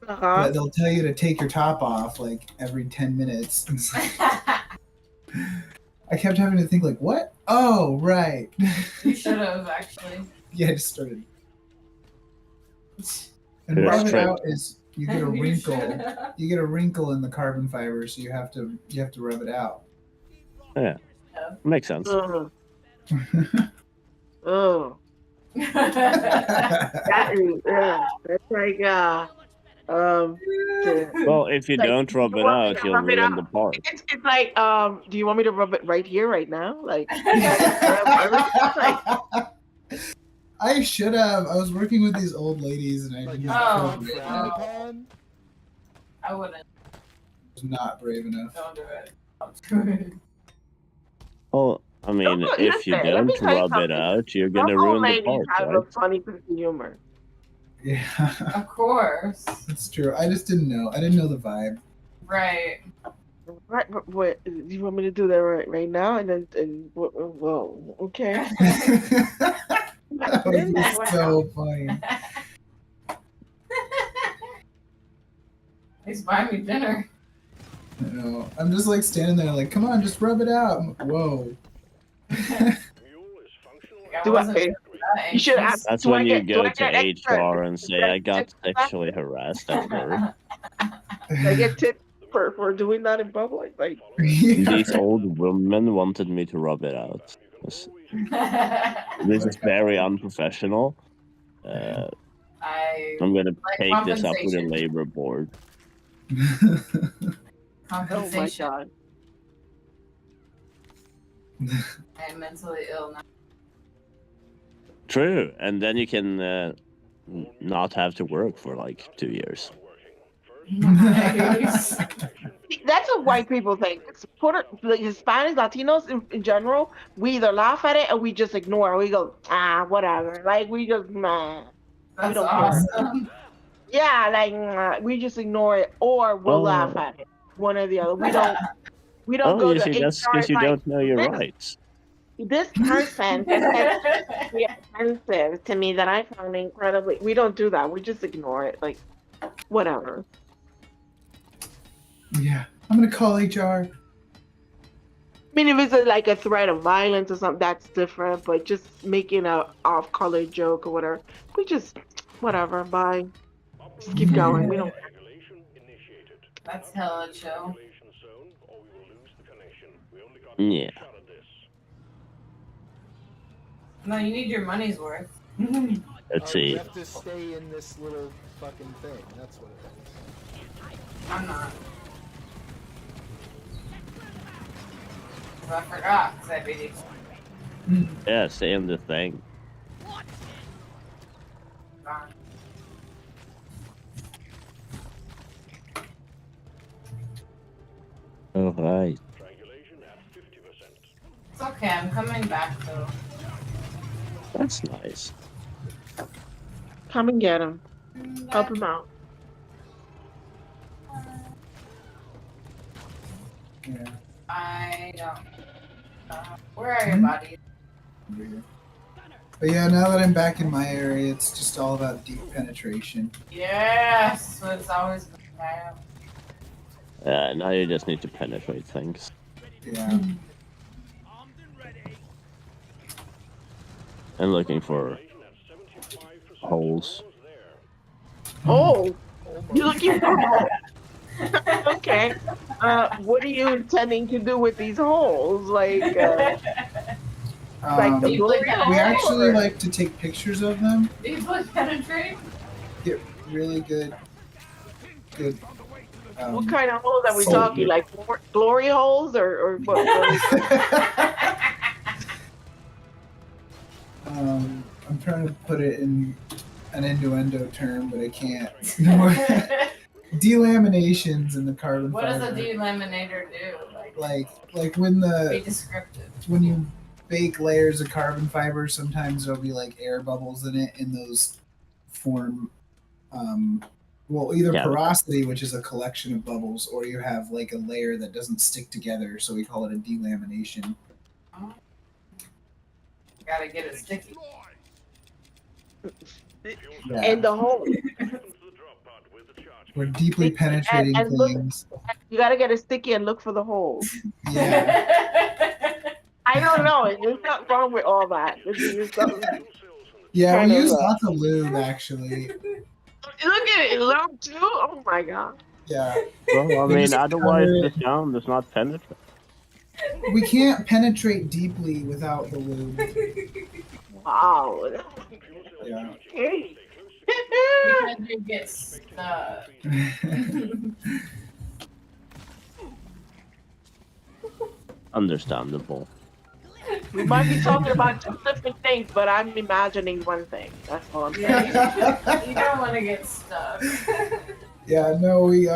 Uh-huh. But they'll tell you to take your top off like every 10 minutes. It's like- I kept having to think like, what? Oh, right. You should have actually. Yeah, I just started. And Yeah, rub it straight. out is you get a You wrinkle. should've. You get a wrinkle in the carbon fiber, so you have to rub it out. Yeah. Makes sense. Ugh. Ugh. That is, that's like, Well, if you like, don't rub you it want me out, to you'll rub it ruin out? the part. it's like, do you want me to rub it right here, right now? Like, I should have. I was working with these old ladies, and I Like, didn't Oh, is feel that no. frowned upon? I wouldn't. was not brave enough. Don't do it. Don't do it. Well, I mean, Don't- if you listen, let me don't tell you rub it something. out, you're some gonna old ruin the ladies part, have right? a funny sense of humor. Yeah, Of course. that's true. I just didn't know. I didn't know the vibe. Right. Right, but what, do you want me to do that right now? And then, well, okay. That would be so funny. Please buy me dinner. I know. I'm just like standing there, like, come on, just rub it out. I'm like, whoa. Like, I Do I- wasn't that You should anxious. ask. That's Do when I you get- do go I to get extra- HR and say, I got sexually harassed at work. I get tips for doing that in public. Like, Yeah. These old women wanted me to rub it out. This is very unprofessional. I I'm gonna Like take this up with the compensation. labor board. oh my compensation. god. I am mentally ill now. True, and then you can not have to work for like 2 years. Nice. That's a white people thing. It's the Hispanics, Latinos in general, we either laugh at it or we just ignore it. We go, whatever. Like, we just, nah. That's don't care. awesome. Yeah, like, we just ignore it or we'll Oh. laugh at it. One or the other. We don't. We don't Oh, go you to see, that's HR because you like, don't know your this, rights. this person is extremely offensive to me that I found incredibly. We don't do that. We just ignore it. Like, whatever. Yeah, I'm gonna call HR. I mean, if it's like a threat of violence or something, that's different. But just making a off-color joke or whatever, we just whatever. Bye. Just keep going. We don't. That's hella chill. Yeah. No, you need your money's worth. Let's You see. have to stay in this little fucking thing. That's what it is. I'm not. I forgot because I beat you. Yeah, stay in the thing. All right. It's okay, I'm coming back though. That's nice. Come and get him. Help him out. Yeah. I don't. Where are your bodies? But yeah, now that I'm back in my area, it's just all about deep penetration. Yes, so it's always been bad. Now you just need to penetrate things. Yeah. And looking for holes. Oh, you're looking for. Okay. What are you intending to do with these holes? Like the Deeply glory penetrate. We hole, actually or- like to take pictures of them, Deeply penetrate? get really good. What kind of holes are we so- talking? Like glory holes, or what is I'm trying to put it in an innuendo term, but I can't. Delaminations in the carbon What does fiber. a delaminator do? Like when Be descriptive. when you bake layers of carbon fiber, sometimes there'll be like air bubbles in it, and those form either Yeah. porosity, which is a collection of bubbles, or you have like a layer that doesn't stick together, so we call it a delamination. Gotta get it sticky. Yeah. and the hole? We're deeply And- penetrating and look- things. You gotta get it sticky and look for the holes. Yeah. I don't know. There's nothing wrong with all that. There's something- Yeah, kind we of, use lots of lube actually. Look at it, love too. Oh my god. Yeah. Well, I They mean, just otherwise cover the it. sound does not penetrate. We can't penetrate deeply without the lube. Wow. Yeah. Okay. Because you get stuck. Understandable. We might be talking about two different things, but I'm imagining one thing. That's all I'm saying. Yeah, you don't want to get stuck. Yeah, no, we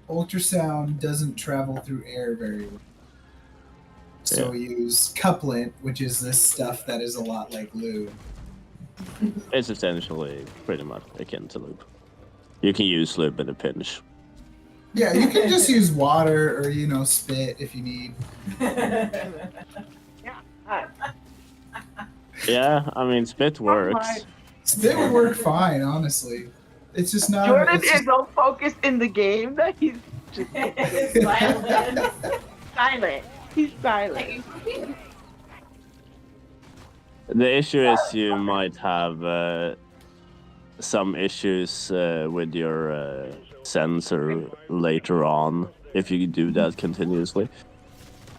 ultrasound doesn't travel through air very well. So Yeah. we use couplant, which is this stuff that is a lot like lube. It's essentially pretty much akin to lube. You can use lube in a pinch. Yeah, you can just use water or spit if you need. Alright. Yeah, I mean, spit works. Spit would work fine, honestly. It's just not. Jordan it's just- is so focused in the game that he's just Silence. silent. He's silent. The issue is you might have some issues with your sensor later on if you do that continuously.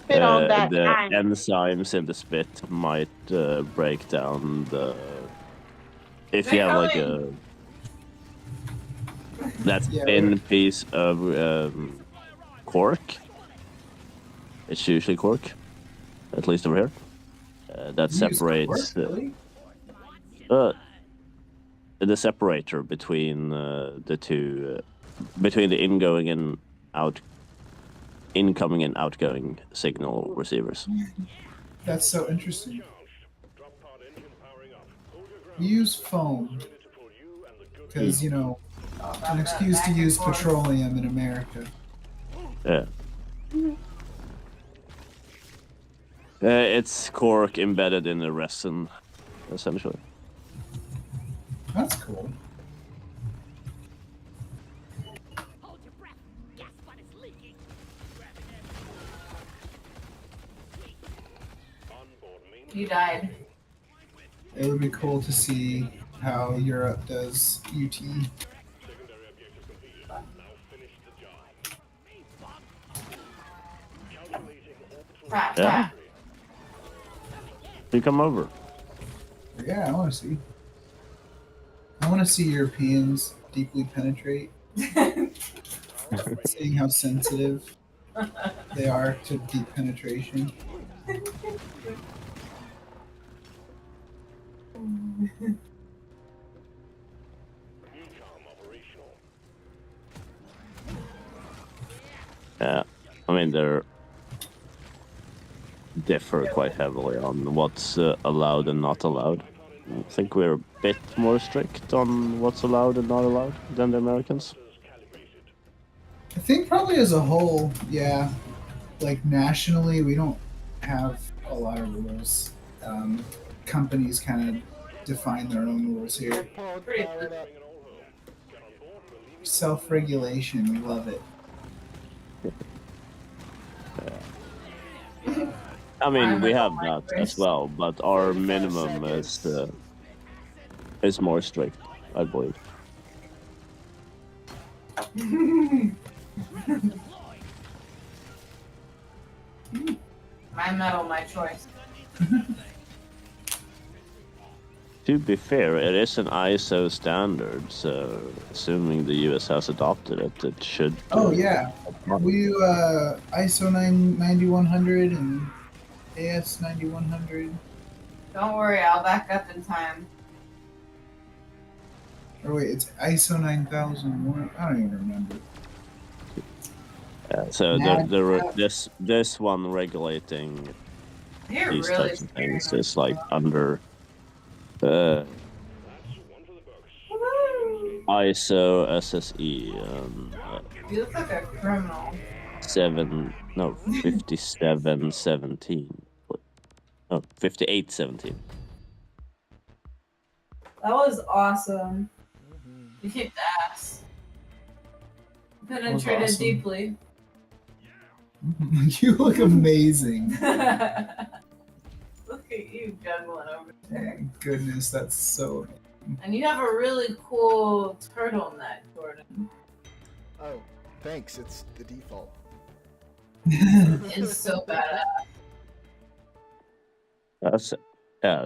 Spit on that The time. enzymes in the spit might break down the. If you They're have like coming. that Yeah, thin piece of cork, it's usually cork, at least over here, that You use separates cork, really? the separator between the two, between the incoming and outgoing signal receivers. That's so interesting. We use foam because an excuse to use petroleum in America. Yeah. It's cork embedded in the resin, essentially. That's cool. You died. It would be cool to see how Europe does UT. Crap, Yeah. crap. You come over. Yeah, I want to see. I want to see Europeans deeply penetrate, seeing how sensitive they are to deep penetration. Yeah. I mean, they're differ quite heavily on what's allowed and not allowed. I think we're a bit more strict on what's allowed and not allowed than the Americans. I think probably as a whole, yeah. Like nationally, we don't have a lot of rules. Companies kind of define their own rules here. Self-regulation, we love it. I mean, I'm we a have white that as race. well, but our minimum is more strict, I believe. My metal, my choice. To be fair, it is an ISO standard, so assuming the US has adopted it, it should. Oh yeah, we ISO 9100 and AS 9100. Don't worry, I'll back up in time. Or wait, it's ISO 9001. I don't even remember. So Nah, this one regulating You're these really types of things scared. is like under Woo! ISO SSE You look like a criminal. 5717. Oh, 5817. That was awesome. You kicked ass. Penetrated awesome. deeply. You look amazing. Look at you juggling over there. Thank goodness, that's so. And you have a really cool turtleneck, Jordan. Oh, thanks. It's the default. It's so badass.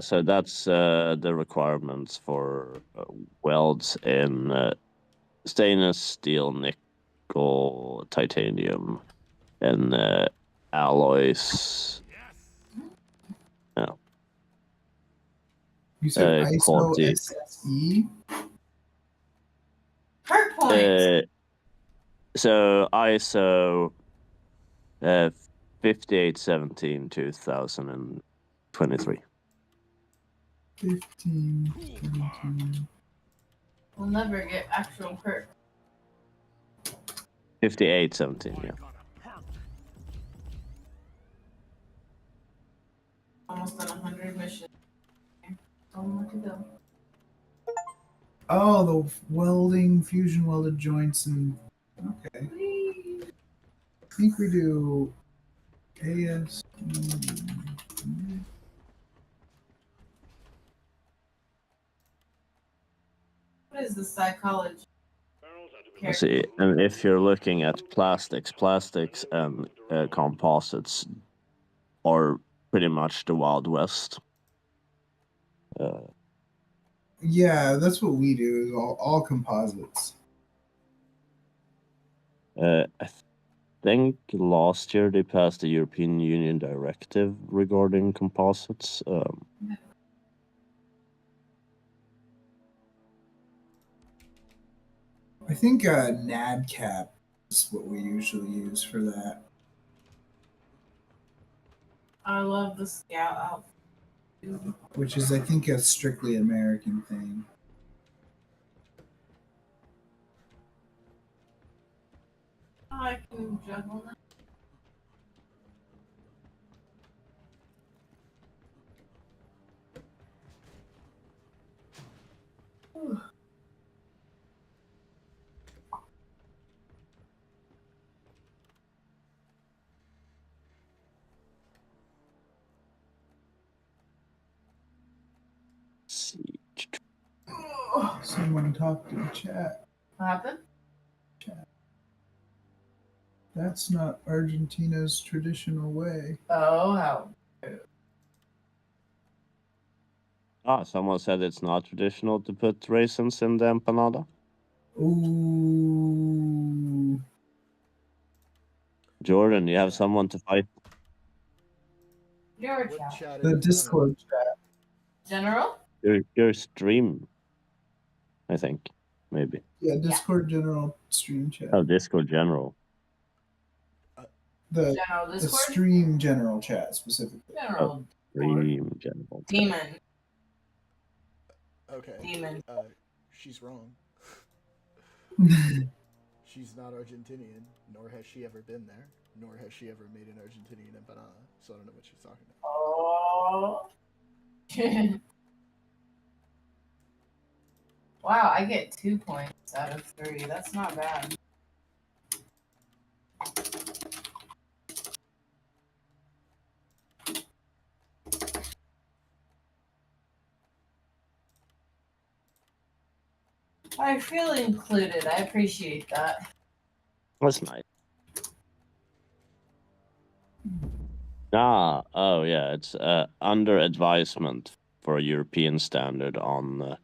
So that's the requirements for welds in stainless steel, nickel, titanium, and alloys. Yeah. You said ISO quality. SSE? Hurt points. So ISO 5817 2023. 15, 17. We'll never get actual hurt. 5817, yeah. Almost done 100 missions. One more to go. Oh, the welding, fusion welded joints, and okay. Whee! I think we do AS. What is the psychology? Let's see, and if you're looking at plastics and composites are pretty much the Wild West. Yeah, that's what we do. Is all composites. I think last year they passed the European Union directive regarding composites. I think NADCAP is what we usually use for that. I love the scout outfit. Which is, I think, a strictly American thing. I can juggle that. Whew. Someone talked in chat. What happened? That's not Argentina's traditional way. Oh, how? Someone said it's not traditional to put raisins in the empanada. Ooh. Jordan, you have someone to fight. Your What chat. chat are The you Discord chat. General? Your stream, I think, maybe. Yeah, Discord general stream chat. Oh, Discord general. The General the Discord? stream general chat specifically. General Stream general. Demon. Okay. Demon. She's wrong. She's not Argentinian, nor has she ever been there, nor has she ever made an Argentinian empanada. So I don't know what she's talking about. Oh. Wow, I get 2 points out of 3. That's not bad. I feel included. I appreciate that. That's nice. Oh yeah, it's under advisement for a European standard on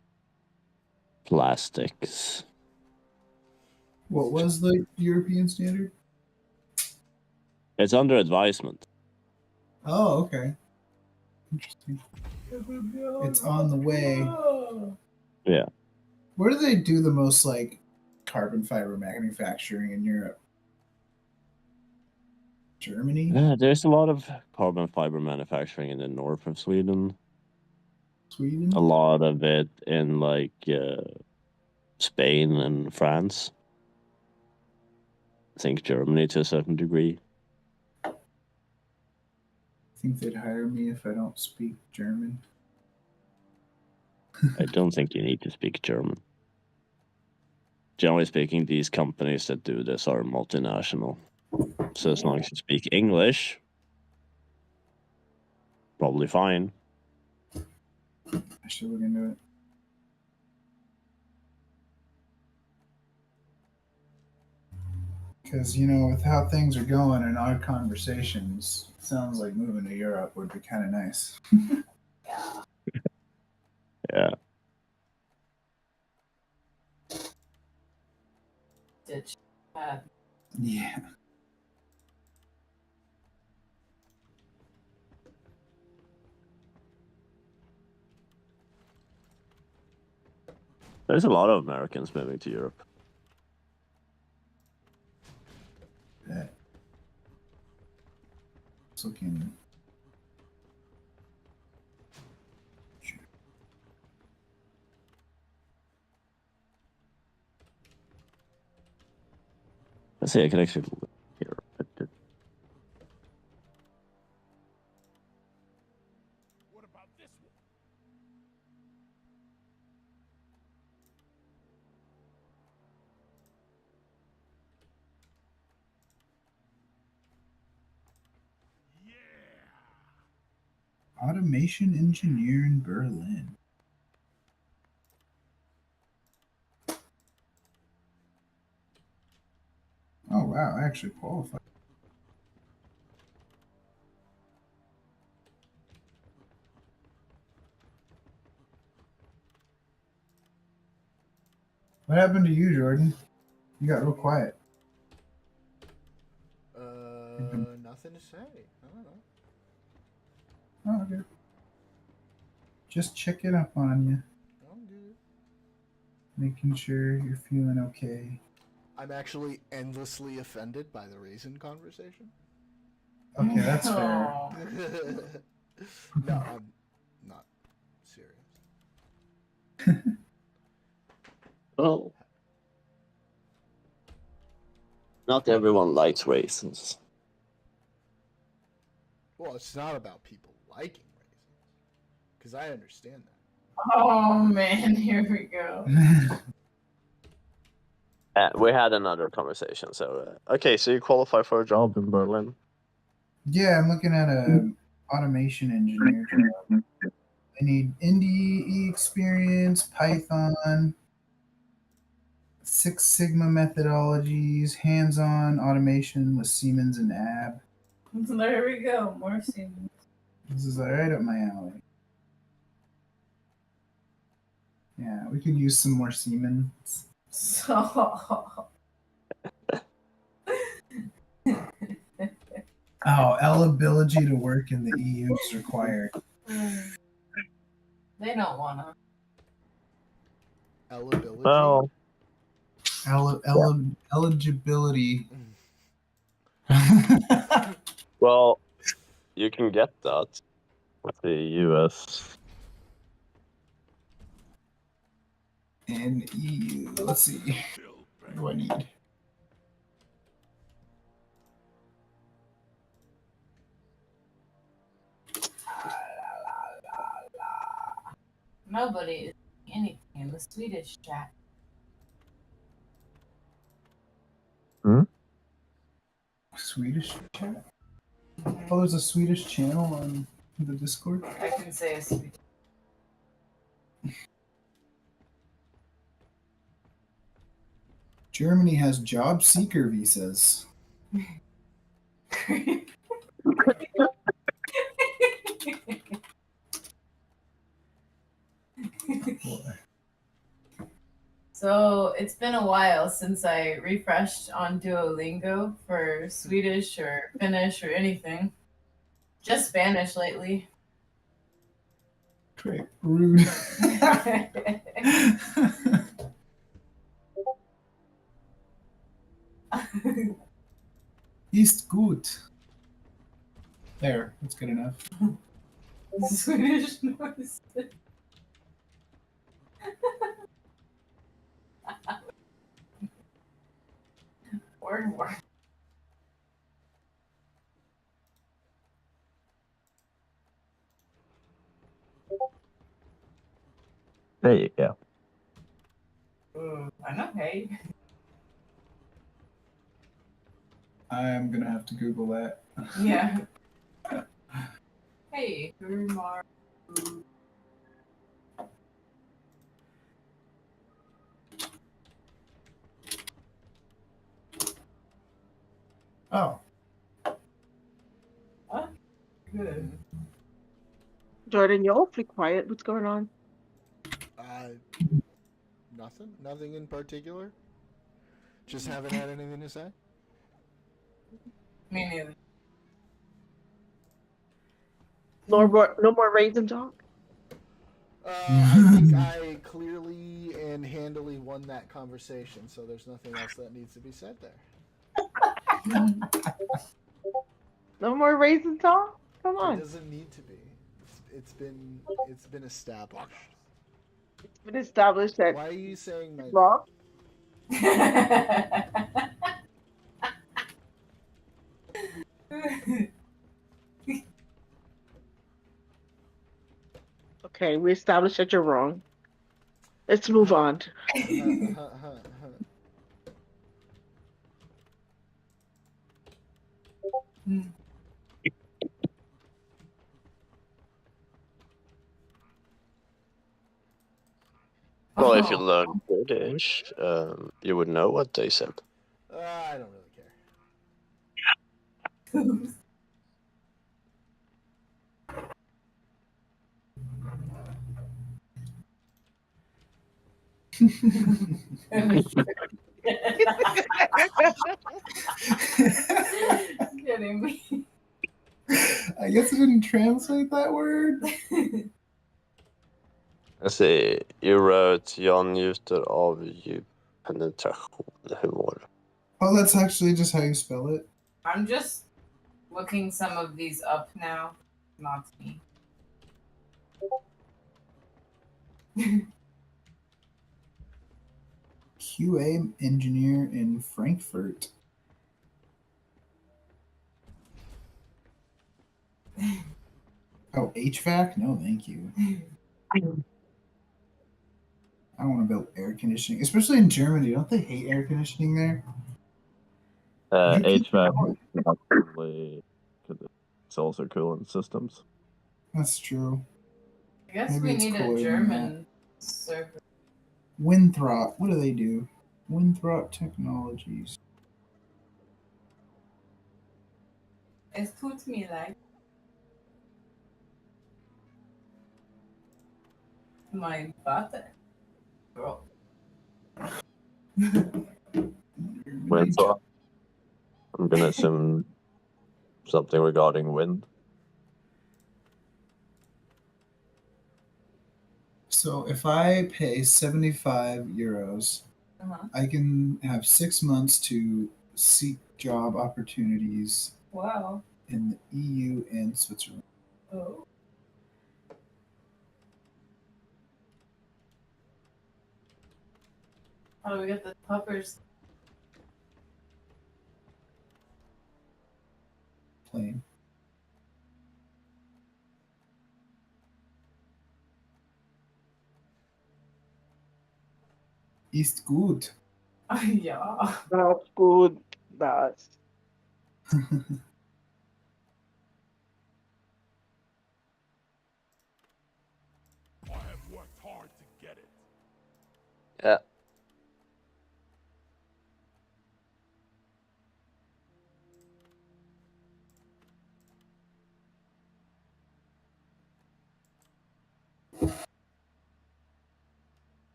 plastics. What was the European standard? It's under advisement. Oh, okay. Interesting. It's on the way. Yeah. Where do they do the most like carbon fiber manufacturing in Europe? Germany? There's a lot of carbon fiber manufacturing in the north of Sweden. Sweden? A lot of it in like Spain and France. I think Germany to a certain degree. Think they'd hire me if I don't speak German? I don't think you need to speak German. Generally speaking, these companies that do this are multinational. So as long as you speak English, probably fine. I should look into it. Because, you know, with how things are going in our conversations, it sounds like moving to Europe would be kind of nice. Yeah. Ditch. Bad. Yeah. There's a lot of Americans moving to Europe. Yeah. It's looking. Let's see, I can actually look here. What about this one? Yeah. Automation engineer in Berlin. Oh wow, I actually qualified. What happened to you, Jordan? You got real quiet. Nothing to say. I don't know. Oh, okay. Just checking up on you, I'm good. making sure you're feeling okay. I'm actually endlessly offended by the raisin conversation. Okay, that's fair. Oh. No, I'm not serious. Oh. Not everyone likes raisins. Well, it's not about people liking raisins, because I understand that. Oh man, here we go. We had another conversation. So okay, so you qualify for a job in Berlin. Yeah, I'm looking at a automation engineer job. I need NDE experience, Python, Six Sigma methodologies, hands-on automation with Siemens and AB. There we go. More Siemens. This is right up my alley. Yeah, we could use some more Siemens. So. Oh, eligibility to work in the EU is required. They don't wanna. Eligibility. Well, Eligibility. well, you can get that with the US. In EU. Let's see. What do I need? Nobody is doing anything in the Swedish chat. Swedish chat? Oh, there's a Swedish channel on the Discord? I can say a Swedish. Germany has job seeker visas. So it's been a while since I refreshed on Duolingo for Swedish or Finnish or anything. Just Spanish lately. Great. Rude. Ist gut. There, that's good enough. Swedish noise. Word. There you go. I know, hey. I'm gonna have to Google that. Yeah. Hey, Gurmar. Oh. Good. Jordan, you're awfully quiet. What's going on? Nothing in particular. Just haven't had anything to say. Me neither. No more raisin talk? I think I clearly and handily won that conversation, so there's nothing else that needs to be said there. No more raisin talk? Come It on. doesn't need to be. It's been established. It's been established that Why are you saying my wrong. Okay, we established that you're wrong. Let's move on. Well, if you learn British, you would know what they said. I don't really care. Kidding me. I guess I didn't translate that word. I see. You wrote jag njuter av djup penetration. Humor. Oh, that's actually just how you spell it. I'm just looking some of these up now. Not me. QA engineer in Frankfurt. Oh, HVAC? No, thank you. I don't want to build air conditioning, especially in Germany. Don't they hate air conditioning there? You people HVAC don't. is not only because it's also cooling systems. That's true. I guess Maybe we it's need cooler a than German server. Winthrop. What do they do? Winthrop Technologies. Es tut mir leid. My butter. Bro. Winthrop. I'm gonna assume something regarding wind. So if I pay 75 euros, Uh-huh. I can have 6 months to seek job opportunities Wow. in the EU and Switzerland. Oh. How do we get the puppers? Plane. Ist gut. Ja. That's good. That's I have worked hard to get it. Yeah.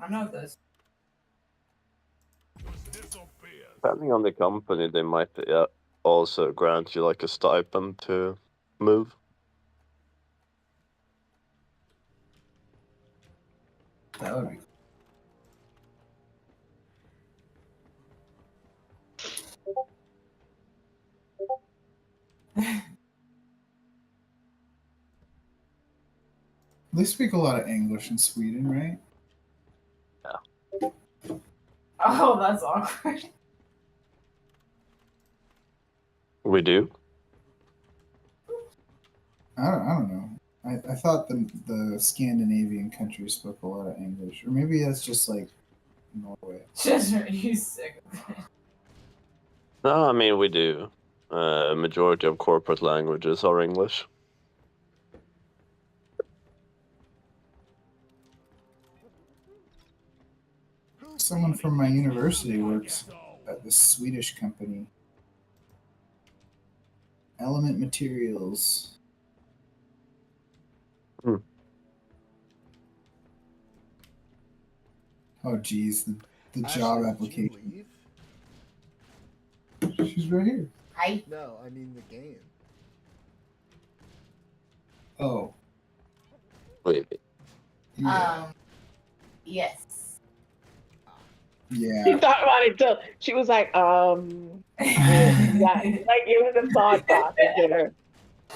I know this. Depending on the company, they might also grant you like a stipend to move. That would be They speak a lot of English in Sweden, right? Oh, that's awkward. We do. I don't know. I thought the Scandinavian countries spoke a lot of English, or maybe that's just like Norway. Just are you sick of it? No, I mean we do. Majority of corporate languages are English. Someone from my university works at the Swedish company. Element Materials. Hmm. Oh, geez, the Ashley, job did you application. leave? She's right here. Hi. No, I mean the game. Oh, Wait. yeah, Yes. she yeah. thought about it too. She was like, yeah, like it was a thought process there.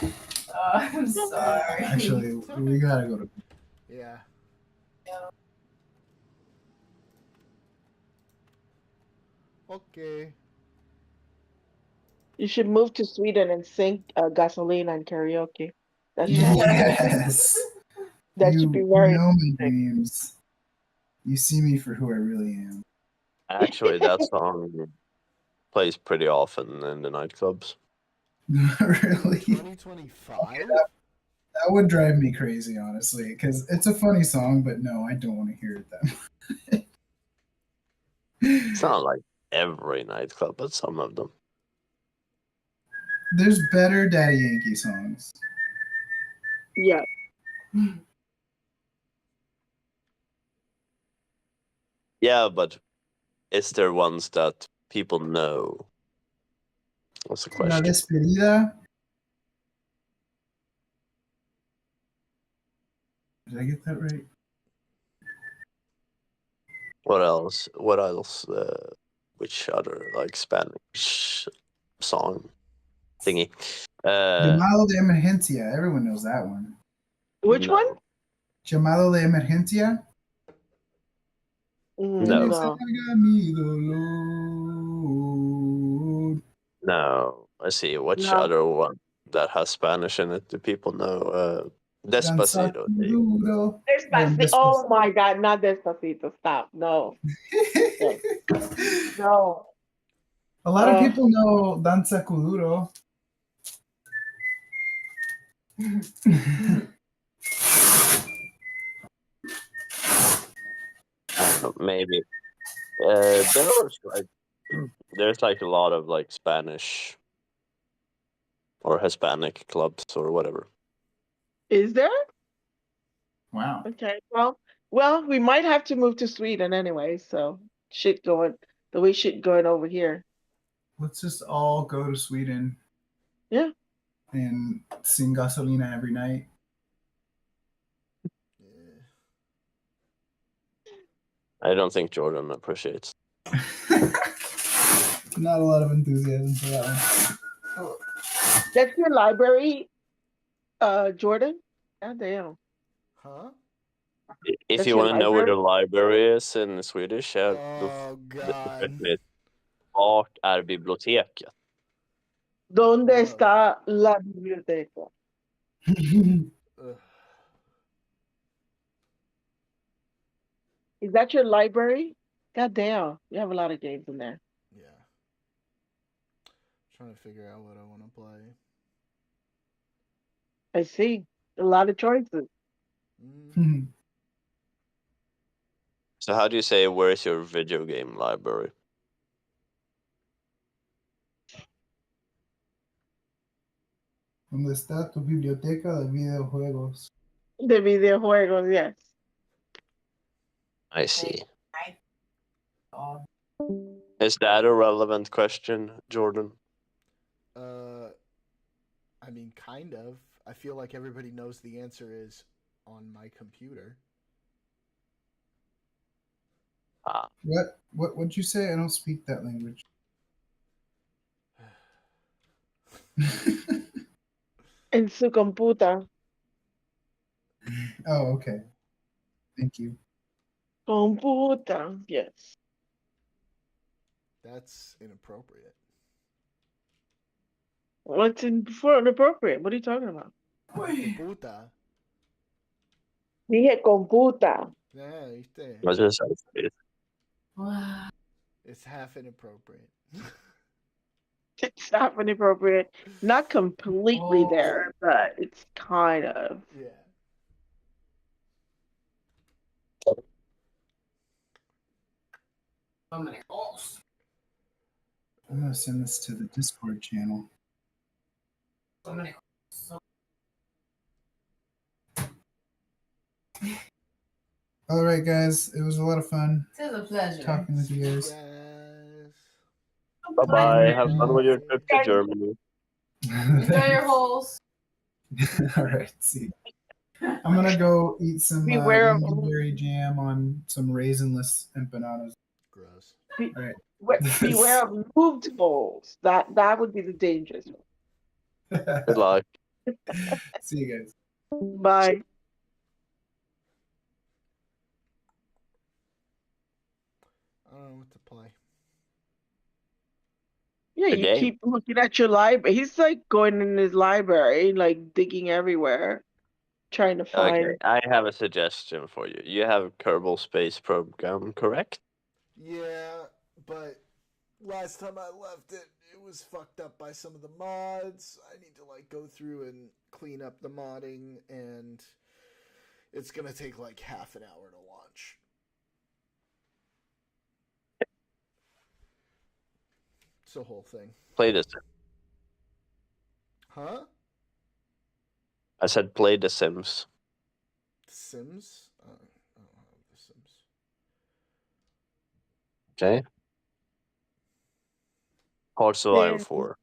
Oh, I'm sorry. Actually, we gotta go to. Yeah. Okay. You should move to Sweden and sing gasoline and karaoke. That should, Yes. that you should be very know my interesting. dreams. You see me for who I really am. Actually, that song plays pretty often in the nightclubs. Really? 2025? That would drive me crazy, honestly, because it's a funny song, but no, I don't want to hear it that much. It's not like every nightclub, but some of them. There's better Daddy Yankee songs. Yeah. Yeah, but is there ones that people know? What's the La question? Despedida. Did I get that right? What else? What else? Which other like Spanish song thingy? Llamado de Emergencia. Everyone knows that one. Which No. one? Llamado de Emergencia. No. No. Mi dolor. No. I see. Which No. other one? that has Spanish in it? Do people know Danza Despacito? Kuduro. Oh my God, not Despacito. Stop. No. No. No. A lot of people know Danza Kuduro. Maybe. There's like a lot of like Spanish or Hispanic clubs or whatever. Is there? Wow. Okay. Well, we might have to move to Sweden anyway. So the way shit going over here. Let's just all go to Sweden. Yeah. And sing Gasolina every night. I don't think Jordan appreciates. Not a lot of enthusiasm for that one. That's your library, Jordan? God damn. Huh? If That's you your want to know where the library? library is in Swedish, Oh, definitivt. Vart är biblioteket? ¿Dónde está la biblioteca? Ugh. Is that your library? God damn. You have a lot of games in there. Yeah. Trying to figure out what I want to play. I see. A lot of choices. So how do you say, where's your video game library? ¿Dónde está tu biblioteca de videojuegos? De videojuegos, yes. I see. Is that a relevant question, Jordan? I mean, kind of. I feel like everybody knows the answer is on my computer. What'd you say? I don't speak that language. En su computa. Oh, okay. Thank you. Computa, yes. That's inappropriate. What's inappropriate? What are you talking about? Computa. Dije computa. Yeah, ¿viste? What's this? Wow. It's half inappropriate. It's not inappropriate. Not completely there, but it's kind of. Yeah. I'm gonna send this to the Discord channel. All right, guys. It was a lot of fun It's a pleasure. talking with you guys. Bye-bye. Have fun with your trip to Germany. Enjoy your holes. All right. See you. I'm gonna go eat some Beware of- lingonberry jam on some raisinless empanadas. Gross. All right. Beware of moved bowls. That would be the dangerous one. Good luck. See you guys. Bye. I don't know what to play. Yeah, The you game. keep looking at your library. He's like going in his library, like digging everywhere, trying to find. Okay, I have a suggestion for you. You have Kerbal Space Program, correct? Yeah, but last time I left it, it was fucked up by some of the mods. I need to like go through and clean up the modding, and it's gonna take like half an hour to launch. It's a whole thing. Play this. Huh? I said play The Sims. Sims? I don't have The Sims. Okay? Hard Survivor 4.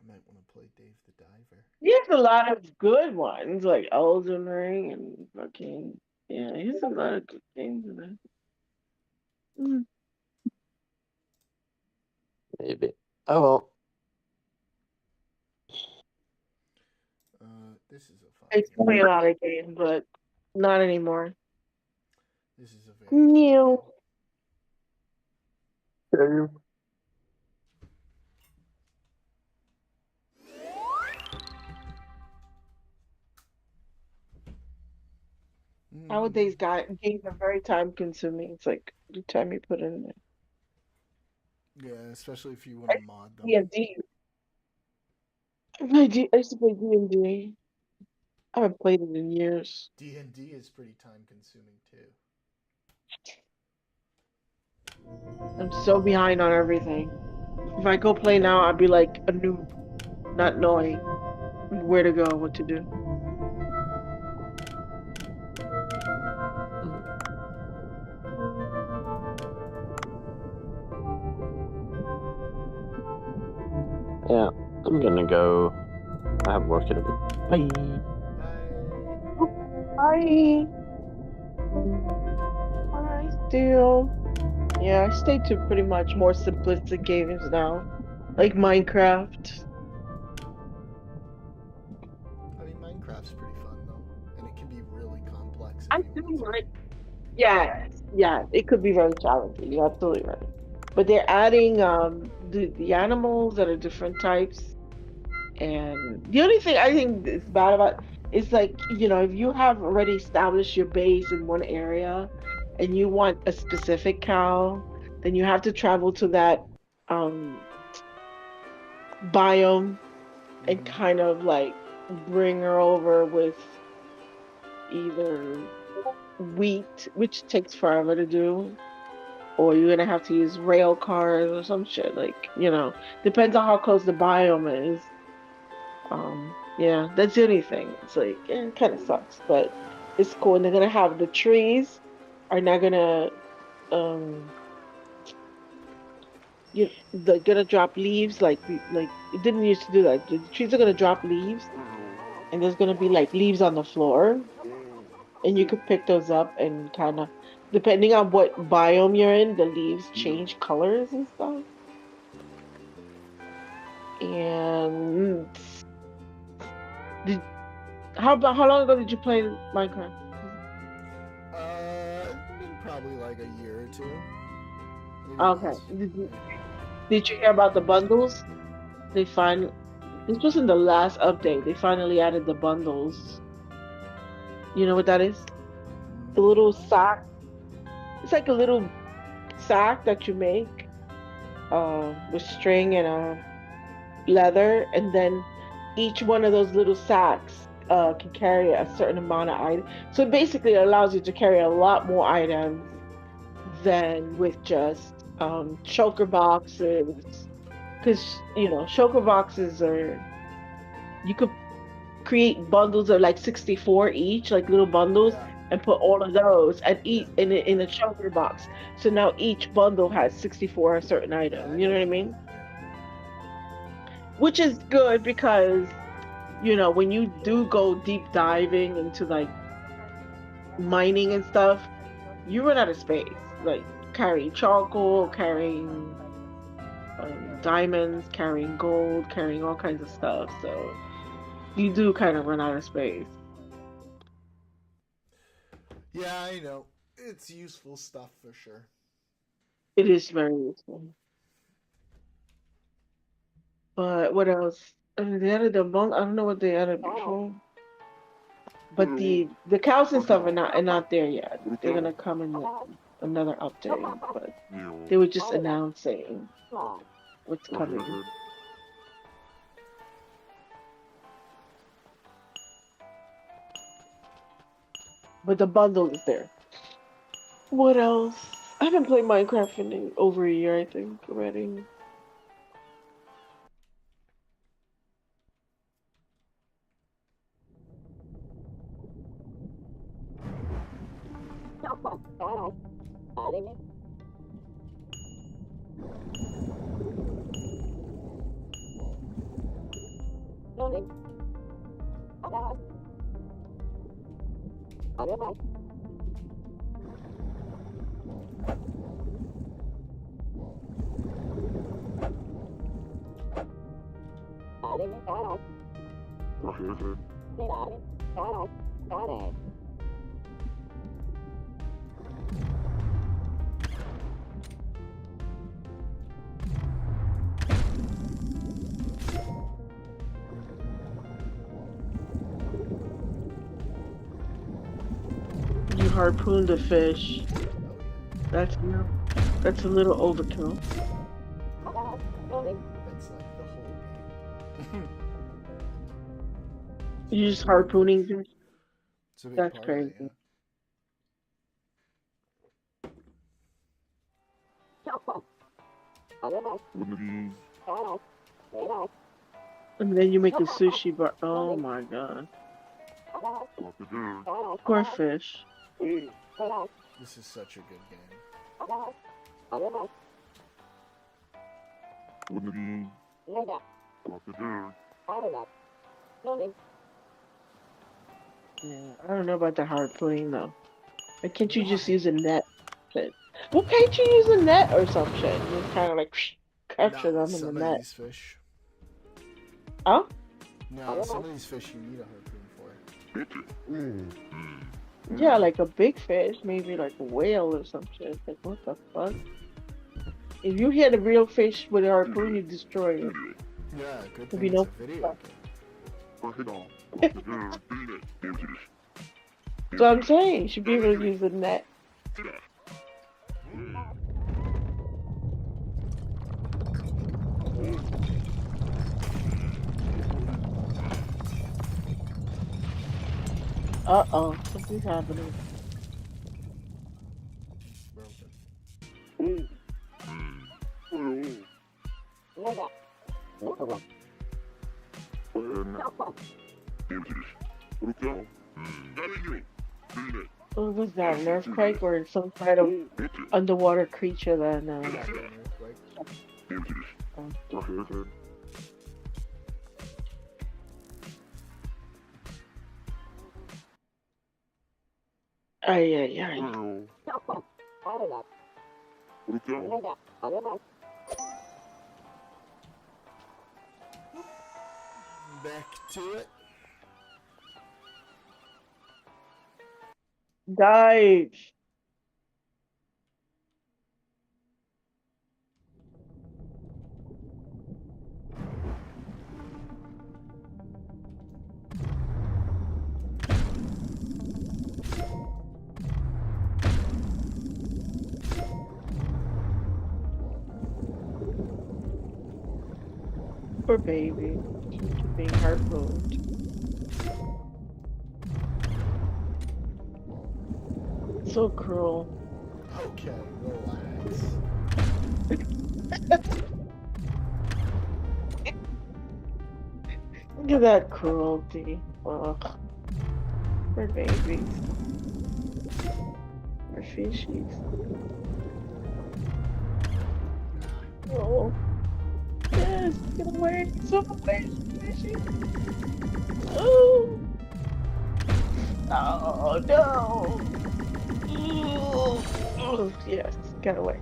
I might want to play Dave the Diver. He has a lot of good ones, like Elden Ring and fucking yeah. He has a lot of good games in there. Mm. Maybe. Oh well. This is a fun I game. play a lot of games, but not anymore. This is a very fun New. Nowadays, games are very time consuming. It's like the time you put in it. Yeah, especially if you want to mod them. D&D. I used to play D&D. I haven't played it in years. D&D is pretty time consuming too. I'm so behind on everything. If I go play now, I'd be like a noob, not knowing where to go, what to do. Yeah, I'm gonna go. I have work in a bit. Bye. Bye. I still, yeah, I stay to pretty much more simplistic games now, like Minecraft. I mean, Minecraft's pretty fun though, and it can be really complex. I do like, yeah, it could be very challenging. You're absolutely right. But they're adding the animals that are different types, and the only thing I think is bad about is like, you know, if you have already established your base in one area and you want a specific cow, then you have to travel to that biome and kind of like bring her over with either wheat, which takes forever to do, or you're gonna have to use rail cars or some shit. Like, you know, depends on how close the biome is. Yeah, that's the only thing. It's like, it kind of sucks, but it's cool. And they're gonna have the trees are not gonna they're gonna drop leaves like it didn't used to do that. The trees are gonna drop leaves, and there's gonna be like leaves on the floor, and you could pick those up and kind of, depending on what biome you're in, the leaves change colors and stuff. And how long ago did you play Minecraft? Probably like a year or two. Maybe Okay. less. Did you hear about the bundles? This was in the last update. They finally added the bundles. You know what that is? The little sack. It's like a little sack that you make with string and leather, and then each one of those little sacks can carry a certain amount of items. So basically, it allows you to carry a lot more items than with just choker boxes. Because, you know, choker boxes you could create bundles of like 64 each, like little bundles, and put all of those and eat in a choker box. So now each bundle has 64 a certain item. You know what I mean? Which is good because, you know, when you do go deep diving into like mining and stuff, you run out of space. Like carrying charcoal, carrying diamonds, carrying gold, carrying all kinds of stuff. So you do kind of run out of space. Yeah, I know. It's useful stuff for sure. It is very useful. But what else? I mean, they added the monk. I don't know what they added before. But the cows and stuff are not there yet. They're gonna come in another update, but they were just announcing what's coming. But the bundle is there. What else? I haven't played Minecraft in over a year, I think, already. harpoon the fish. Oh That's a little overkill. yeah, that's like the whole game. You just harpooning fish. It's a big That's part of it, crazy. And then you make a sushi bar. Oh my god. Poor fish. This is such a good game. Yeah, I don't know about the harpooning though. Why can't you just use a net? Well, can't you use a net or some shit? And just kind of like capture Not them in some the of net. these fish. Oh? No, some of these fish you need a harpoon for. Yeah, like a big fish, maybe like a whale or some shit. Like, what the fuck? If you hit a real fish with a harpoon, you destroy it. Yeah, good There'll thing be it's no a video game. So I'm saying, you should be able to use a net. Uh-oh, something's happening. Broken. What was that, an earthquake or some kind of underwater creature that, That's an earthquake. ay, ay, ay. Back to it. Dive. Poor baby. She's being harpooned. So cruel. Okay, relax. Look at that cruelty. Ugh. Poor babies. Poor fishies. Oh. Yes, get away. So away, fishy. Oh. Oh, no. Oh, yes, get away.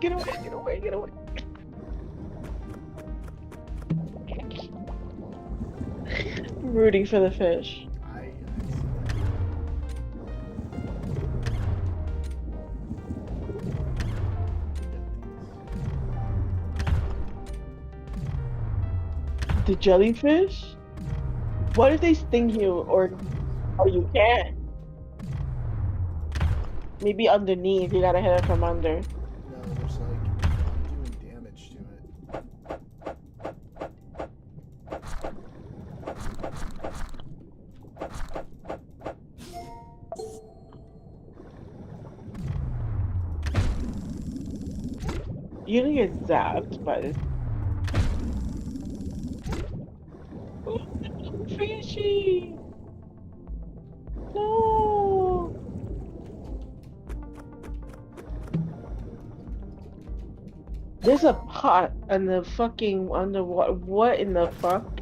Get away, get away, get away. I'm rooting for the fish. I The jellyfish? What if they sting you or you can't? Maybe underneath, you gotta hit it from under. No, there's like, I'm doing damage to it. You're gonna get zapped by this. Fishy! No! There's a pot and the fucking underwater. What in the fuck?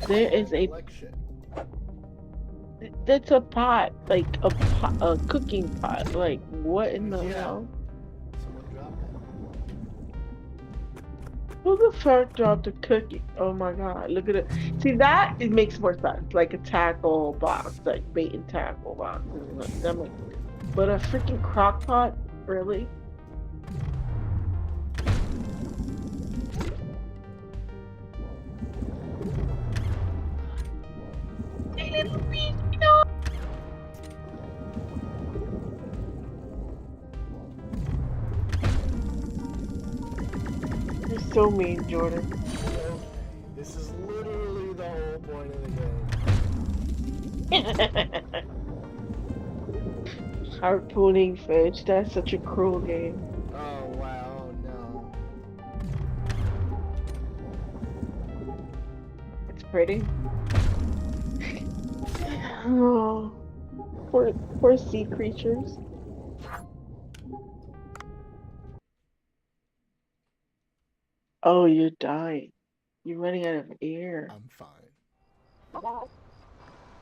There is a. Like shit. That's a pot, like a pot, a cooking pot. Like what in the Yeah. hell? Someone dropped it. Who the fuck dropped a cookie? Oh my god, look at it. See that? It makes more sense. Like a tackle box, like bait and tackle box. But a freaking crock pot? Really? Hey little fish! so mean, Jordan. Okay, this is literally the whole point of the game. Harpooning fish. That's such a cruel game. Oh wow, no. It's pretty. Oh, poor sea creatures. Oh, you're dying. You're running out of air. I'm fine.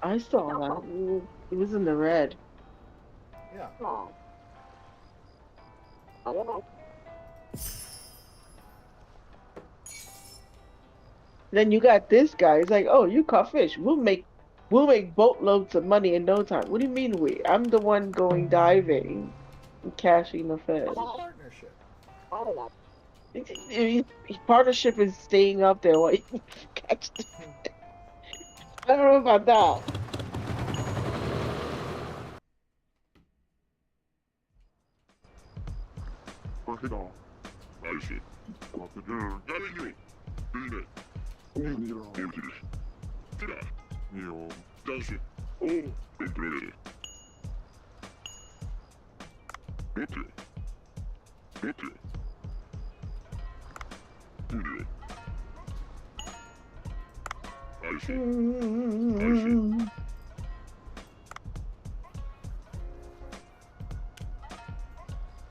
I saw that. It was in the red. Yeah. Then you got this guy. He's like, "Oh, you caught fish. We'll make boatloads of money in no time." What do you mean we? I'm the one going diving and catching the fish. It's a partnership. Partnership is staying up there while you catch the fish. I don't know about that.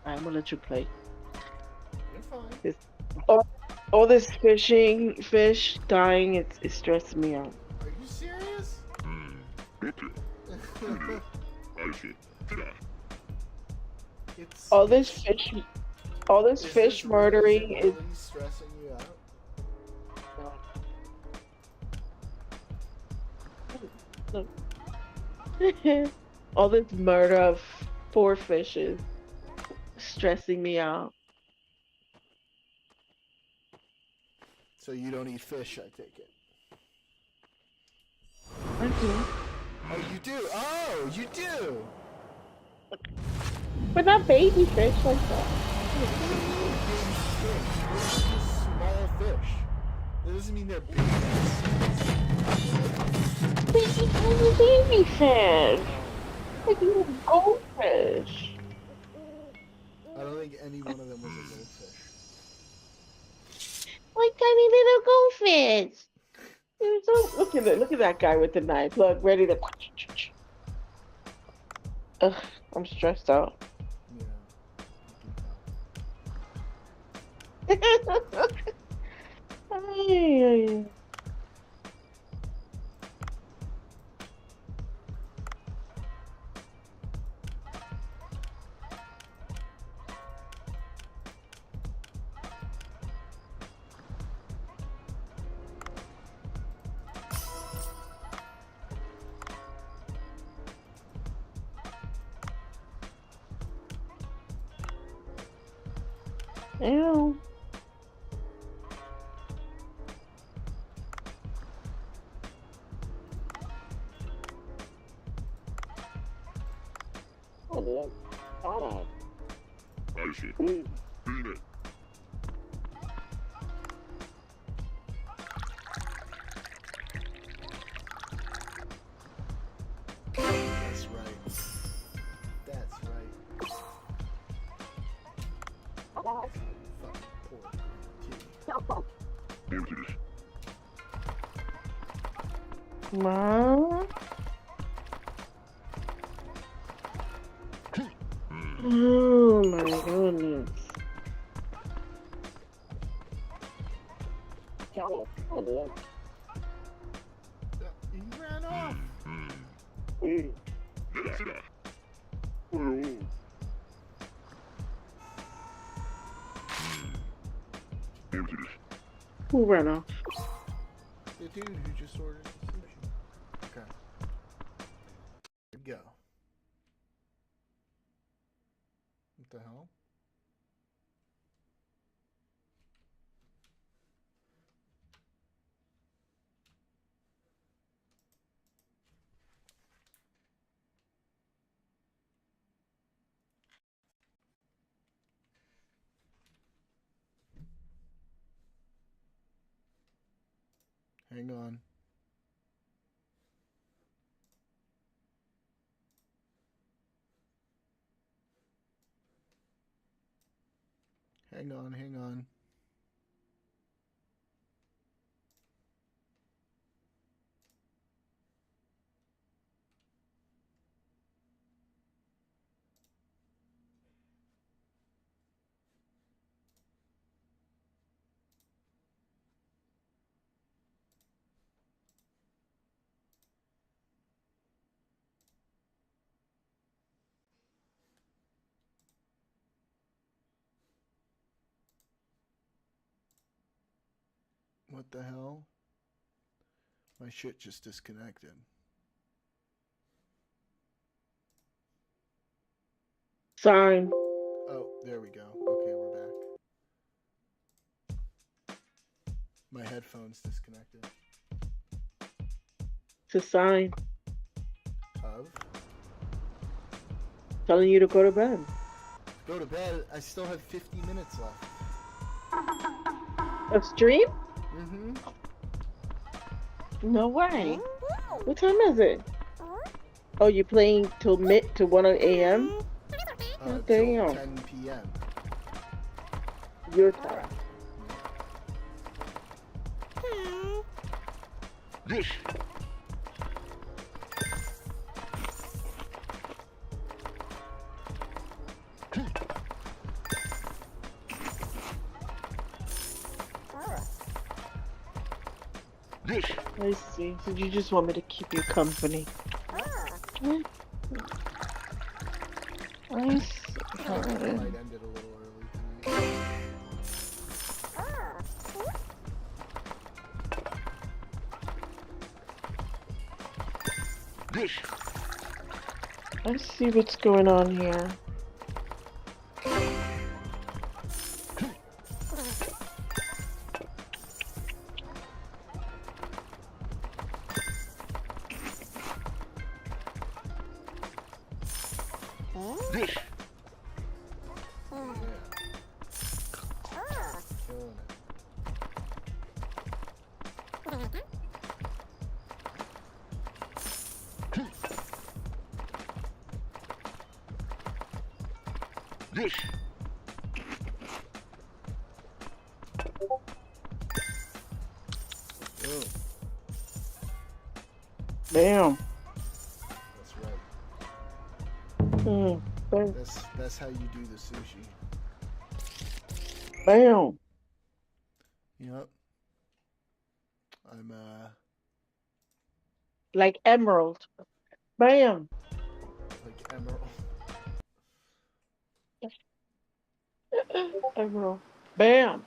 I'm gonna let you play. You're fine. All this fish dying, it's stressing me out. Are you serious? It's All this fish murdering is really stressing you out. all this murder of poor fishes stressing me out. So you don't eat fish, I take it. I do. Oh, you do? Oh, you do! But not baby fish like that. They're just small fish. That doesn't mean they're big. Baby fish. Like little goldfish. I don't think any one of them was a goldfish. Like tiny little goldfish. They're so, look at that guy with the knife. Look, ready to. Ugh, I'm stressed out. Yeah. Ay. Ew. That's right. That's right. Mom? Oh my goodness. He ran off. Who ran off? The dude who just ordered the sushi. Okay. Here we go. What the hell? Hang on. Hang on, hang on. What the hell? My shit just disconnected. Sign. Oh, there we go. Okay, we're back. My headphones disconnected. It's a sign Of? telling you to go to bed. Go to bed. I still have 50 minutes left. A stream? Mm-hmm. No way. What time is it? Oh, you're playing till 1 a.m.? Oh, Till damn. 10 p.m. Your time. I see. So you just want me to keep you company. I see. I might end it a little early tonight. I see what's going on here. Oh, Damn. that's right. Bam. That's how you do the sushi. Bam. Yep. I'm Like emerald. Bam. like emerald. Emerald. Bam.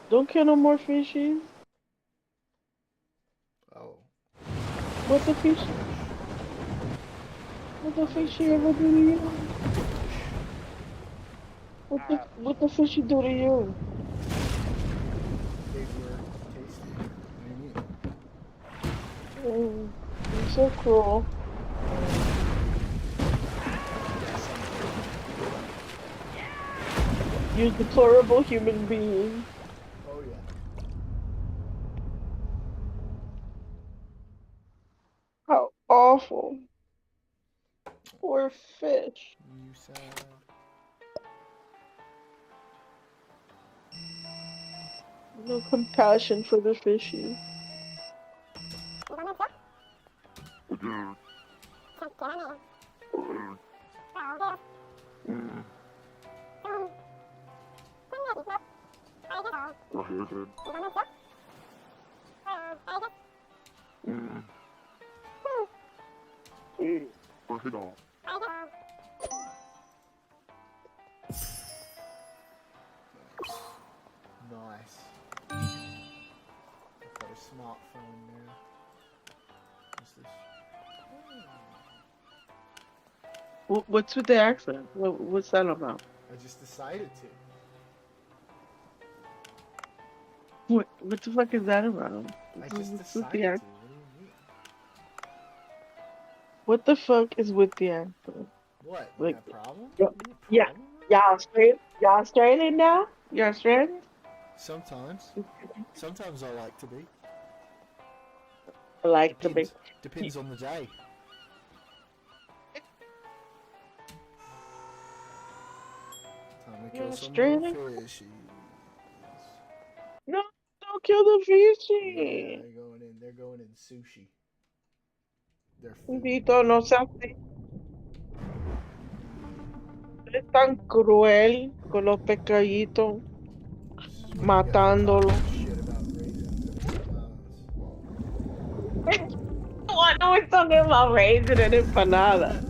Don't kill no more fishies. Oh. What the fish? What the fishy ever do to you? What the fishy do to you? They were tasty. What do you mean? You're so cruel. You deplorable human being. Oh yeah. How awful. Poor fish. You sad. No compassion for the fishy. Nice. I've got a smartphone there. What's this? What's with the accent? What's that about? I just decided to. What the fuck is that about? I just What's with decided the to. accent? What do you mean? What the fuck is with the accent? What? You Like, got a problem? yeah, You got a yeah. problem with that? Y'all Australian? Y'all Australian now? You're Australian? Sometimes. Sometimes I like to be. I like to be. Depends on the day. Time to You're kill some more Australian? fishies. No, don't kill the Yeah, fishy. they're going in sushi. They're food. Vito, no seas así. Es tan cruel con los pescaditos, This is what you get for matándolos. talking shit about raisins and empanadas. Oh, I know we're talking about raisin and empanada.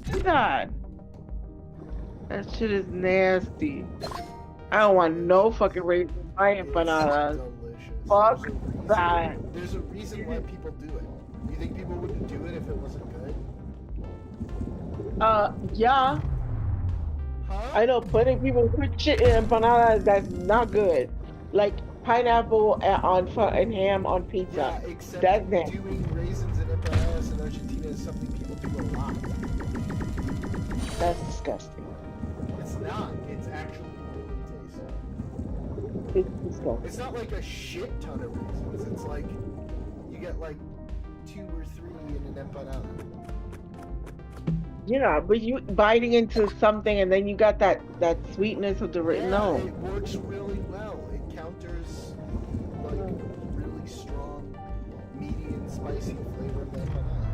What is that? That shit is nasty. I don't want no fucking raisin in my It's empanadas. delicious. Fuck that. There's a reason why people do it. You think people wouldn't do it if it wasn't good? Yeah. Huh? I know plenty of people put shit in empanadas that's not good. Like pineapple and ham on pizza. Yeah, except That's nasty. doing raisins and empanadas in Argentina is something people do a lot. That's disgusting. It's not. It's actually really tasty. It's disgusting. It's not like a shit ton of raisins. It's like you get like 2 or 3 in an empanada. You know, but you biting into something and then you got that sweetness of the Yeah, no. it works really well. It counters like really strong, meaty and spicy flavor of the empanada.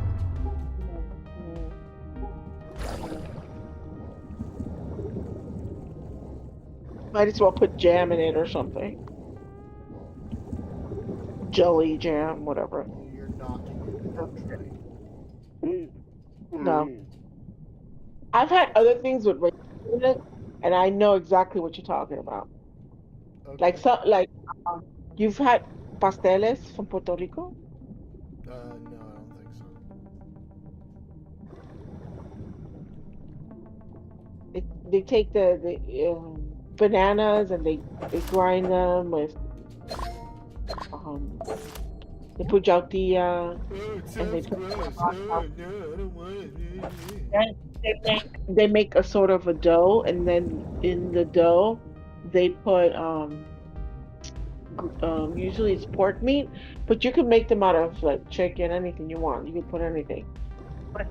Might as well put jam in it or something. Jelly jam, whatever. You're knocking it out right. No. I've had other things with raisins in it, and I know exactly what you're talking about. Like you've had pasteles from Puerto Rico? No, I don't think so. They take the bananas and they grind them with they put tortilla and they put they make a sort of a dough, and then in the dough they put usually it's pork meat, but you can make them out of like chicken, anything you want. You can put anything. But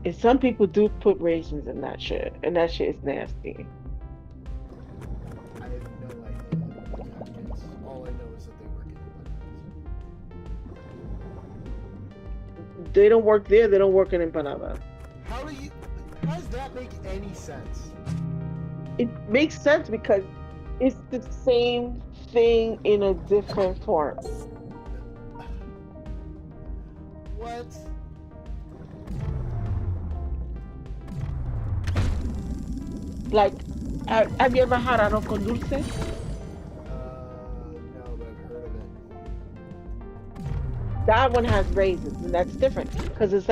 and some people do put raisins in that shit, and that shit is nasty. I have no idea in that case. All I know is that they work in empanadas. They don't work there. They don't work in empanadas. How does that make any sense? It makes sense because it's the same thing in a different form. What? Like, have you ever had arroz con dulce? No, but I've heard of it. That one has raisins, and that's different because it's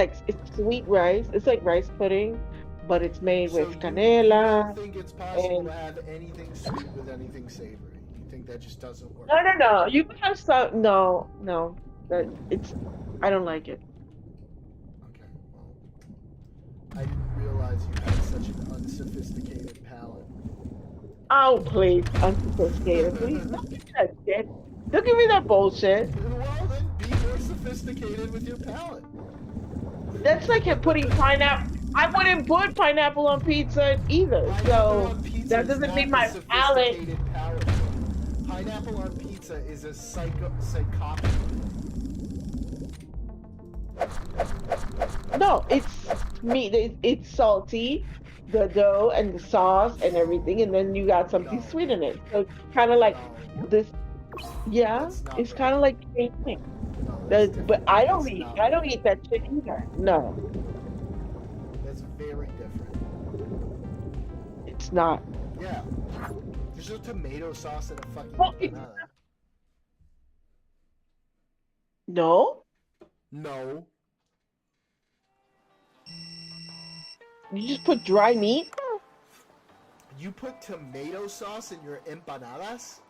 sweet rice. It's like rice pudding, but it's made with You canela. don't think it's possible and- to have anything sweet with anything savory? You think that just doesn't work? No. You can have some. No. I don't like it. Okay, well, I didn't realize you had such an unsophisticated palate. Oh, please, unsophisticated. Please, don't give me that shit. Don't give me that bullshit. Well, then be more sophisticated with your palate. That's like him putting pineapple. I wouldn't put pineapple on pizza either. Pineapple So on pizza that is doesn't not mean a my palate. sophisticated palate. Pineapple on pizza is a psychopathy. No, it's meat. It's salty, the dough and the sauce and everything, and then you got something sweet in it. So it's kind of like this. Yeah, That's not it's right. kind of like the same thing. No, that's But different. I don't That's eat. not I don't right. eat that shit either. No, That's very different. it's not. Yeah. There's no tomato sauce in a fucking Well, it's- empanada. No, No. you just put dry meat. You put tomato sauce in your empanadas?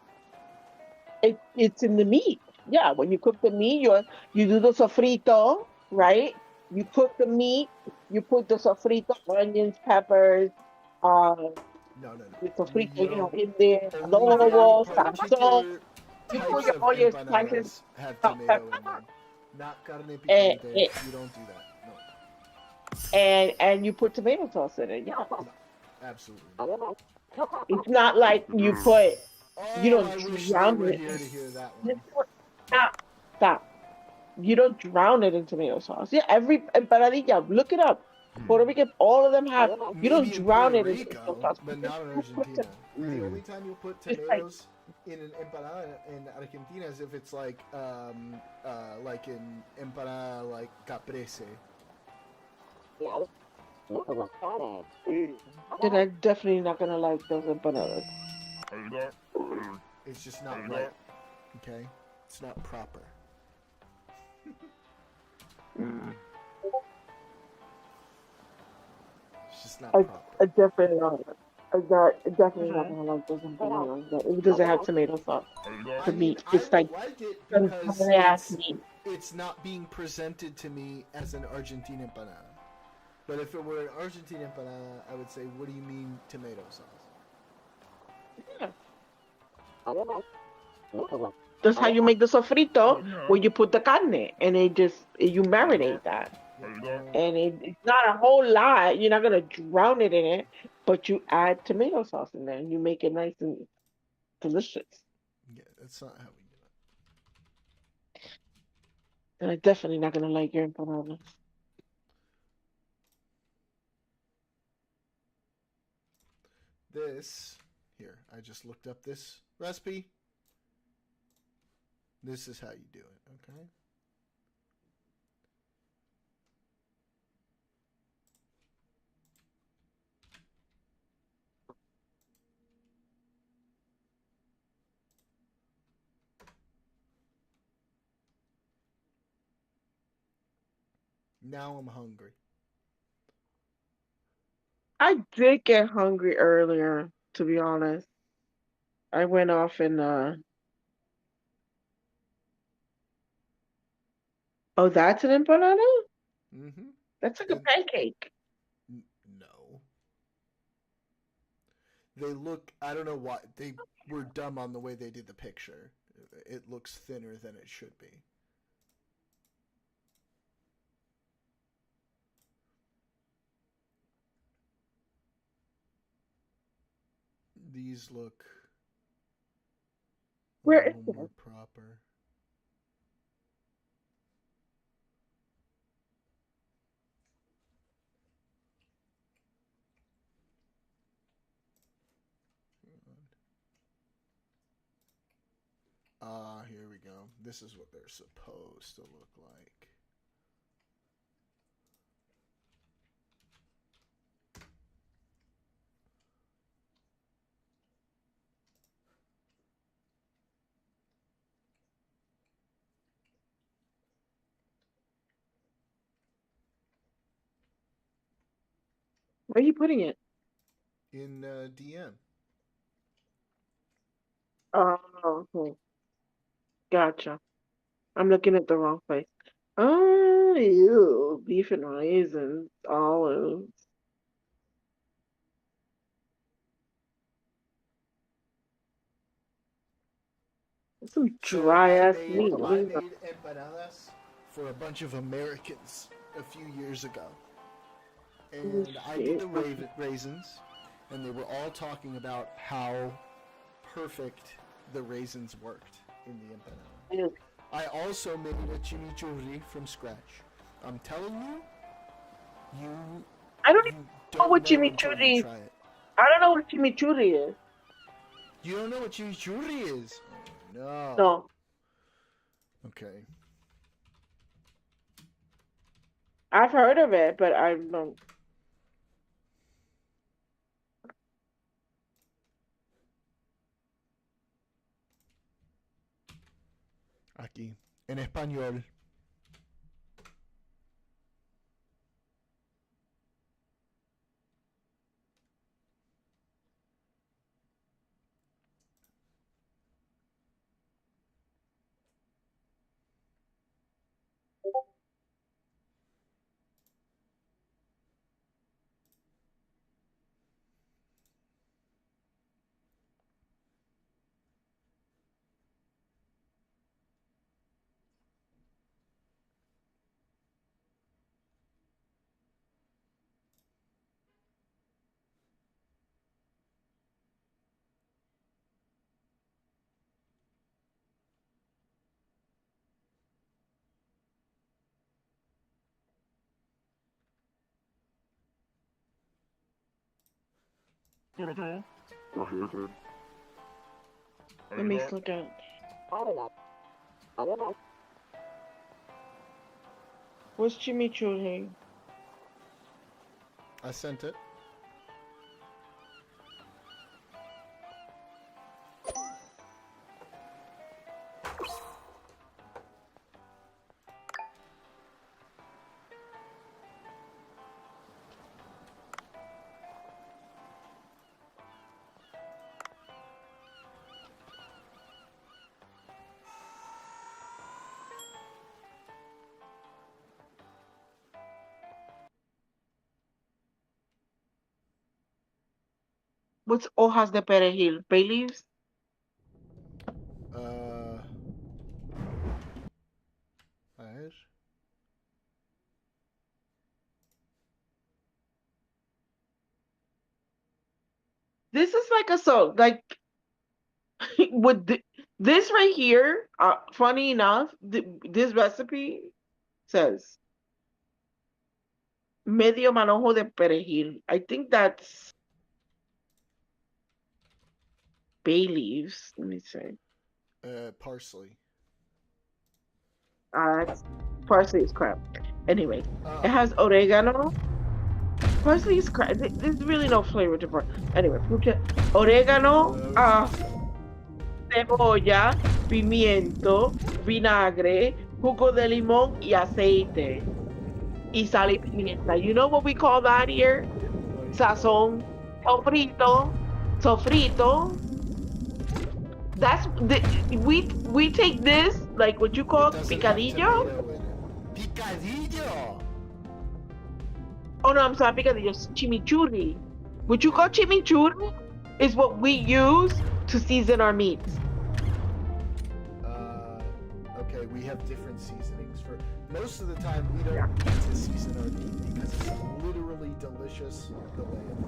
It's in the meat. Yeah, when you cook the meat, you do the sofrito, right? You cook the meat, you put the sofrito, onions, peppers, um, No, no, no. the sofrito, Yo, in there, only very adobo, sazon. particular You put types your, of all your spices, empanadas have salt, tomato pepper, in them. Not carne and, picante. and You don't do that. No, and you put tomato sauce in it. Yeah, no, absolutely not. it's not like you Oh, don't I wish they drown were it. here to hear that Just one. stop, stop. You don't drown it in tomato sauce. Yeah, every empanadilla, look it up. Puerto Rican, all of them have. You don't Maybe in drown Puerto it in tomato Rico, sauce. but not in You put Argentina. The only time you'll put just like tomatoes in an empanada in Argentina is if it's like in empanada like caprese. then I'm definitely not gonna like those empanadas. It's just not right. Okay, it's not proper. It's just not I, proper. I definitely not. Definitely not gonna like those empanadas. That it doesn't have tomato sauce. I The mean, meat, I it's like would like it some because ass meat. it's not being presented to me as an Argentine empanada. But if it were an Argentine empanada, I would say, what do you mean tomato sauce? That's how you make the sofrito, where you put the carne and you marinate that. And it's not a whole lot. You're not gonna drown it in it, but you add tomato sauce in there and you make it nice and delicious. Yeah, that's not how we do it. And I'm definitely not gonna like your empanadas. This, here, I just looked up this recipe. This is how you do it, okay? Now I'm hungry. I did get hungry earlier, to be honest. I went off and oh, that's an empanada? Mm-hmm. That's like a pancake. No. They look, I don't know why, they were dumb on the way they did the picture. It looks thinner than it should be. These look a Where is little more it? proper. Ah, here we go. This is what they're supposed to look like. Where are you putting it? In DM. Oh, okay. Gotcha. I'm looking at the wrong place. Oh, ew, beef and raisins, olives. That's some So dry I ass made meat. I made empanadas for a bunch of Americans a few years ago, and I did the raisins, and they were all talking about how perfect the raisins worked in the empanada. Ew. I also made a chimichurri from scratch. I'm telling you, you I don't even know don't what know until you chimichurri. try it. I don't know what chimichurri is. You don't know what chimichurri is? Oh, no. No. Okay. I've heard of it, but I don't. Aquí. En español. Let me look at. What's chimichurri? I sent it. What's hojas de perejil? Bay leaves? A ver. This is like a so like with this right here. Funny enough, this recipe says medio manojo de perejil. I think that's bay leaves. Let me see. Parsley. Parsley is crap. Anyway, Oh. it has oregano. Parsley is crap. There's really no flavor to parsley. Anyway, oregano, cebolla, pimiento, vinagre, jugo de limón y aceite. Y sal y pimienta. You know what we call that here? Sazón, sofrito. That's we take this like what you call picadillo. Picadillo. Oh no, I'm sorry, picadillo. Chimichurri. What you call chimichurri is what we use to season our meats. Okay, we have different seasonings for. Most of the time, we don't need to season our meat because it's literally delicious the way it is.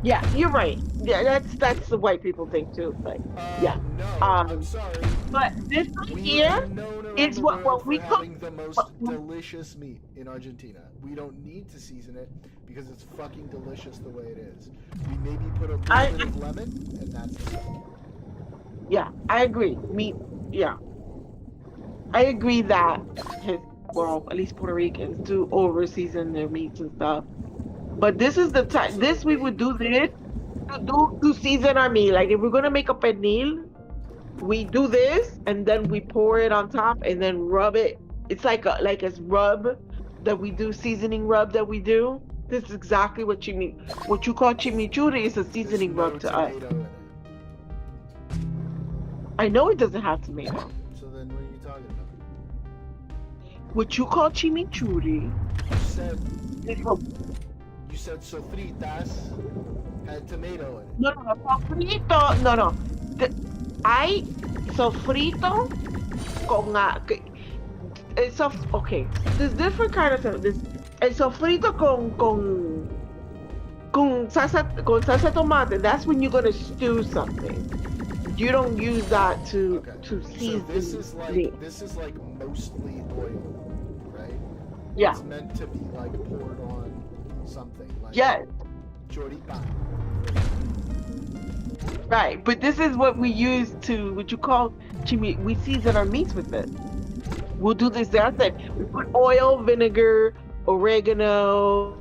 Yeah, you're right. Yeah, that's the white people thing too. Like, yeah. No, I'm sorry. But this right We here are known around is the what world we for cook. having the most delicious meat in Argentina. We don't need to season it because it's fucking delicious the way it is. We maybe put a little bit of lemon, and that's it. Yeah, I agree. Yeah. I agree that well, at least Puerto Ricans do over season their meats and stuff. But this is the time. This we would do this to season our meat. Like if we're gonna make a pernil, we do this and then we pour it on top and then rub it. It's like a rub that we do, seasoning rub that we do. This is exactly what you mean. What you call chimichurri is a seasoning rub to us. Tomato in it. I know it doesn't have tomato. So then, what are you talking about? What you call chimichurri You said sofritas had tomato in it. No, sofrito. No. Hay sofrito con okay. There's different kind of stuff. There's el sofrito con salsa tomate. That's when you're gonna stew something. You don't use that to season. So this is like mostly oil, right? Yeah. It's meant to be like poured on something like choripan. Right, but this is what we use to what you call we season our meats with it. We'll do this the other thing. We put oil, vinegar, oregano.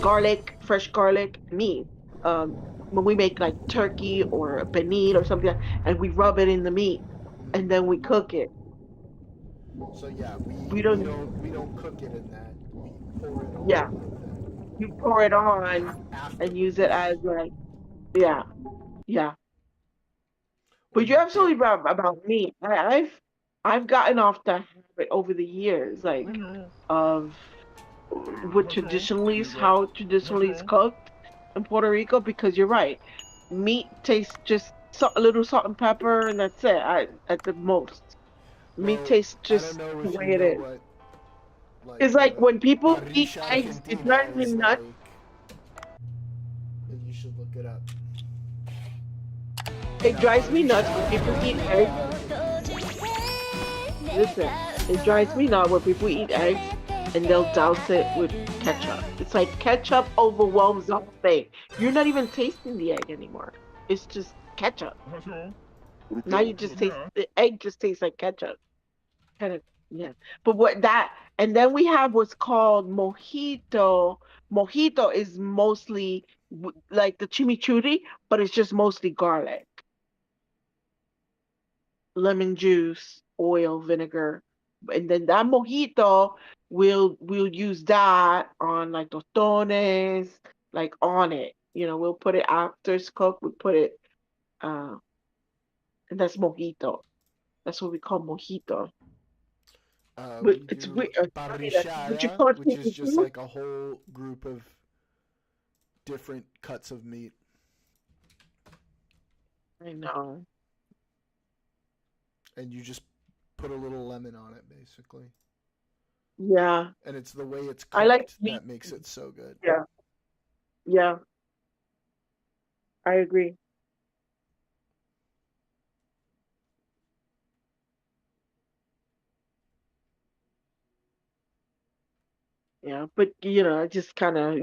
Garlic, fresh garlic, meat. When we make like turkey or a pernil or something, and we rub it in the meat, and then we cook it. So yeah, we don't cook it in that. We pour it on. Yeah, you pour it on and use it as like, yeah. But you're absolutely right about meat. I've gotten off the habit over the years, like of what how traditionally is cooked in Puerto Rico, because you're right, meat tastes just a little salt and pepper and that's it. At the most, meat tastes just the way it is. It's like when people eat eggs, it's not even nuts. You should look it up. It drives me nuts when people eat eggs. Listen, it drives me nuts when people eat eggs and they'll douse it with ketchup. It's like ketchup overwhelms the whole thing. You're not even tasting the egg anymore. It's just ketchup. Now you just taste the egg just tastes like ketchup. Kind of, yeah. But what that and then we have what's called mojito. Mojito is mostly like the chimichurri, but it's just mostly garlic, lemon juice, oil, vinegar, and then that mojito we'll use that on like tostones, like on it. We'll put it after it's cooked. We put it, and that's mojito. That's what we call mojito. But We it's do weird. Would you parrillada, call it which is just chimichurri? like a whole group of different cuts of meat. I know. And you just put a little lemon on it, basically. Yeah, And it's the way it's I like cooked meat. that makes it so good. Yeah, yeah, I agree. Yeah, but I just kind of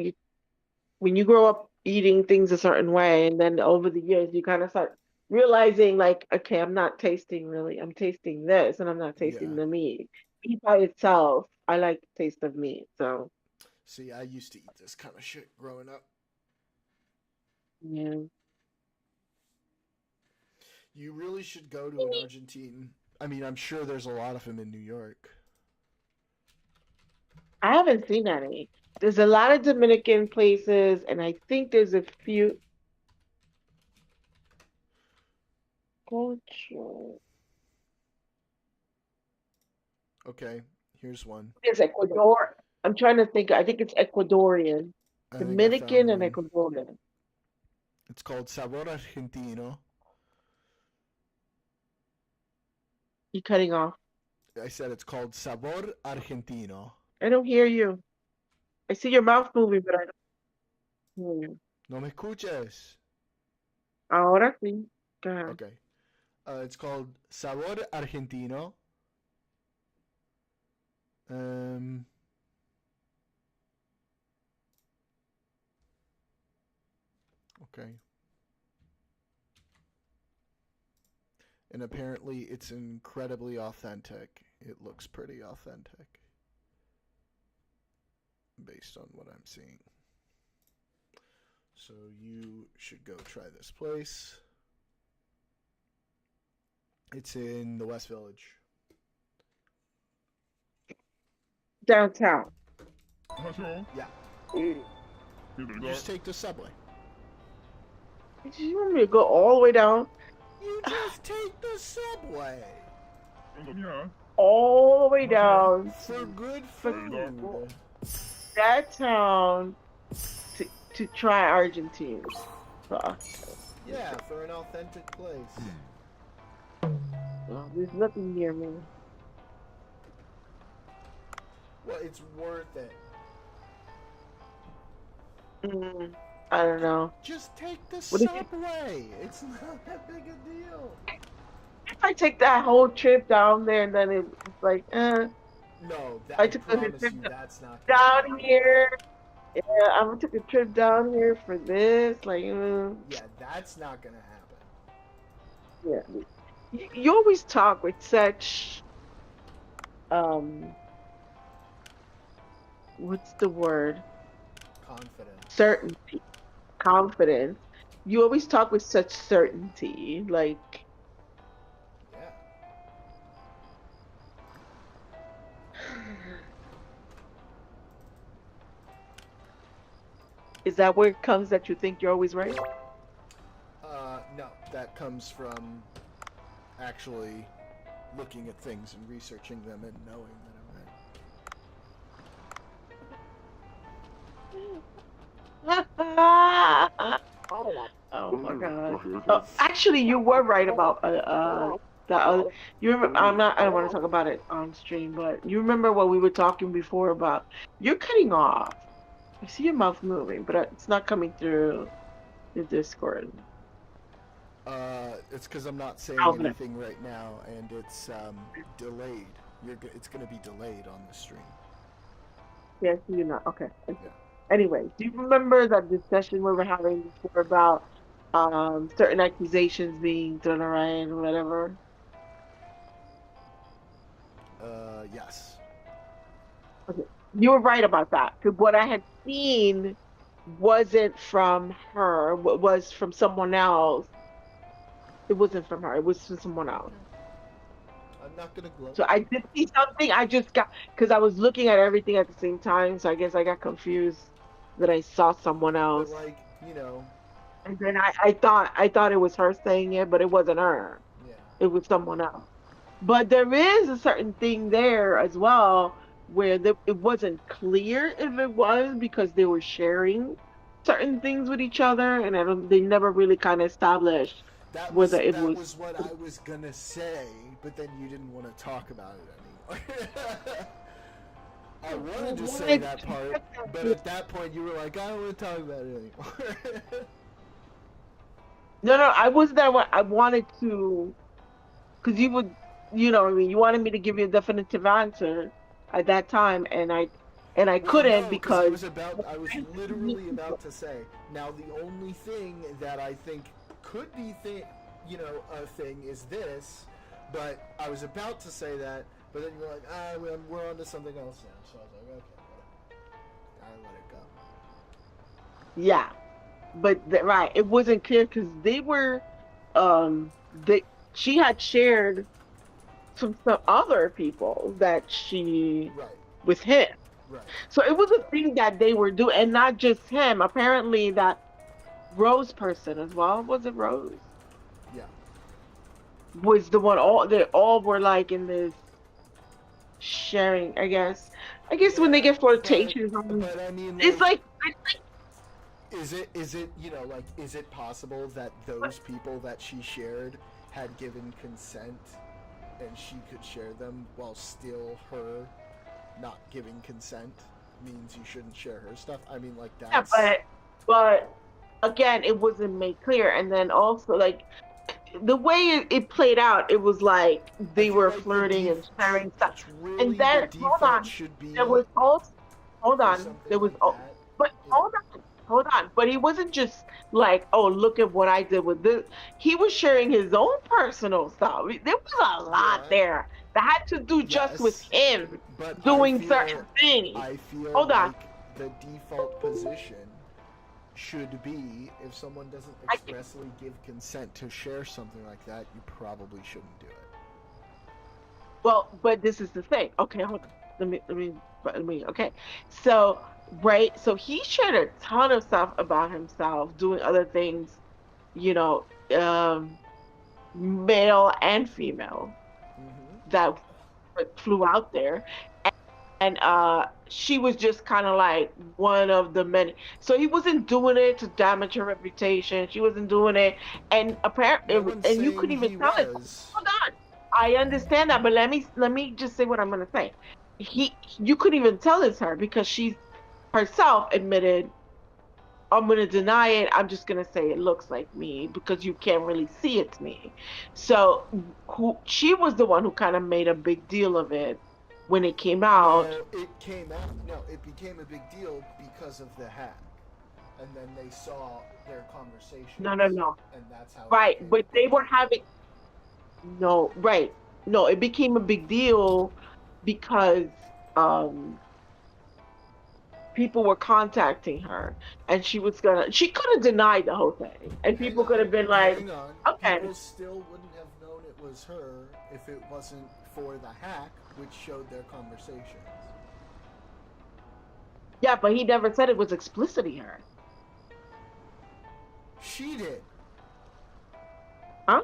when you grow up eating things a certain way, and then over the years you kind of start realizing like, okay, I'm tasting this, and I'm not tasting Yeah. the meat. Meat by itself, I like the taste of meat. So See, I used to eat this kind of shit growing up. yeah, You really should go to an Argentine. I mean, I'm sure there's a lot of them in New York. I haven't seen any. There's a lot of Dominican places, and I think there's a few. Culture. Okay, here's one. There's Ecuador. I'm trying to think. I think it's Ecuadorian, I think I Dominican, found and one. Ecuadorian. It's called Sabor Argentino. You cutting off? I said it's called Sabor Argentino. I don't hear you. I see your mouth moving, but I don't hear you. No me escuches. Ahora sí. Go ahead. Okay. It's called Sabor Argentino. Okay. And apparently it's incredibly authentic. It looks pretty authentic. Based on what I'm seeing. So you should go try this place. It's in the West Village. Downtown. Yeah. Mm. You just take the subway. You want me to go all the way down? You just take the subway. All the way down For good food. that town to try Argentine. Fuck. Yeah, for an authentic place. Well, there's nothing near me. Well, it's worth it. I don't know. Just take the What if you- subway. It's not that big a deal. If I take that whole trip down there and then it's like, No, that, I I took the promise trip you that's not down happen. here. Yeah, I'm gonna take a trip down here for this. Like, Yeah, that's not gonna happen. yeah. You always talk with such, what's the word? Confident. Certainty, confidence. You always talk with such certainty. Like, Yeah. is that where it comes that you think you're always right? No, that comes from actually looking at things and researching them and knowing that I'm right. Oh my god. Oh, actually, you were right about the other. You remember? I don't want to talk about it on stream, but you remember what we were talking before about? You're cutting off. I see your mouth moving, but it's not coming through the Discord. It's because I'm not saying Okay. anything right now, and it's delayed. It's going to be delayed on the stream. Yes, you know. Okay. Yeah. Anyway, do you remember that discussion we were having before about certain accusations being thrown around or whatever? Yes. Okay. You were right about that. 'Cause what I had seen wasn't from her, was from someone else. It wasn't from her, it was from someone else. I'm not going to gloat. So I did see something. I just got, because I was looking at everything at the same time, so I guess I got confused that I saw someone But, else. like, you know, And then I thought it was her saying it, but it wasn't her. yeah. It was someone else. But there is a certain thing there as well where it wasn't clear if it was because they were sharing certain things with each other, and they never really kind of established whether it That was. was what I was going to say, but then you didn't want to talk about it anymore. I wanted to say that part, but at that point you were like, I don't want to talk about it anymore. No, I wasn't that one. I wanted to, because you would, what I mean, you wanted me to give you a definitive answer at that time, and I Well, couldn't no, because I was literally about to say. Now, the only thing that I think could be a thing is this, but I was about to say that, but then you're like, we're on to something else now. So I was like, okay, whatever. I let it go. yeah, but right, it wasn't clear because they were, she had shared some other people that she Right, with him. right. So it was a thing that they were doing, and not just him. Apparently, that Rose person as well. Was it Rose? Yeah. Was the one they all were like in this sharing, I guess. I guess when they get flirtations, But I mean, it's like is it is it possible that those people that she shared had given consent and she could share them while still her not giving consent means you shouldn't share her stuff? I mean, like, that's... Yeah, but again, it wasn't made clear. And then also, like, the way it played out, it was like they were flirting and sharing stuff. Really, and then the hold default on, should be there was also hold for on, something there was like oh, that. but hold on. But he wasn't just like, oh, look at what I did with this. He was sharing his own personal stuff. There was a lot there that had to do just with him But doing certain things. I feel Hold like on. the default position should be, if someone doesn't expressly give consent to share something like that, you probably shouldn't do it. Well, but this is the thing. Okay, hold on. Let me. Okay, so right, so he shared a ton of stuff about himself, doing other things, you know, male and female that flew out there, and she was just kind of like one of the many. So he wasn't doing it to damage her reputation. She wasn't doing it, and apparently, and you couldn't even tell it. Hold on. I understand that, but let me just say what I'm gonna say. You couldn't even tell it's her because she herself admitted, I'm gonna deny it. I'm just gonna say it looks like me because you can't really see it's me. So she was the one who kind of made a big deal of it when it came out. No, it came out. No, it became a big deal because of the hack, and then they saw their conversation. No. And that's how. Right, but they were having. No, right. No, it became a big deal because people were contacting her and she could have denied the whole thing. And people could have been like, hang on. okay. People still wouldn't have known it was her if it wasn't for the hack, which showed their conversations. Yeah, but he never said it was explicitly her. She did. Huh?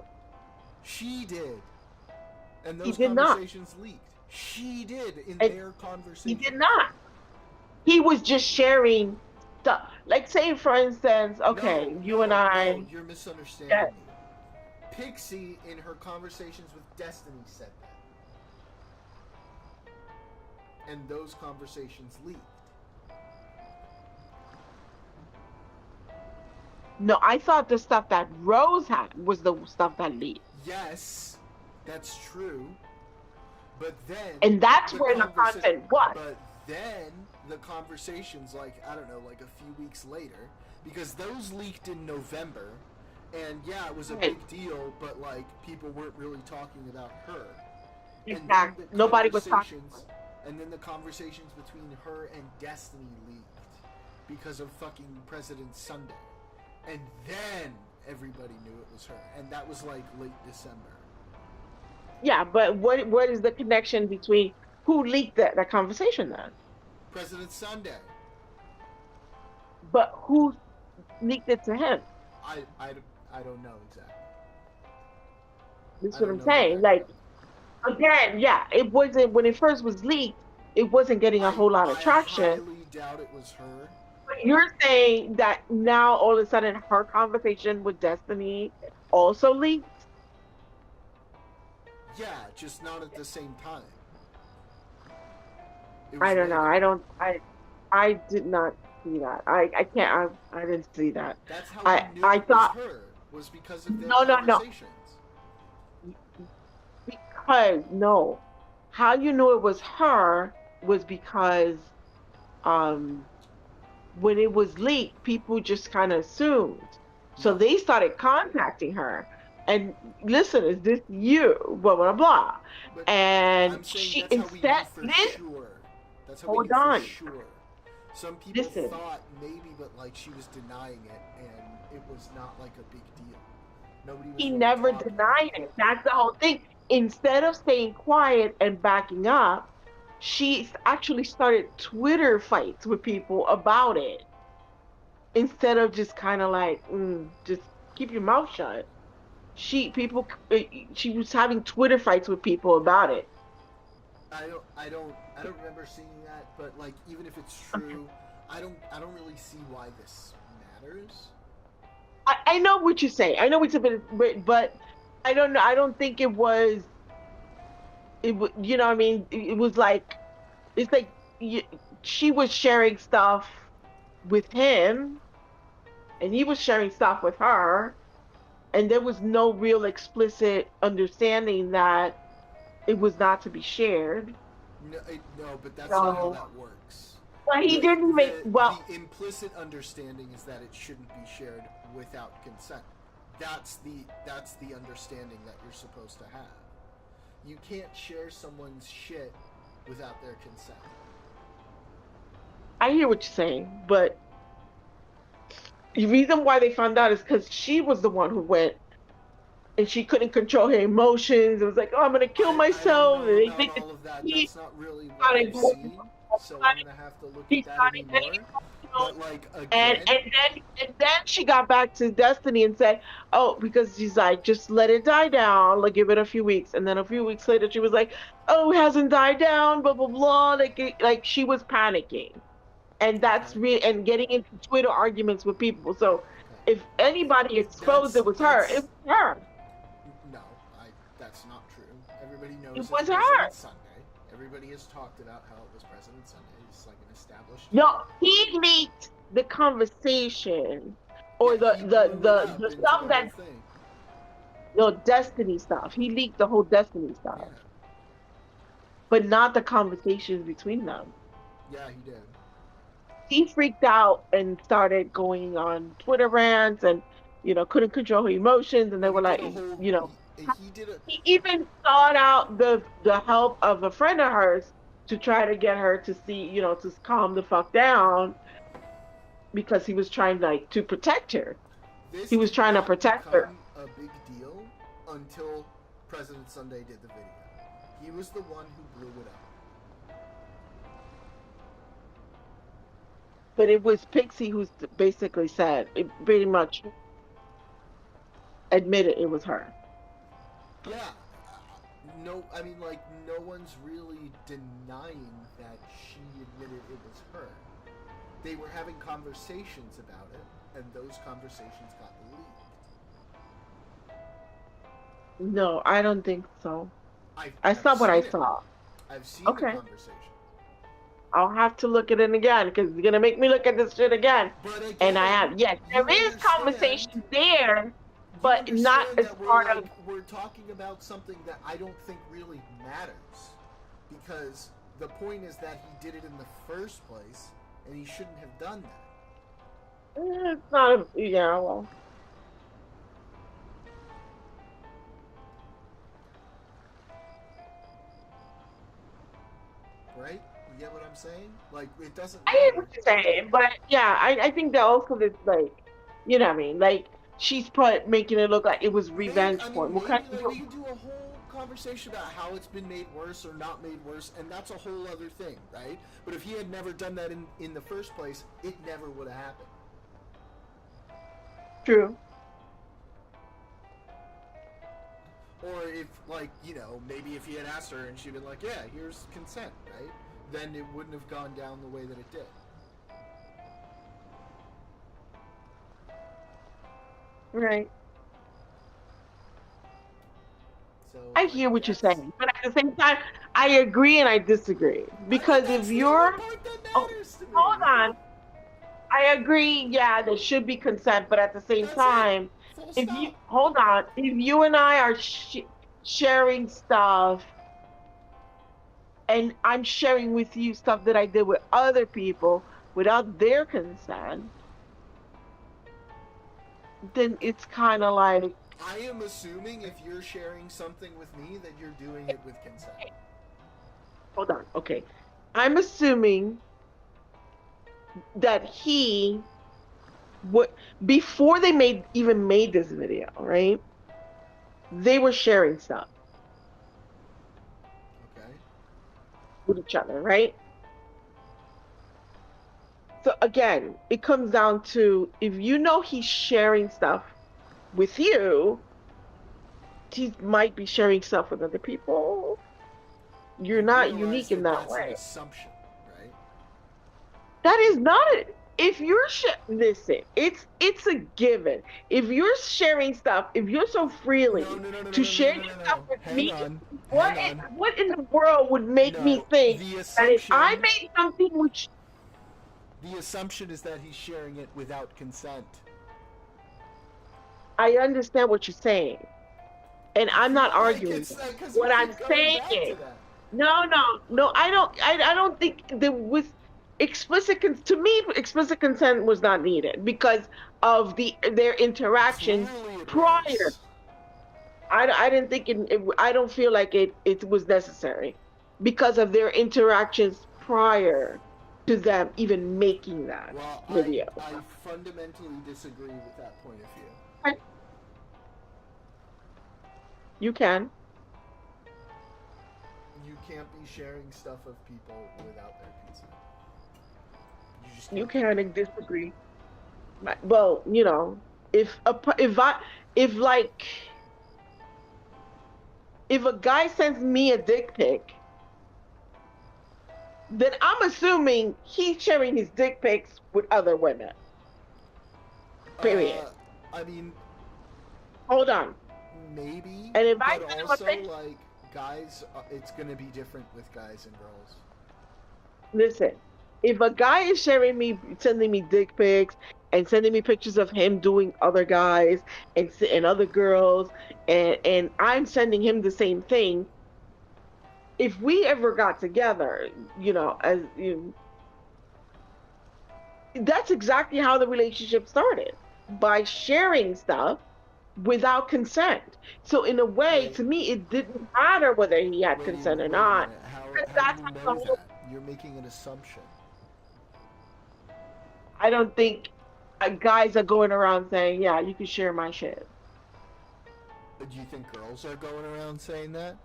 She did. And those He did not. conversations leaked. She did in their conversation. He did not. He was just sharing stuff. Like, say, for instance, okay, you and I. No, you're misunderstanding me. Pixie, in her conversations with Destiny, said that. And those conversations leaked. No, I thought the stuff that Rose had was the stuff that leaked. Yes, that's true. But then, And that's the where the conversa- content was. But then the conversations, like, I don't know, like a few weeks later, because those leaked in November, and yeah, it was a Right. big deal, but like people weren't really talking about her. And then Exactly. the Nobody was talking. conversations- And then the conversations between her and Destiny leaked because of fucking President Sunday, and then everybody knew it was her, and that was like late December. Yeah, but what is the connection between who leaked that conversation then? President Sunday. But who leaked it to him? I don't know exactly. That's I what don't I'm know saying. the Like, background. again, yeah, it wasn't when it first was leaked. It wasn't getting a whole lot of I traction. highly doubt it was her. But you're saying that now all of a sudden her conversation with Destiny also leaked? Yeah, just not at the same time. It I was don't know. later. I did not see that. I can't. I didn't see that. That's how I we knew I it thought was her. Was because of their no. conversations. Because no, how you know it was her was because when it was leaked, people just kind of assumed. So they started contacting her and listen, is this you? Blah blah blah. But And I'm saying she that's how we knew instead for this sure. That's how we hold knew on. for sure. Some people Listen. thought maybe, but like she was denying it, and it was not like a big deal. Nobody was He really never talking. denied it. That's the whole thing. Instead of staying quiet and backing up, she actually started Twitter fights with people about it. Instead of just kind of like, just keep your mouth shut. She was having Twitter fights with people about it. I don't remember seeing that, but like even if it's true, I don't really see why this matters. I know what you're saying. I know it's a bit, but I don't know. I don't think it was. You know what I mean? It was like, it's like she was sharing stuff with him, and he was sharing stuff with her, and there was no real explicit understanding that it was not to be shared. No, but that's not how So, that works. but he didn't even. Well, The implicit understanding is that it shouldn't be shared without consent. That's the understanding that you're supposed to have. You can't share someone's shit without their consent. I hear what you're saying, but the reason why they found out is because she was the one who went and she couldn't control her emotions. It was like, oh, I'm gonna kill myself. I And don't they know think about all of that. he That's not really what started I've going- seen, so I'm gonna have to look he at that started getting anymore. emotional. But like And again, then she got back to Destiny and said, "Oh, because she's like, just let it die down, like give it a few weeks." And then a few weeks later, she was like, "Oh, it hasn't died down, blah blah blah." Like she was panicking, and that's real and getting into Twitter arguments with people. So if anybody exposed it was her, it was her. no, that's not true. Everybody knows It it's was President her. Sunday. Everybody has talked about how it was President Sunday. It's like an established. No, he leaked the conversation or Yeah, he blew it up the into stuff the that whole thing. no Destiny stuff. He leaked the whole Destiny stuff, Yeah, but not the conversations between them. yeah, he did. He freaked out and started going on Twitter rants and couldn't control her emotions, and they were like, He did a whole- he did a he even sought out the help of a friend of hers to try to get her to see, to calm the fuck down, because he was trying to protect her. This He was did trying to not protect her. become a big deal until President Sunday did the video. He was the one who blew it up. But it was Pixie who basically said, it pretty much admitted it was her. Yeah. No, I mean, like, no one's really denying that she admitted it was her. They were having conversations about it, and those conversations got leaked. No, I don't think so. I I've saw what I seen it. saw. I've seen Okay. the conversation. I'll have to look at it again because you're gonna make me look at this shit again. But again, And I have, yes, you there is understand- conversation there, you but not understand as that part we're, of. like, we're talking about something that I don't think really matters, because the point is that he did it in the first place, and he shouldn't have done that. It's not. Yeah, well. Right? You get what I'm saying? Like, it doesn't I get matter. what you're saying, but yeah, I think that also it's like, you know what I mean? Like, she's making it look like it was revenge porn. What kind maybe, of. like, we could do a whole conversation about how it's been made worse or not made worse, and that's a whole other thing, right? But if he had never done that in the first place, it never would have happened. True. Or if, like, you know, maybe if he had asked her and she'd been like, yeah, here's consent, right? Then it wouldn't have gone down the way that it did. Right. So I like, hear what you're that's- saying, but at the same time, I agree and I disagree. Because That's if the you're. only part that Oh, matters to me. hold on. I agree, yeah, there should be consent, but at the same That's it. time, Full if stop. you. Hold on. If you and I are sharing stuff, and I'm sharing with you stuff that I did with other people without their consent, then it's kind of like. I am assuming if you're sharing something with me that you're doing it with consent. Hold on. Okay. I'm assuming that he would before they even made this video, right? They were sharing stuff Okay. with each other, right? So again, it comes down to if you know he's sharing stuff with you, he might be sharing stuff with other people. You're You not realize unique in that that's way. an assumption, right? That is not it. If you're listen, it's a given. If you're sharing stuff, if you're so freely to share your stuff with Hang me, on. what Hang on. what in the world would make me No, think the that if I assumption- made something which The assumption is that he's sharing it without consent. I understand what you're saying, and I'm not Like, arguing. it's like, 'cause What you I'm keep going saying back to is, that. no, I don't think there was to me explicit consent was not needed because of their interaction Clearly it prior. was. I didn't think I don't feel like it was necessary because of their interactions prior to them even making that Well, video. I fundamentally disagree with that point of view. You can. You can't be sharing stuff of people without their consent. You just You can't. can disagree. Well, you know, if a guy sends me a dick pic, then I'm assuming he's sharing his dick pics with other women. Period. I mean, Hold on. maybe. And if I but send him a also, pic- like, guys, it's gonna be different with guys and girls. Listen, if a guy is sending me dick pics and sending me pictures of him doing other guys and other girls, and I'm sending him the same thing, if we ever got together, you know, that's exactly how the relationship started, by sharing stuff without consent. So in a way, Wait. to me, it didn't matter whether he had consent or Wait a not. minute. How That's do you the know whole- that? You're making an assumption. I don't think guys are going around saying, "Yeah, you can share my shit." Do you think girls are going around saying that?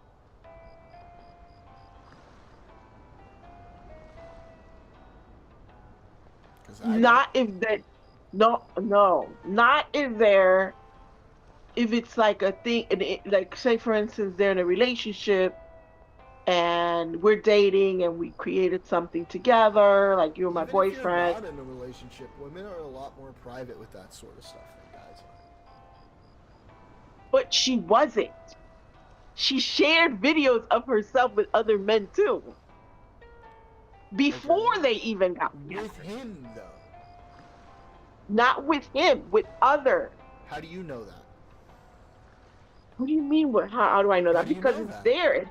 Not if that. No, not if they're. If it's like a thing, like say for instance, they're in a relationship, and we're dating, and we created something together, like you're my Even boyfriend. If you're not in a relationship, women are a lot more private with that sort of stuff than guys are. But she wasn't. She shared videos of herself with other men too. before Okay. they even got With together. him, though. Not with him, with other. How do you know that? What do you mean? How do I know How that? do you Because know it's that? there.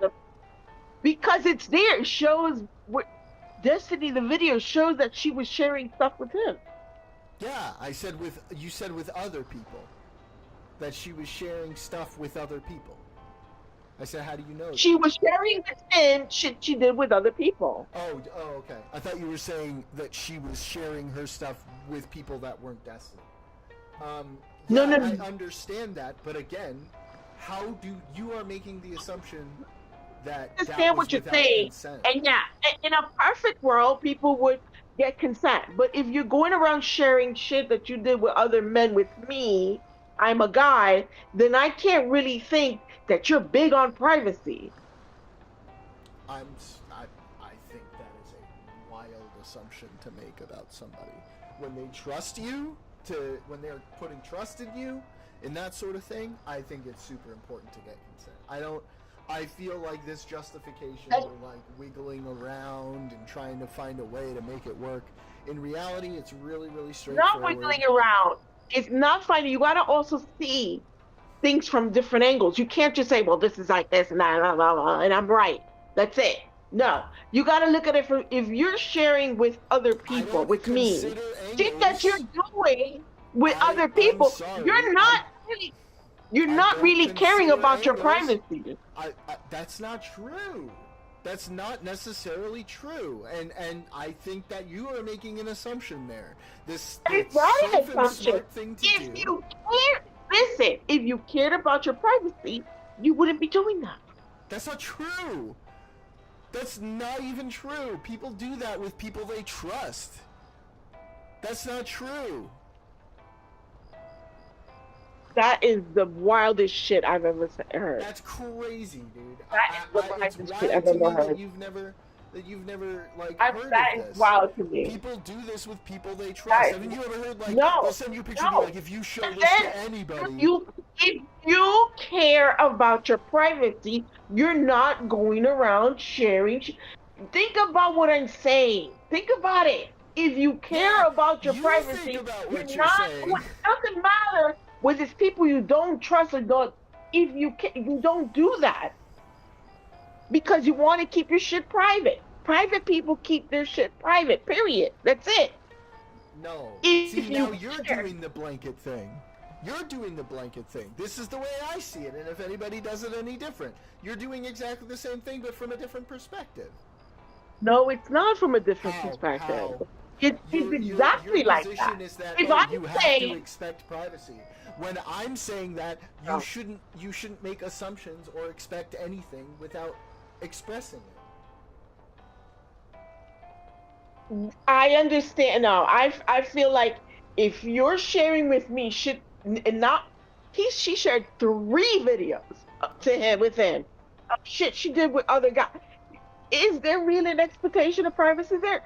Because it's there. It shows what Destiny. The video shows that she was sharing stuff with him. Yeah, you said with other people. That she was sharing stuff with other people. I said, how do you know that? She was sharing with him shit she did with other people. Oh, okay. I thought you were saying that she was sharing her stuff with people that weren't Destiny. No, yeah, no. I understand that, but again, how do you are making the assumption that I understand was what you're without saying. consent. And yeah, in a perfect world, people would get consent. But if you're going around sharing shit that you did with other men with me, I'm a guy, then I can't really think that you're big on privacy. I think that is a wild assumption to make about somebody. When they trust you, when they're putting trust in you, and that sort of thing, I think it's super important to get consent. I feel like this justification, we're like wiggling around and trying to find a way to make it work. In reality, it's really, really straightforward. Not wiggling around. It's not funny. You gotta also see things from different angles. You can't just say, well, this is like this and that, and I'm right. That's it. No. You gotta look at it from, if you're sharing with other people, with me, shit that you're doing with other people, sorry, you're not really caring about your privacy. That's not true. That's not necessarily true, and I think that you are making an assumption there. This It's not an safe and assumption. smart thing to If do. you care, listen, if you cared about your privacy, you wouldn't be doing that. That's not true. That's not even true. People do that with people they trust. That's not true. That is the wildest shit I've ever heard. That's crazy, dude. That is the it's wildest wild shit I've to ever me heard. that you've never like That heard of is this. wild to me. People do this with people they trust. That- Haven't you ever heard like No, they'll send you a picture no. like if you show And this to then anybody? if you care about your privacy, you're not going around sharing. Think about what I'm saying. Think about it. If you care about your you privacy, think about you're what you're not. saying. It doesn't matter whether it's people you don't trust or don't. If you don't do that because you want to keep your shit private. Private people keep their shit private. Period. That's it. No. If See, you now you're care. doing the blanket thing. You're doing the blanket thing. This is the way I see it, and if anybody does it any different, you're doing exactly the same thing, but from a different perspective. No, it's not from a different How? perspective. How? It's exactly your like position that. is that If oh, I'm you have saying- to expect privacy. When I'm saying that, No. you shouldn't make assumptions or expect anything without expressing it. I understand now. I feel like if you're sharing with me shit, and not she shared 3 videos to him with him of shit she did with other guys. Is there really an expectation of privacy there?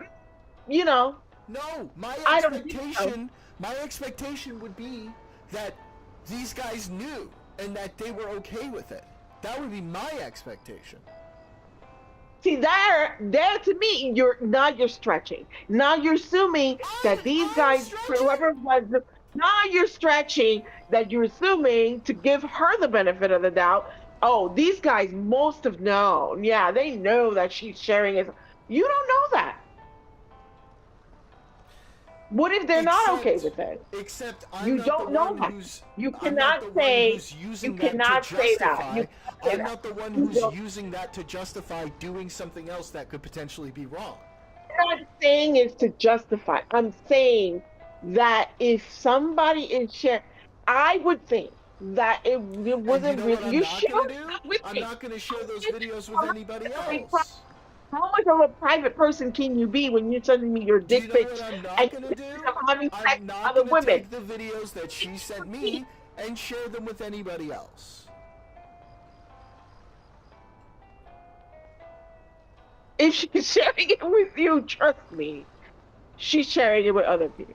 You know, No, I don't think so. my expectation would be that these guys knew and that they were okay with it. That would be my expectation. See, there to me, you're stretching. Now you're assuming that these guys, whoever was, now you're stretching that you're assuming to give her the benefit of the doubt. Oh, these guys must have known. Yeah, they know that she's sharing it. You don't know that. What if they're not okay with it? Except I'm You not don't the know one that. who's You I'm cannot not the one say- who's using you that cannot to say that. justify. You can't say I'm that. not the one You who's don't- using that to justify doing something else that could potentially be wrong. I'm not saying is to justify. I'm saying that if somebody is sharing, I would think that it wasn't And you know really. what I'm You not gonna share do? with I'm me. not gonna share those You- videos with anybody else. How much of a private person can you be when you're sending me your Do you dick know pics what I'm not and gonna pictures do? of having sex I'm with not other gonna women? take the videos that she sent me and share them with anybody else. If she's sharing it with you, trust me, she's sharing it with other people.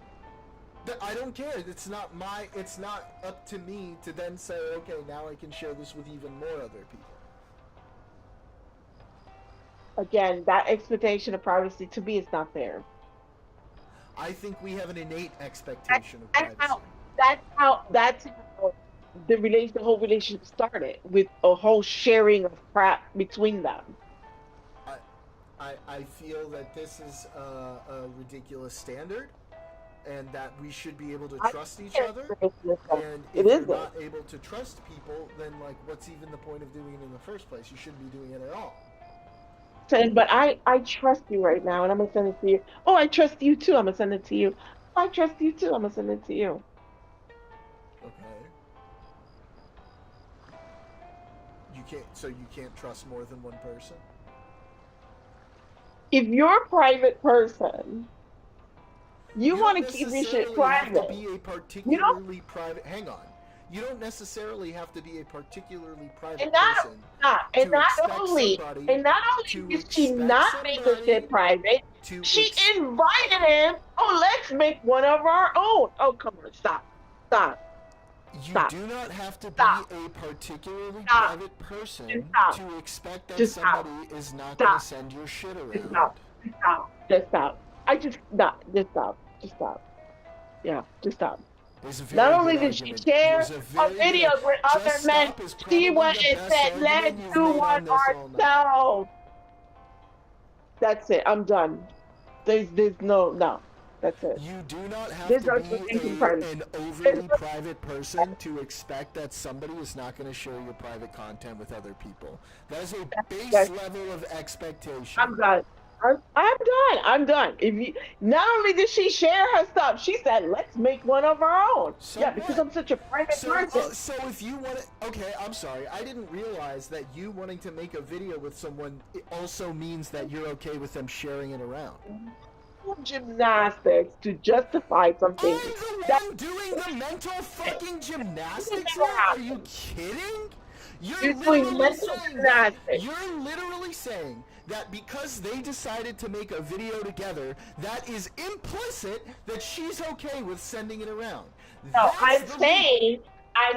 I don't care. It's not up to me to then say, okay, now I can share this with even more other people. Again, that expectation of privacy to me is not there. I think we have an innate expectation of That's privacy. that's how the whole relationship started with a whole sharing of crap between them. I feel that this is a ridiculous standard, and that we should be able to trust each other. And if you're not able to trust people, then like, what's even the point of doing it in the first place? You shouldn't be doing it at all. But I trust you right now, and I'm gonna send it to you. Oh, I trust you too. I'm gonna send it to you. I trust you too. I'm gonna send it to you. Okay. So you can't trust more than one person? If you're a private person, you want to keep your shit private. Have to be a particularly private. Hang on. You don't necessarily have to be a particularly private person. And not only did she not make her shit private, she invited him. Oh, let's make one of our own. Oh, come on, stop. You do not have to be a particularly private person to expect that somebody is not going to send your shit around. Just stop. Just stop. Yeah, just stop. Not only did she share a video with other men, she went and said, let's do one ourselves. That's it. I'm done. There's no. That's it. You do not have to be an overly private person to expect that somebody is not going to share your private content with other people. That is a base level of expectation. I'm done. I'm done. If you, not only did she share her stuff, she said, "Let's make one of our own." So because I'm such a private person. So if you want to, okay, I'm sorry, I didn't realize that you wanting to make a video with someone also means that you're okay with them sharing it around. Gymnastics to justify something. I'm doing the mental fucking gymnastics. Are you kidding? You're literally saying that because they decided to make a video together, that is implicit that she's okay with sending it around. No, I'm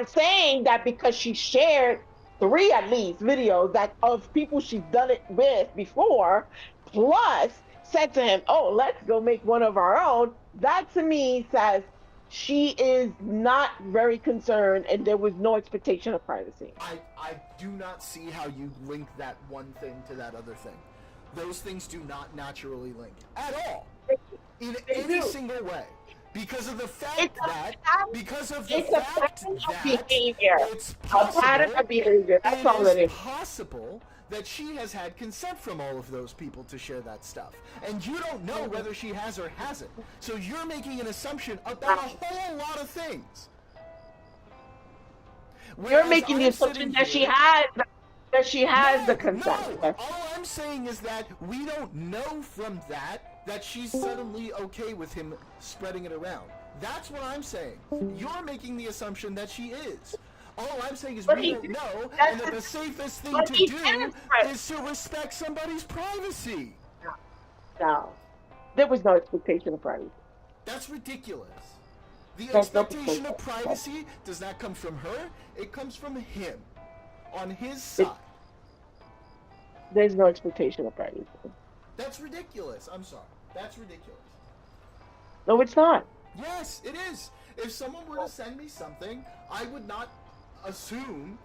saying that because she shared 3 at least videos that of people she's done it with before, plus said to him, "Oh, let's go make one of our own." That to me says she is not very concerned, and there was no expectation of privacy. I do not see how you link that one thing to that other thing. Those things do not naturally link at all, in any single way, because of the fact that behavior. It's possible, a pattern of behavior. That's all it is. Possible that she has had consent from all of those people to share that stuff. And you don't know whether she has or hasn't. So you're making an assumption about a whole lot of things. You're making the assumption that she has the consent. No. All I'm saying is that we don't know from that she's suddenly okay with him spreading it around. That's what I'm saying. You're making the assumption that she is. All I'm saying is we don't know, and that the safest thing to do is to respect somebody's privacy. No. There was no expectation of privacy. That's ridiculous. The expectation of privacy does not come from her, it comes from him. On his side. There's no expectation of privacy. That's ridiculous. I'm sorry. That's ridiculous. No, it's not. Yes, it is. If someone were to send me something, I would not assume,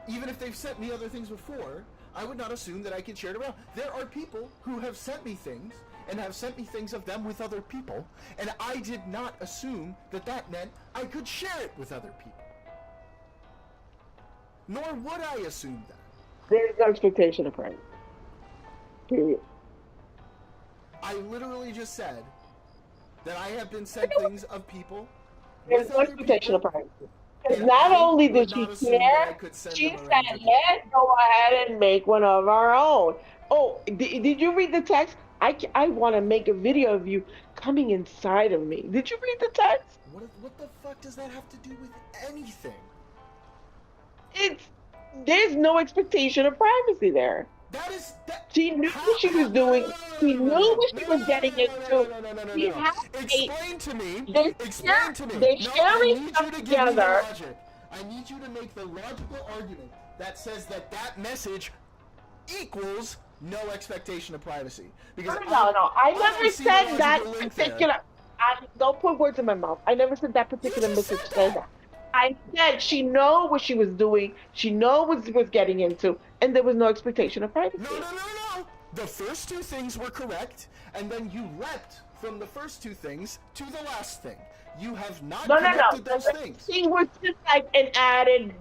even if they've sent me other things before, I would not assume that I can share it around. There are people who have sent me things and have sent me things of them with other people, and I did not assume that that meant I could share it with other people. Nor would I assume that. There's no expectation of privacy. Period. I literally just said that I have been sent things of people. There's no expectation of privacy. Because not only did she care, she said, let's go ahead and make one of our own. Oh, did you read the text? I want to make a video of you coming inside of me. Did you read the text? What the fuck does that have to do with anything? There's no expectation of privacy there. She knew what she was doing. She knew what she was getting into. Explain to me. They're sharing stuff together. I need you to make the logical argument that says that message equals no expectation of privacy. Because No. I never don't see the said that logical link there. particular. Don't put words in my mouth. I never said that particular just message said said that. I said she know what she was doing. She know what she was getting into, and there was no expectation of privacy. No. The first two things were correct, and then you leapt from the first two things to the last thing. You have not connected those things. Thing was just like an added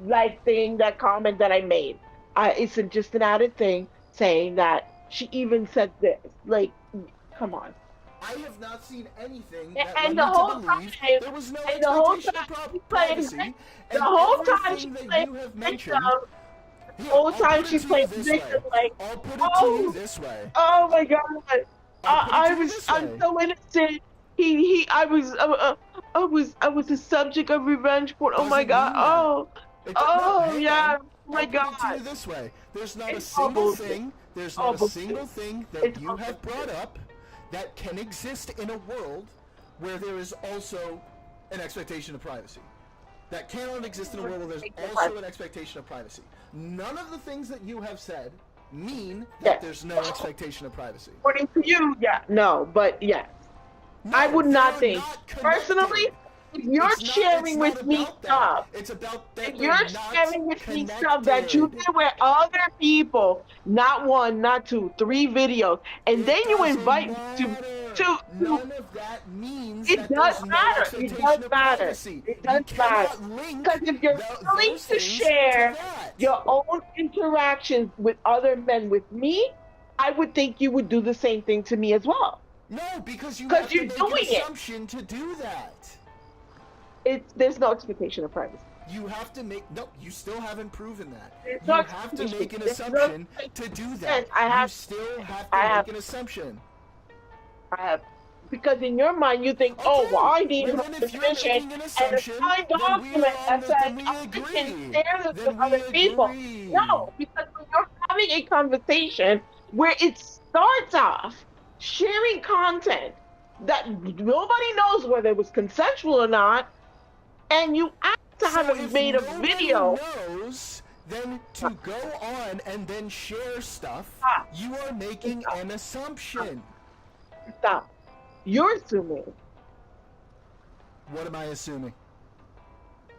thing, that comment that I made. It's just an added thing saying that she even said this. Like, come on. I have not seen anything And that led the me whole to believe time- there was no and the whole expectation time of she privacy. played- And the whole time everything she that you played have victim. mentioned. The whole time I'll put she it to you played this victim. way. Like, I'll put it to you this way. oh my god. I'm way. so innocent. I was the subject of revenge porn. Oh my Doesn't god. mean that. Oh hang yeah. on. Oh my I'll put it to god. you this way. There's not a It's all single bullshit. thing. There's All not a bullshit. single thing that It's you all have brought up that can exist in a world where there is also an expectation of privacy. That cannot exist in a world where there's also an expectation of privacy. None of the things that you have said mean that there's no expectation of privacy. According to you, yeah. No, but yes. No, I would not they're think. not connected. Personally, if you're It's not- sharing it's with not me about that. stuff, It's about that if they're you're not sharing with me stuff that you connected. did with other people, not one, not two, 3 videos, and then you doesn't invite me matter. to None of that means it that does there's matter. no It expectation does of matter. privacy. It does You matter. cannot link Because if you're willing those to things share that. your own interactions with other men with me, I would think you would do the same thing to me as well. No, because you 'Cause have to you're make doing an it. assumption to do that. There's no expectation of privacy. You have to make no. You still haven't proven that. There's You no have to expectation. make an There's no assumption to do that. I You still have to I make have- an assumption. Because in your mind you think, oh, well, I need Well, her then if you're permission making an and a assumption, signed then we document are on that the- says then we I agree. can share this Then with we other people. agree. No, because when you're having a conversation where it starts off sharing content that nobody knows whether it was consensual or not, and you ask to have So it if made a nobody video. knows, then to go on and then share stuff, you are making an assumption. Stop. You're assuming What am I assuming?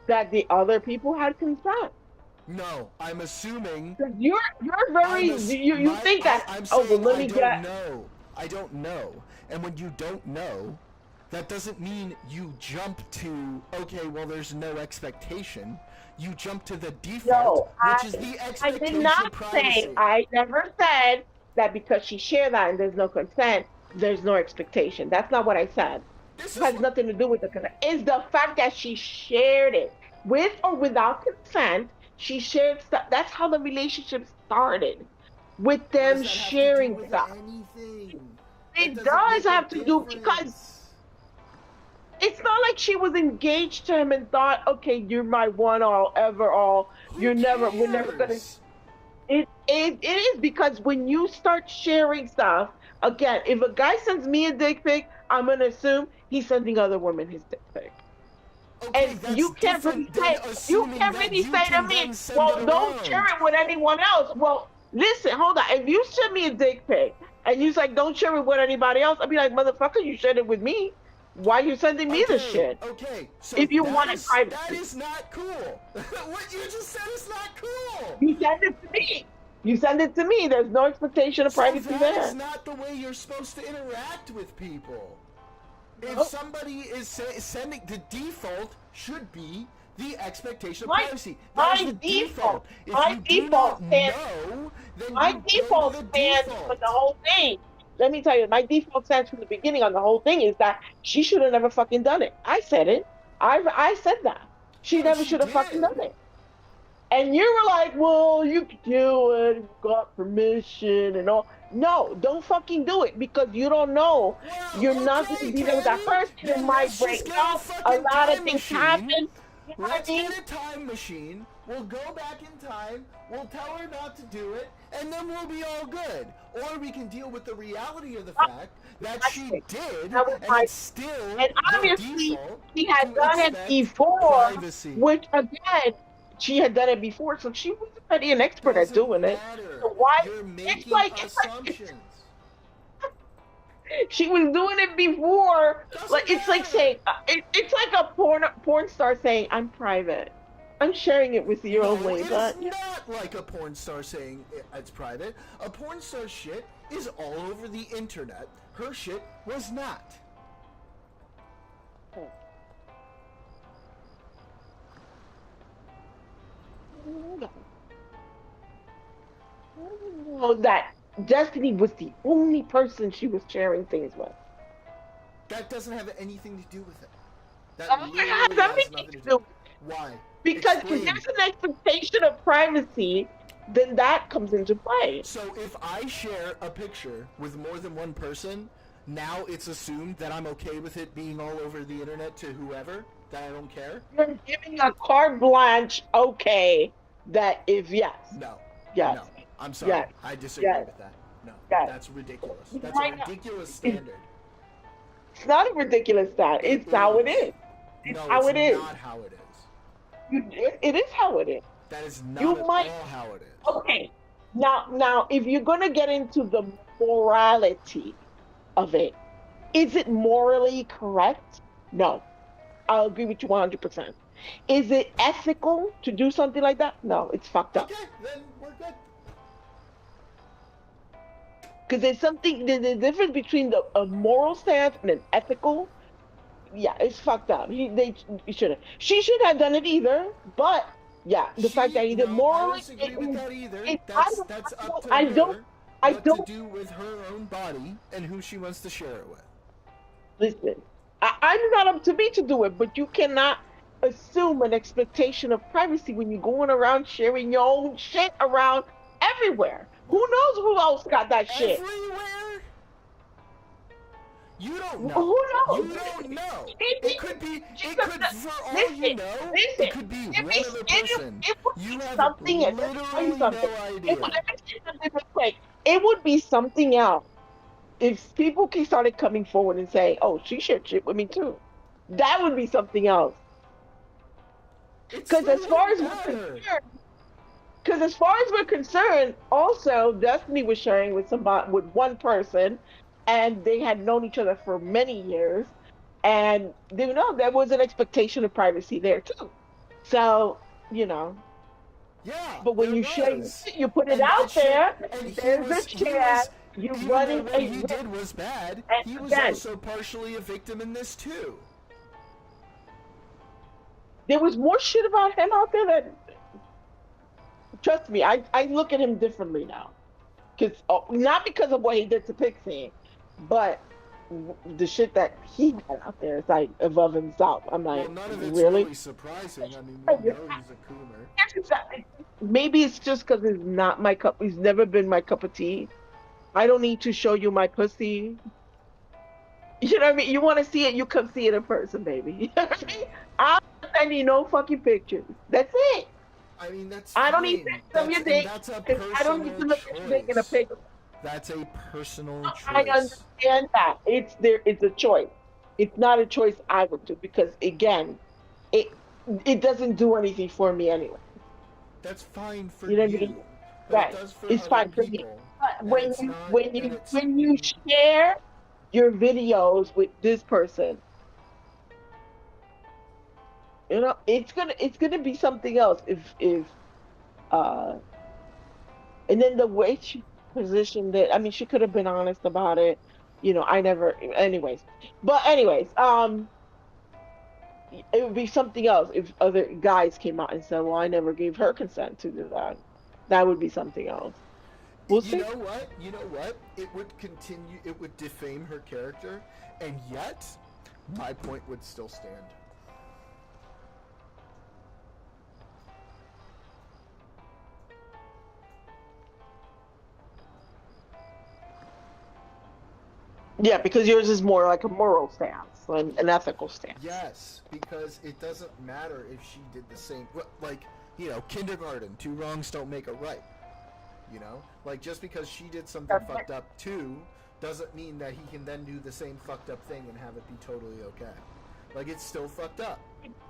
that the other people had consent. No, I'm assuming. 'Cause you're very you think that I'm oh well saying let I me don't get know. I don't know. And when you don't know, that doesn't mean you jump to okay, well there's no expectation. You jump to the default, which is the I expectation did not of privacy. say I never said that because she shared that and there's no consent, there's no expectation. That's not what I said. This It has nothing to do with the consent. It's the fact that she shared it with or without consent. She shared stuff. That's how the relationship started, with What them does that have to do sharing with stuff. anything? It That doesn't does make a have to do because difference. it's not like she was engaged to him and thought, okay, you're my one all ever all. We're never gonna. cares? It is because when you start sharing stuff, again, if a guy sends me a dick pic, I'm gonna assume he's sending other women his dick pic. Okay, And that's you can't really different than say, you assuming can't that really you say to can me, then send well, it don't around. share it with anyone else. Well, listen, hold on. If you send me a dick pic and you like, don't share it with anybody else, I'd be like, motherfucker, you shared it with me. Why you sending me this shit? Okay, so If you that want it is- privacy. that is not cool. What you just said is not cool. You send it to me. You send it to me. There's no expectation of privacy so that there. is not the way you're supposed to interact with people. If No. somebody is sending, the default should be the expectation of My- privacy. my That is the default- If my you default do not stands- know, then My you go default to the stands default. for the whole thing. Let me tell you, my default stance from the beginning on the whole thing is that she should have never fucking done it. I said it. I said that. She Yeah, never she should have fucking did. done it. And you were like, well, you could do it, you got permission and all. No, don't fucking do it because you don't know. Well, You're not okay, going to be there with that Kenny, person. It then might let's just break get a up. A fucking lot of time things machine. happen. You know what I Let's mean? get a time machine. We'll go back in time. We'll tell her not to do it, and then we'll be all good. Or we can deal with the reality of the fact that she did, That was and my- it's still And the obviously, default she had to done it expect before, privacy. which again, she had done it before, so she was already an expert at Doesn't doing it. matter. So why? You're making It's like assumptions. she was doing it before. Like it's like saying it's like a porn star saying, "I'm private. I'm sharing it with you No, only." it But is not like a porn star saying it's private. A porn star shit is all over the internet. Her shit was not. know that Destiny was the only person she was sharing things with. That doesn't have anything to do with it. That Oh my literally God, has everything nothing to to do. do. Why? Because if Explain. there's an expectation of privacy, then that comes into play. So if I share a picture with more than one person, now it's assumed that I'm okay with it being all over the internet to whoever, that I don't care? You're giving a carte blanche, okay, that if yes. No. Yes. No. I'm sorry. Yes. I disagree Yes. with that. No. Yes. That's ridiculous. You That's a might not- ridiculous standard. It's not a ridiculous stat. It's how it is. It's No, how it's it is. not how it is. It is how it is. That is not You at might- all how it is. Okay. Now, if you're gonna get into the morality of it, is it morally correct? No. I'll agree with you 100%. Is it ethical to do something like that? No, it's fucked up. Okay, then we're good. Because there's a difference between a moral stance and an ethical. Yeah, it's fucked up. She should have done it either. But yeah, the fact that he did No, I morally. disagree with that either. it- That's I up don't- to I her don't- I what don't- to do with her own body and who she wants to share it with. Listen, I'm not up to me to do it, but you cannot assume an expectation of privacy when you're going around sharing your own shit around everywhere. Who knows who else got that shit? Everywhere? You don't know. Who knows? You don't know. It could be. It could, for all you know, listen, it could be It one be- other it person. would You be have something. Let me tell literally you something. no Let idea. me say something real quick. It would be something else if people started coming forward and saying, "Oh, she shared shit with me too." That would be something else. Because as far as we're concerned, also Destiny was sharing with one person, and they had known each other for many years, and there was an expectation of privacy there too. So Yeah. but when there you share, was. you put it And out shit- there. and he There's was- a he chance was- you're even running though what he did was bad, And he was again- also partially a victim in this too. There was more shit about him out there that. Trust me, I look at him differently now, not because of what he did to Pixie, but the shit that he got out there is like above himself. I'm like, Well, none of it's really? really surprising. I mean, we know he's a coomer. Maybe it's just because it's not my cup. He's never been my cup of tea. I don't need to show you my pussy. You know what I mean? You want to see it, you come see it in person, baby. I'll send you no fucking pictures. That's it. I mean, that's. I don't fine. need pictures of your And dick. That's a 'Cause I don't need to look at your dick in a choice. picture. That's a personal choice. I understand that. It's a choice. It's not a choice I would do because again, it doesn't do anything for me anyway. That's fine for You know what I mean? but Right. it does for It's other fine for me. people. But And when it's you not- when and you it's- when you share your videos with this person, it's gonna be something else if and then the way she positioned it, I mean, she could have been honest about it. I never, anyways. But anyways, it would be something else if other guys came out and said, "Well, I never gave her consent to do that." That would be something else. We'll see. You know what? It would continue. It would defame her character, and yet, my point would still stand. Yeah, because yours is more like a moral stance, an ethical stance. Yes, because it doesn't matter if she did the same. Like, kindergarten. 2 wrongs don't make a right. Like, just because she did something fucked up too, doesn't mean that he can then do the same fucked up thing and have it be totally okay. Like, it's still fucked up.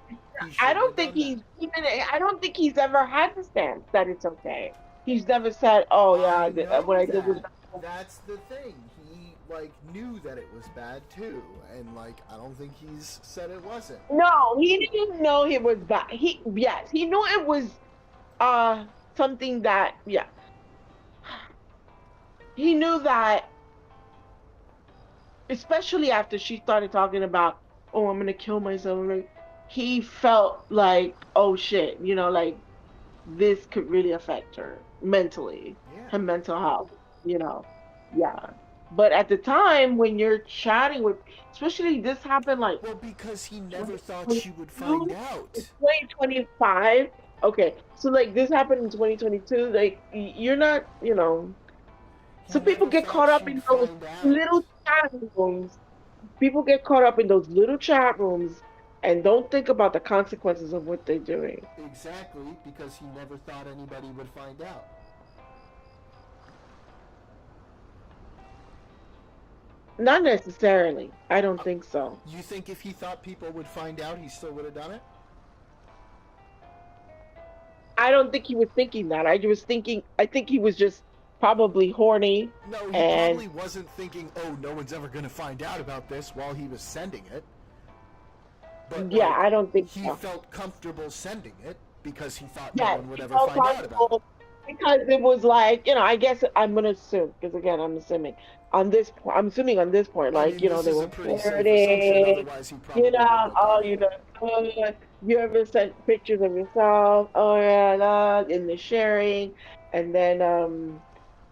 He I shouldn't don't have think done he's even. I don't think he's ever had the stance that it's okay. He's never said, "Oh yeah, that. I what know I did was." that. That's the thing. He like knew that it was bad too, and like I don't think he's said it wasn't. No, he didn't know it was bad. Yes, he knew it was something that he knew that, especially after she started talking about, oh, I'm gonna kill myself. Like he felt like, oh shit, like this could really affect her mentally, Yeah. her mental health, yeah. But at the time when you're chatting with, especially this happened like Well, because he never thought she would 2022, find out. 2025. Okay, so like this happened in 2022. Like you're not, He so people never get thought caught up she'd in those find out. little chat rooms. People get caught up in those little chat rooms and don't think about the consequences of what they're doing. Exactly, because he never thought anybody would find out. Not necessarily. I don't think so. You think if he thought people would find out, he still would have done it? I don't think he was thinking that. I think he was just probably horny No, he and probably wasn't thinking, oh, no one's ever going to find out about this while he was sending it. But yeah, like, I don't think he so. felt comfortable sending it because he thought Yeah, no one would he ever felt find out about it. comfortable because it was like, I guess I'm gonna assume, because again, I'm assuming on this point, I like, mean, this they is were a pretty safe assumption, flirting, otherwise he probably would have oh, done it. you ever sent pictures of yourself, oh yeah, in the sharing, and then,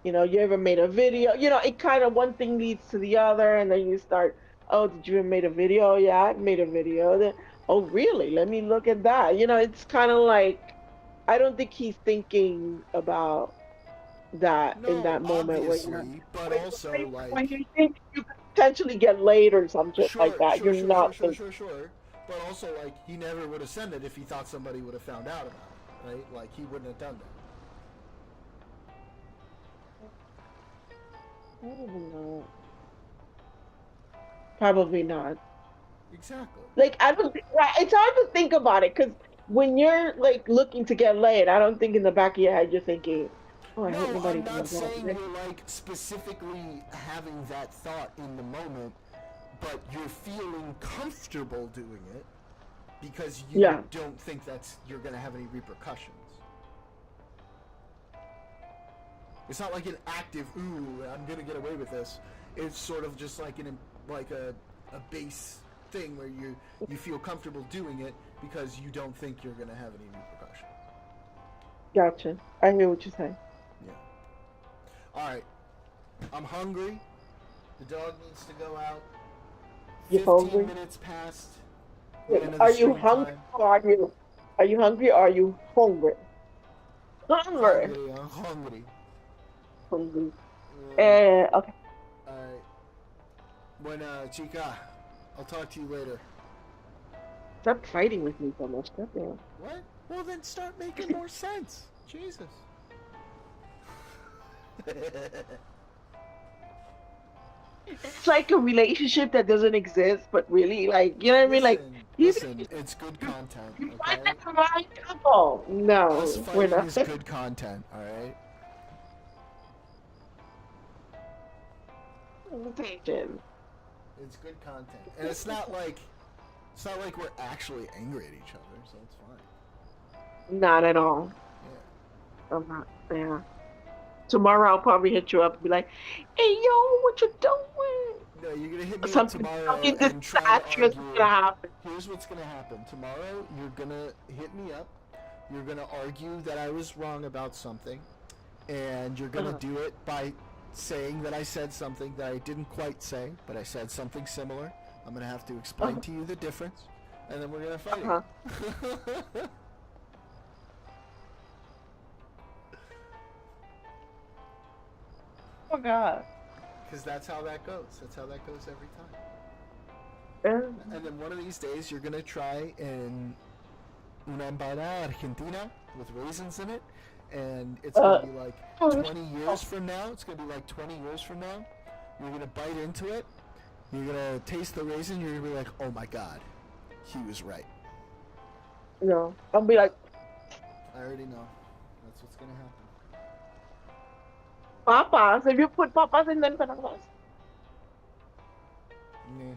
you ever made a video, it kind of one thing leads to the other, and then you start, oh, did you ever made a video? Yeah, I made a video. Then, oh, really? Let me look at that. It's kind of like, I don't think he's thinking about that in No, that moment where obviously, but when, also, when like... you think you could potentially get laid or some shit like that. Sure. You're not thinking. But also, like, he never would have sent it if he thought somebody would have found out about it, right? Like, he wouldn't have done that. Probably not. Exactly. Like, I don't think, right, it's hard to think about it because when you're like looking to get laid, I don't think in the back of your head you're thinking, oh, I hope No, nobody I'm not finds out. saying you're, like, specifically having that thought in the moment, but you're feeling comfortable doing it because you Yeah. don't think you're going to have any repercussions. It's not like an active, ooh, I'm going to get away with this. It's sort of just like a base thing where you feel comfortable doing it because you don't think you're going to have any repercussions. Gotcha. I hear what you're saying. Yeah. All right. I'm hungry. The dog needs to go out. You 15 hungry? minutes past. Wait, End of the are you stream hungry time. or are you hungry or are you hungry? Hungry. I'm hungry. Hungry. Okay. Okay. All right. Buena, chica. I'll talk to you later. Stop fighting with me so much. Goddamn. What? Well, then start making more sense. Jesus. It's like a relationship that doesn't exist, but really, like, you know what I mean? Like, Listen, it's good content, you okay? find the right couple. No, Us we're fighting not. is good content, alright? Invitation. It's good content. And it's not like we're actually angry at each other, so it's fine. Not at all. Yeah. I'm not. Yeah. Tomorrow I'll probably hit you up and be like, "Hey, yo, what you doing?" No, you're gonna hit me up Something tomorrow this and try to disastrous is argue. gonna happen. Here's what's gonna happen. Tomorrow, you're gonna hit me up. You're gonna argue that I was wrong about something, and you're gonna do it by saying that I said something that I didn't quite say, but I said something similar. I'm gonna have to explain to you the difference, and then we're gonna fight it. Oh God. Because that's how that goes. That's how that goes every time. Yeah. And then one of these days, you're gonna try and una empanada argentina with raisins in it, and it's gonna be like 20 years from now. It's gonna be like 20 years from now. You're gonna bite into it. You're gonna taste the raisin. You're gonna be like, oh my God, he was right. You know, I'll be like, I already know. That's what's gonna happen. papas. If you put papas in the empanadas, Meh.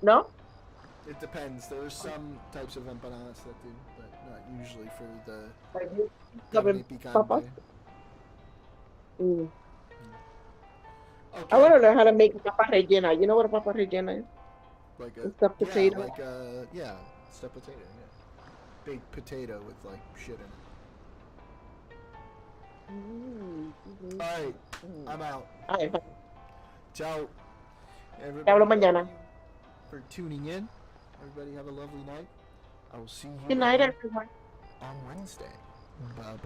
no? It depends. There's some types of empanadas that do, but not usually for the Like you carne papas. picante. Mm. I Okay. want to learn how to make papa rellena. You know what a papa rellena is? Like It's the potato. yeah, stuffed potato, yeah. Baked potato with like shit in it. Alright, I'm out. Ay, Ciao. te hablo Everybody, mañana. thank you for tuning in. Everybody have a lovely night. I will see you Good night, all everyone. on Wednesday. Bye bye.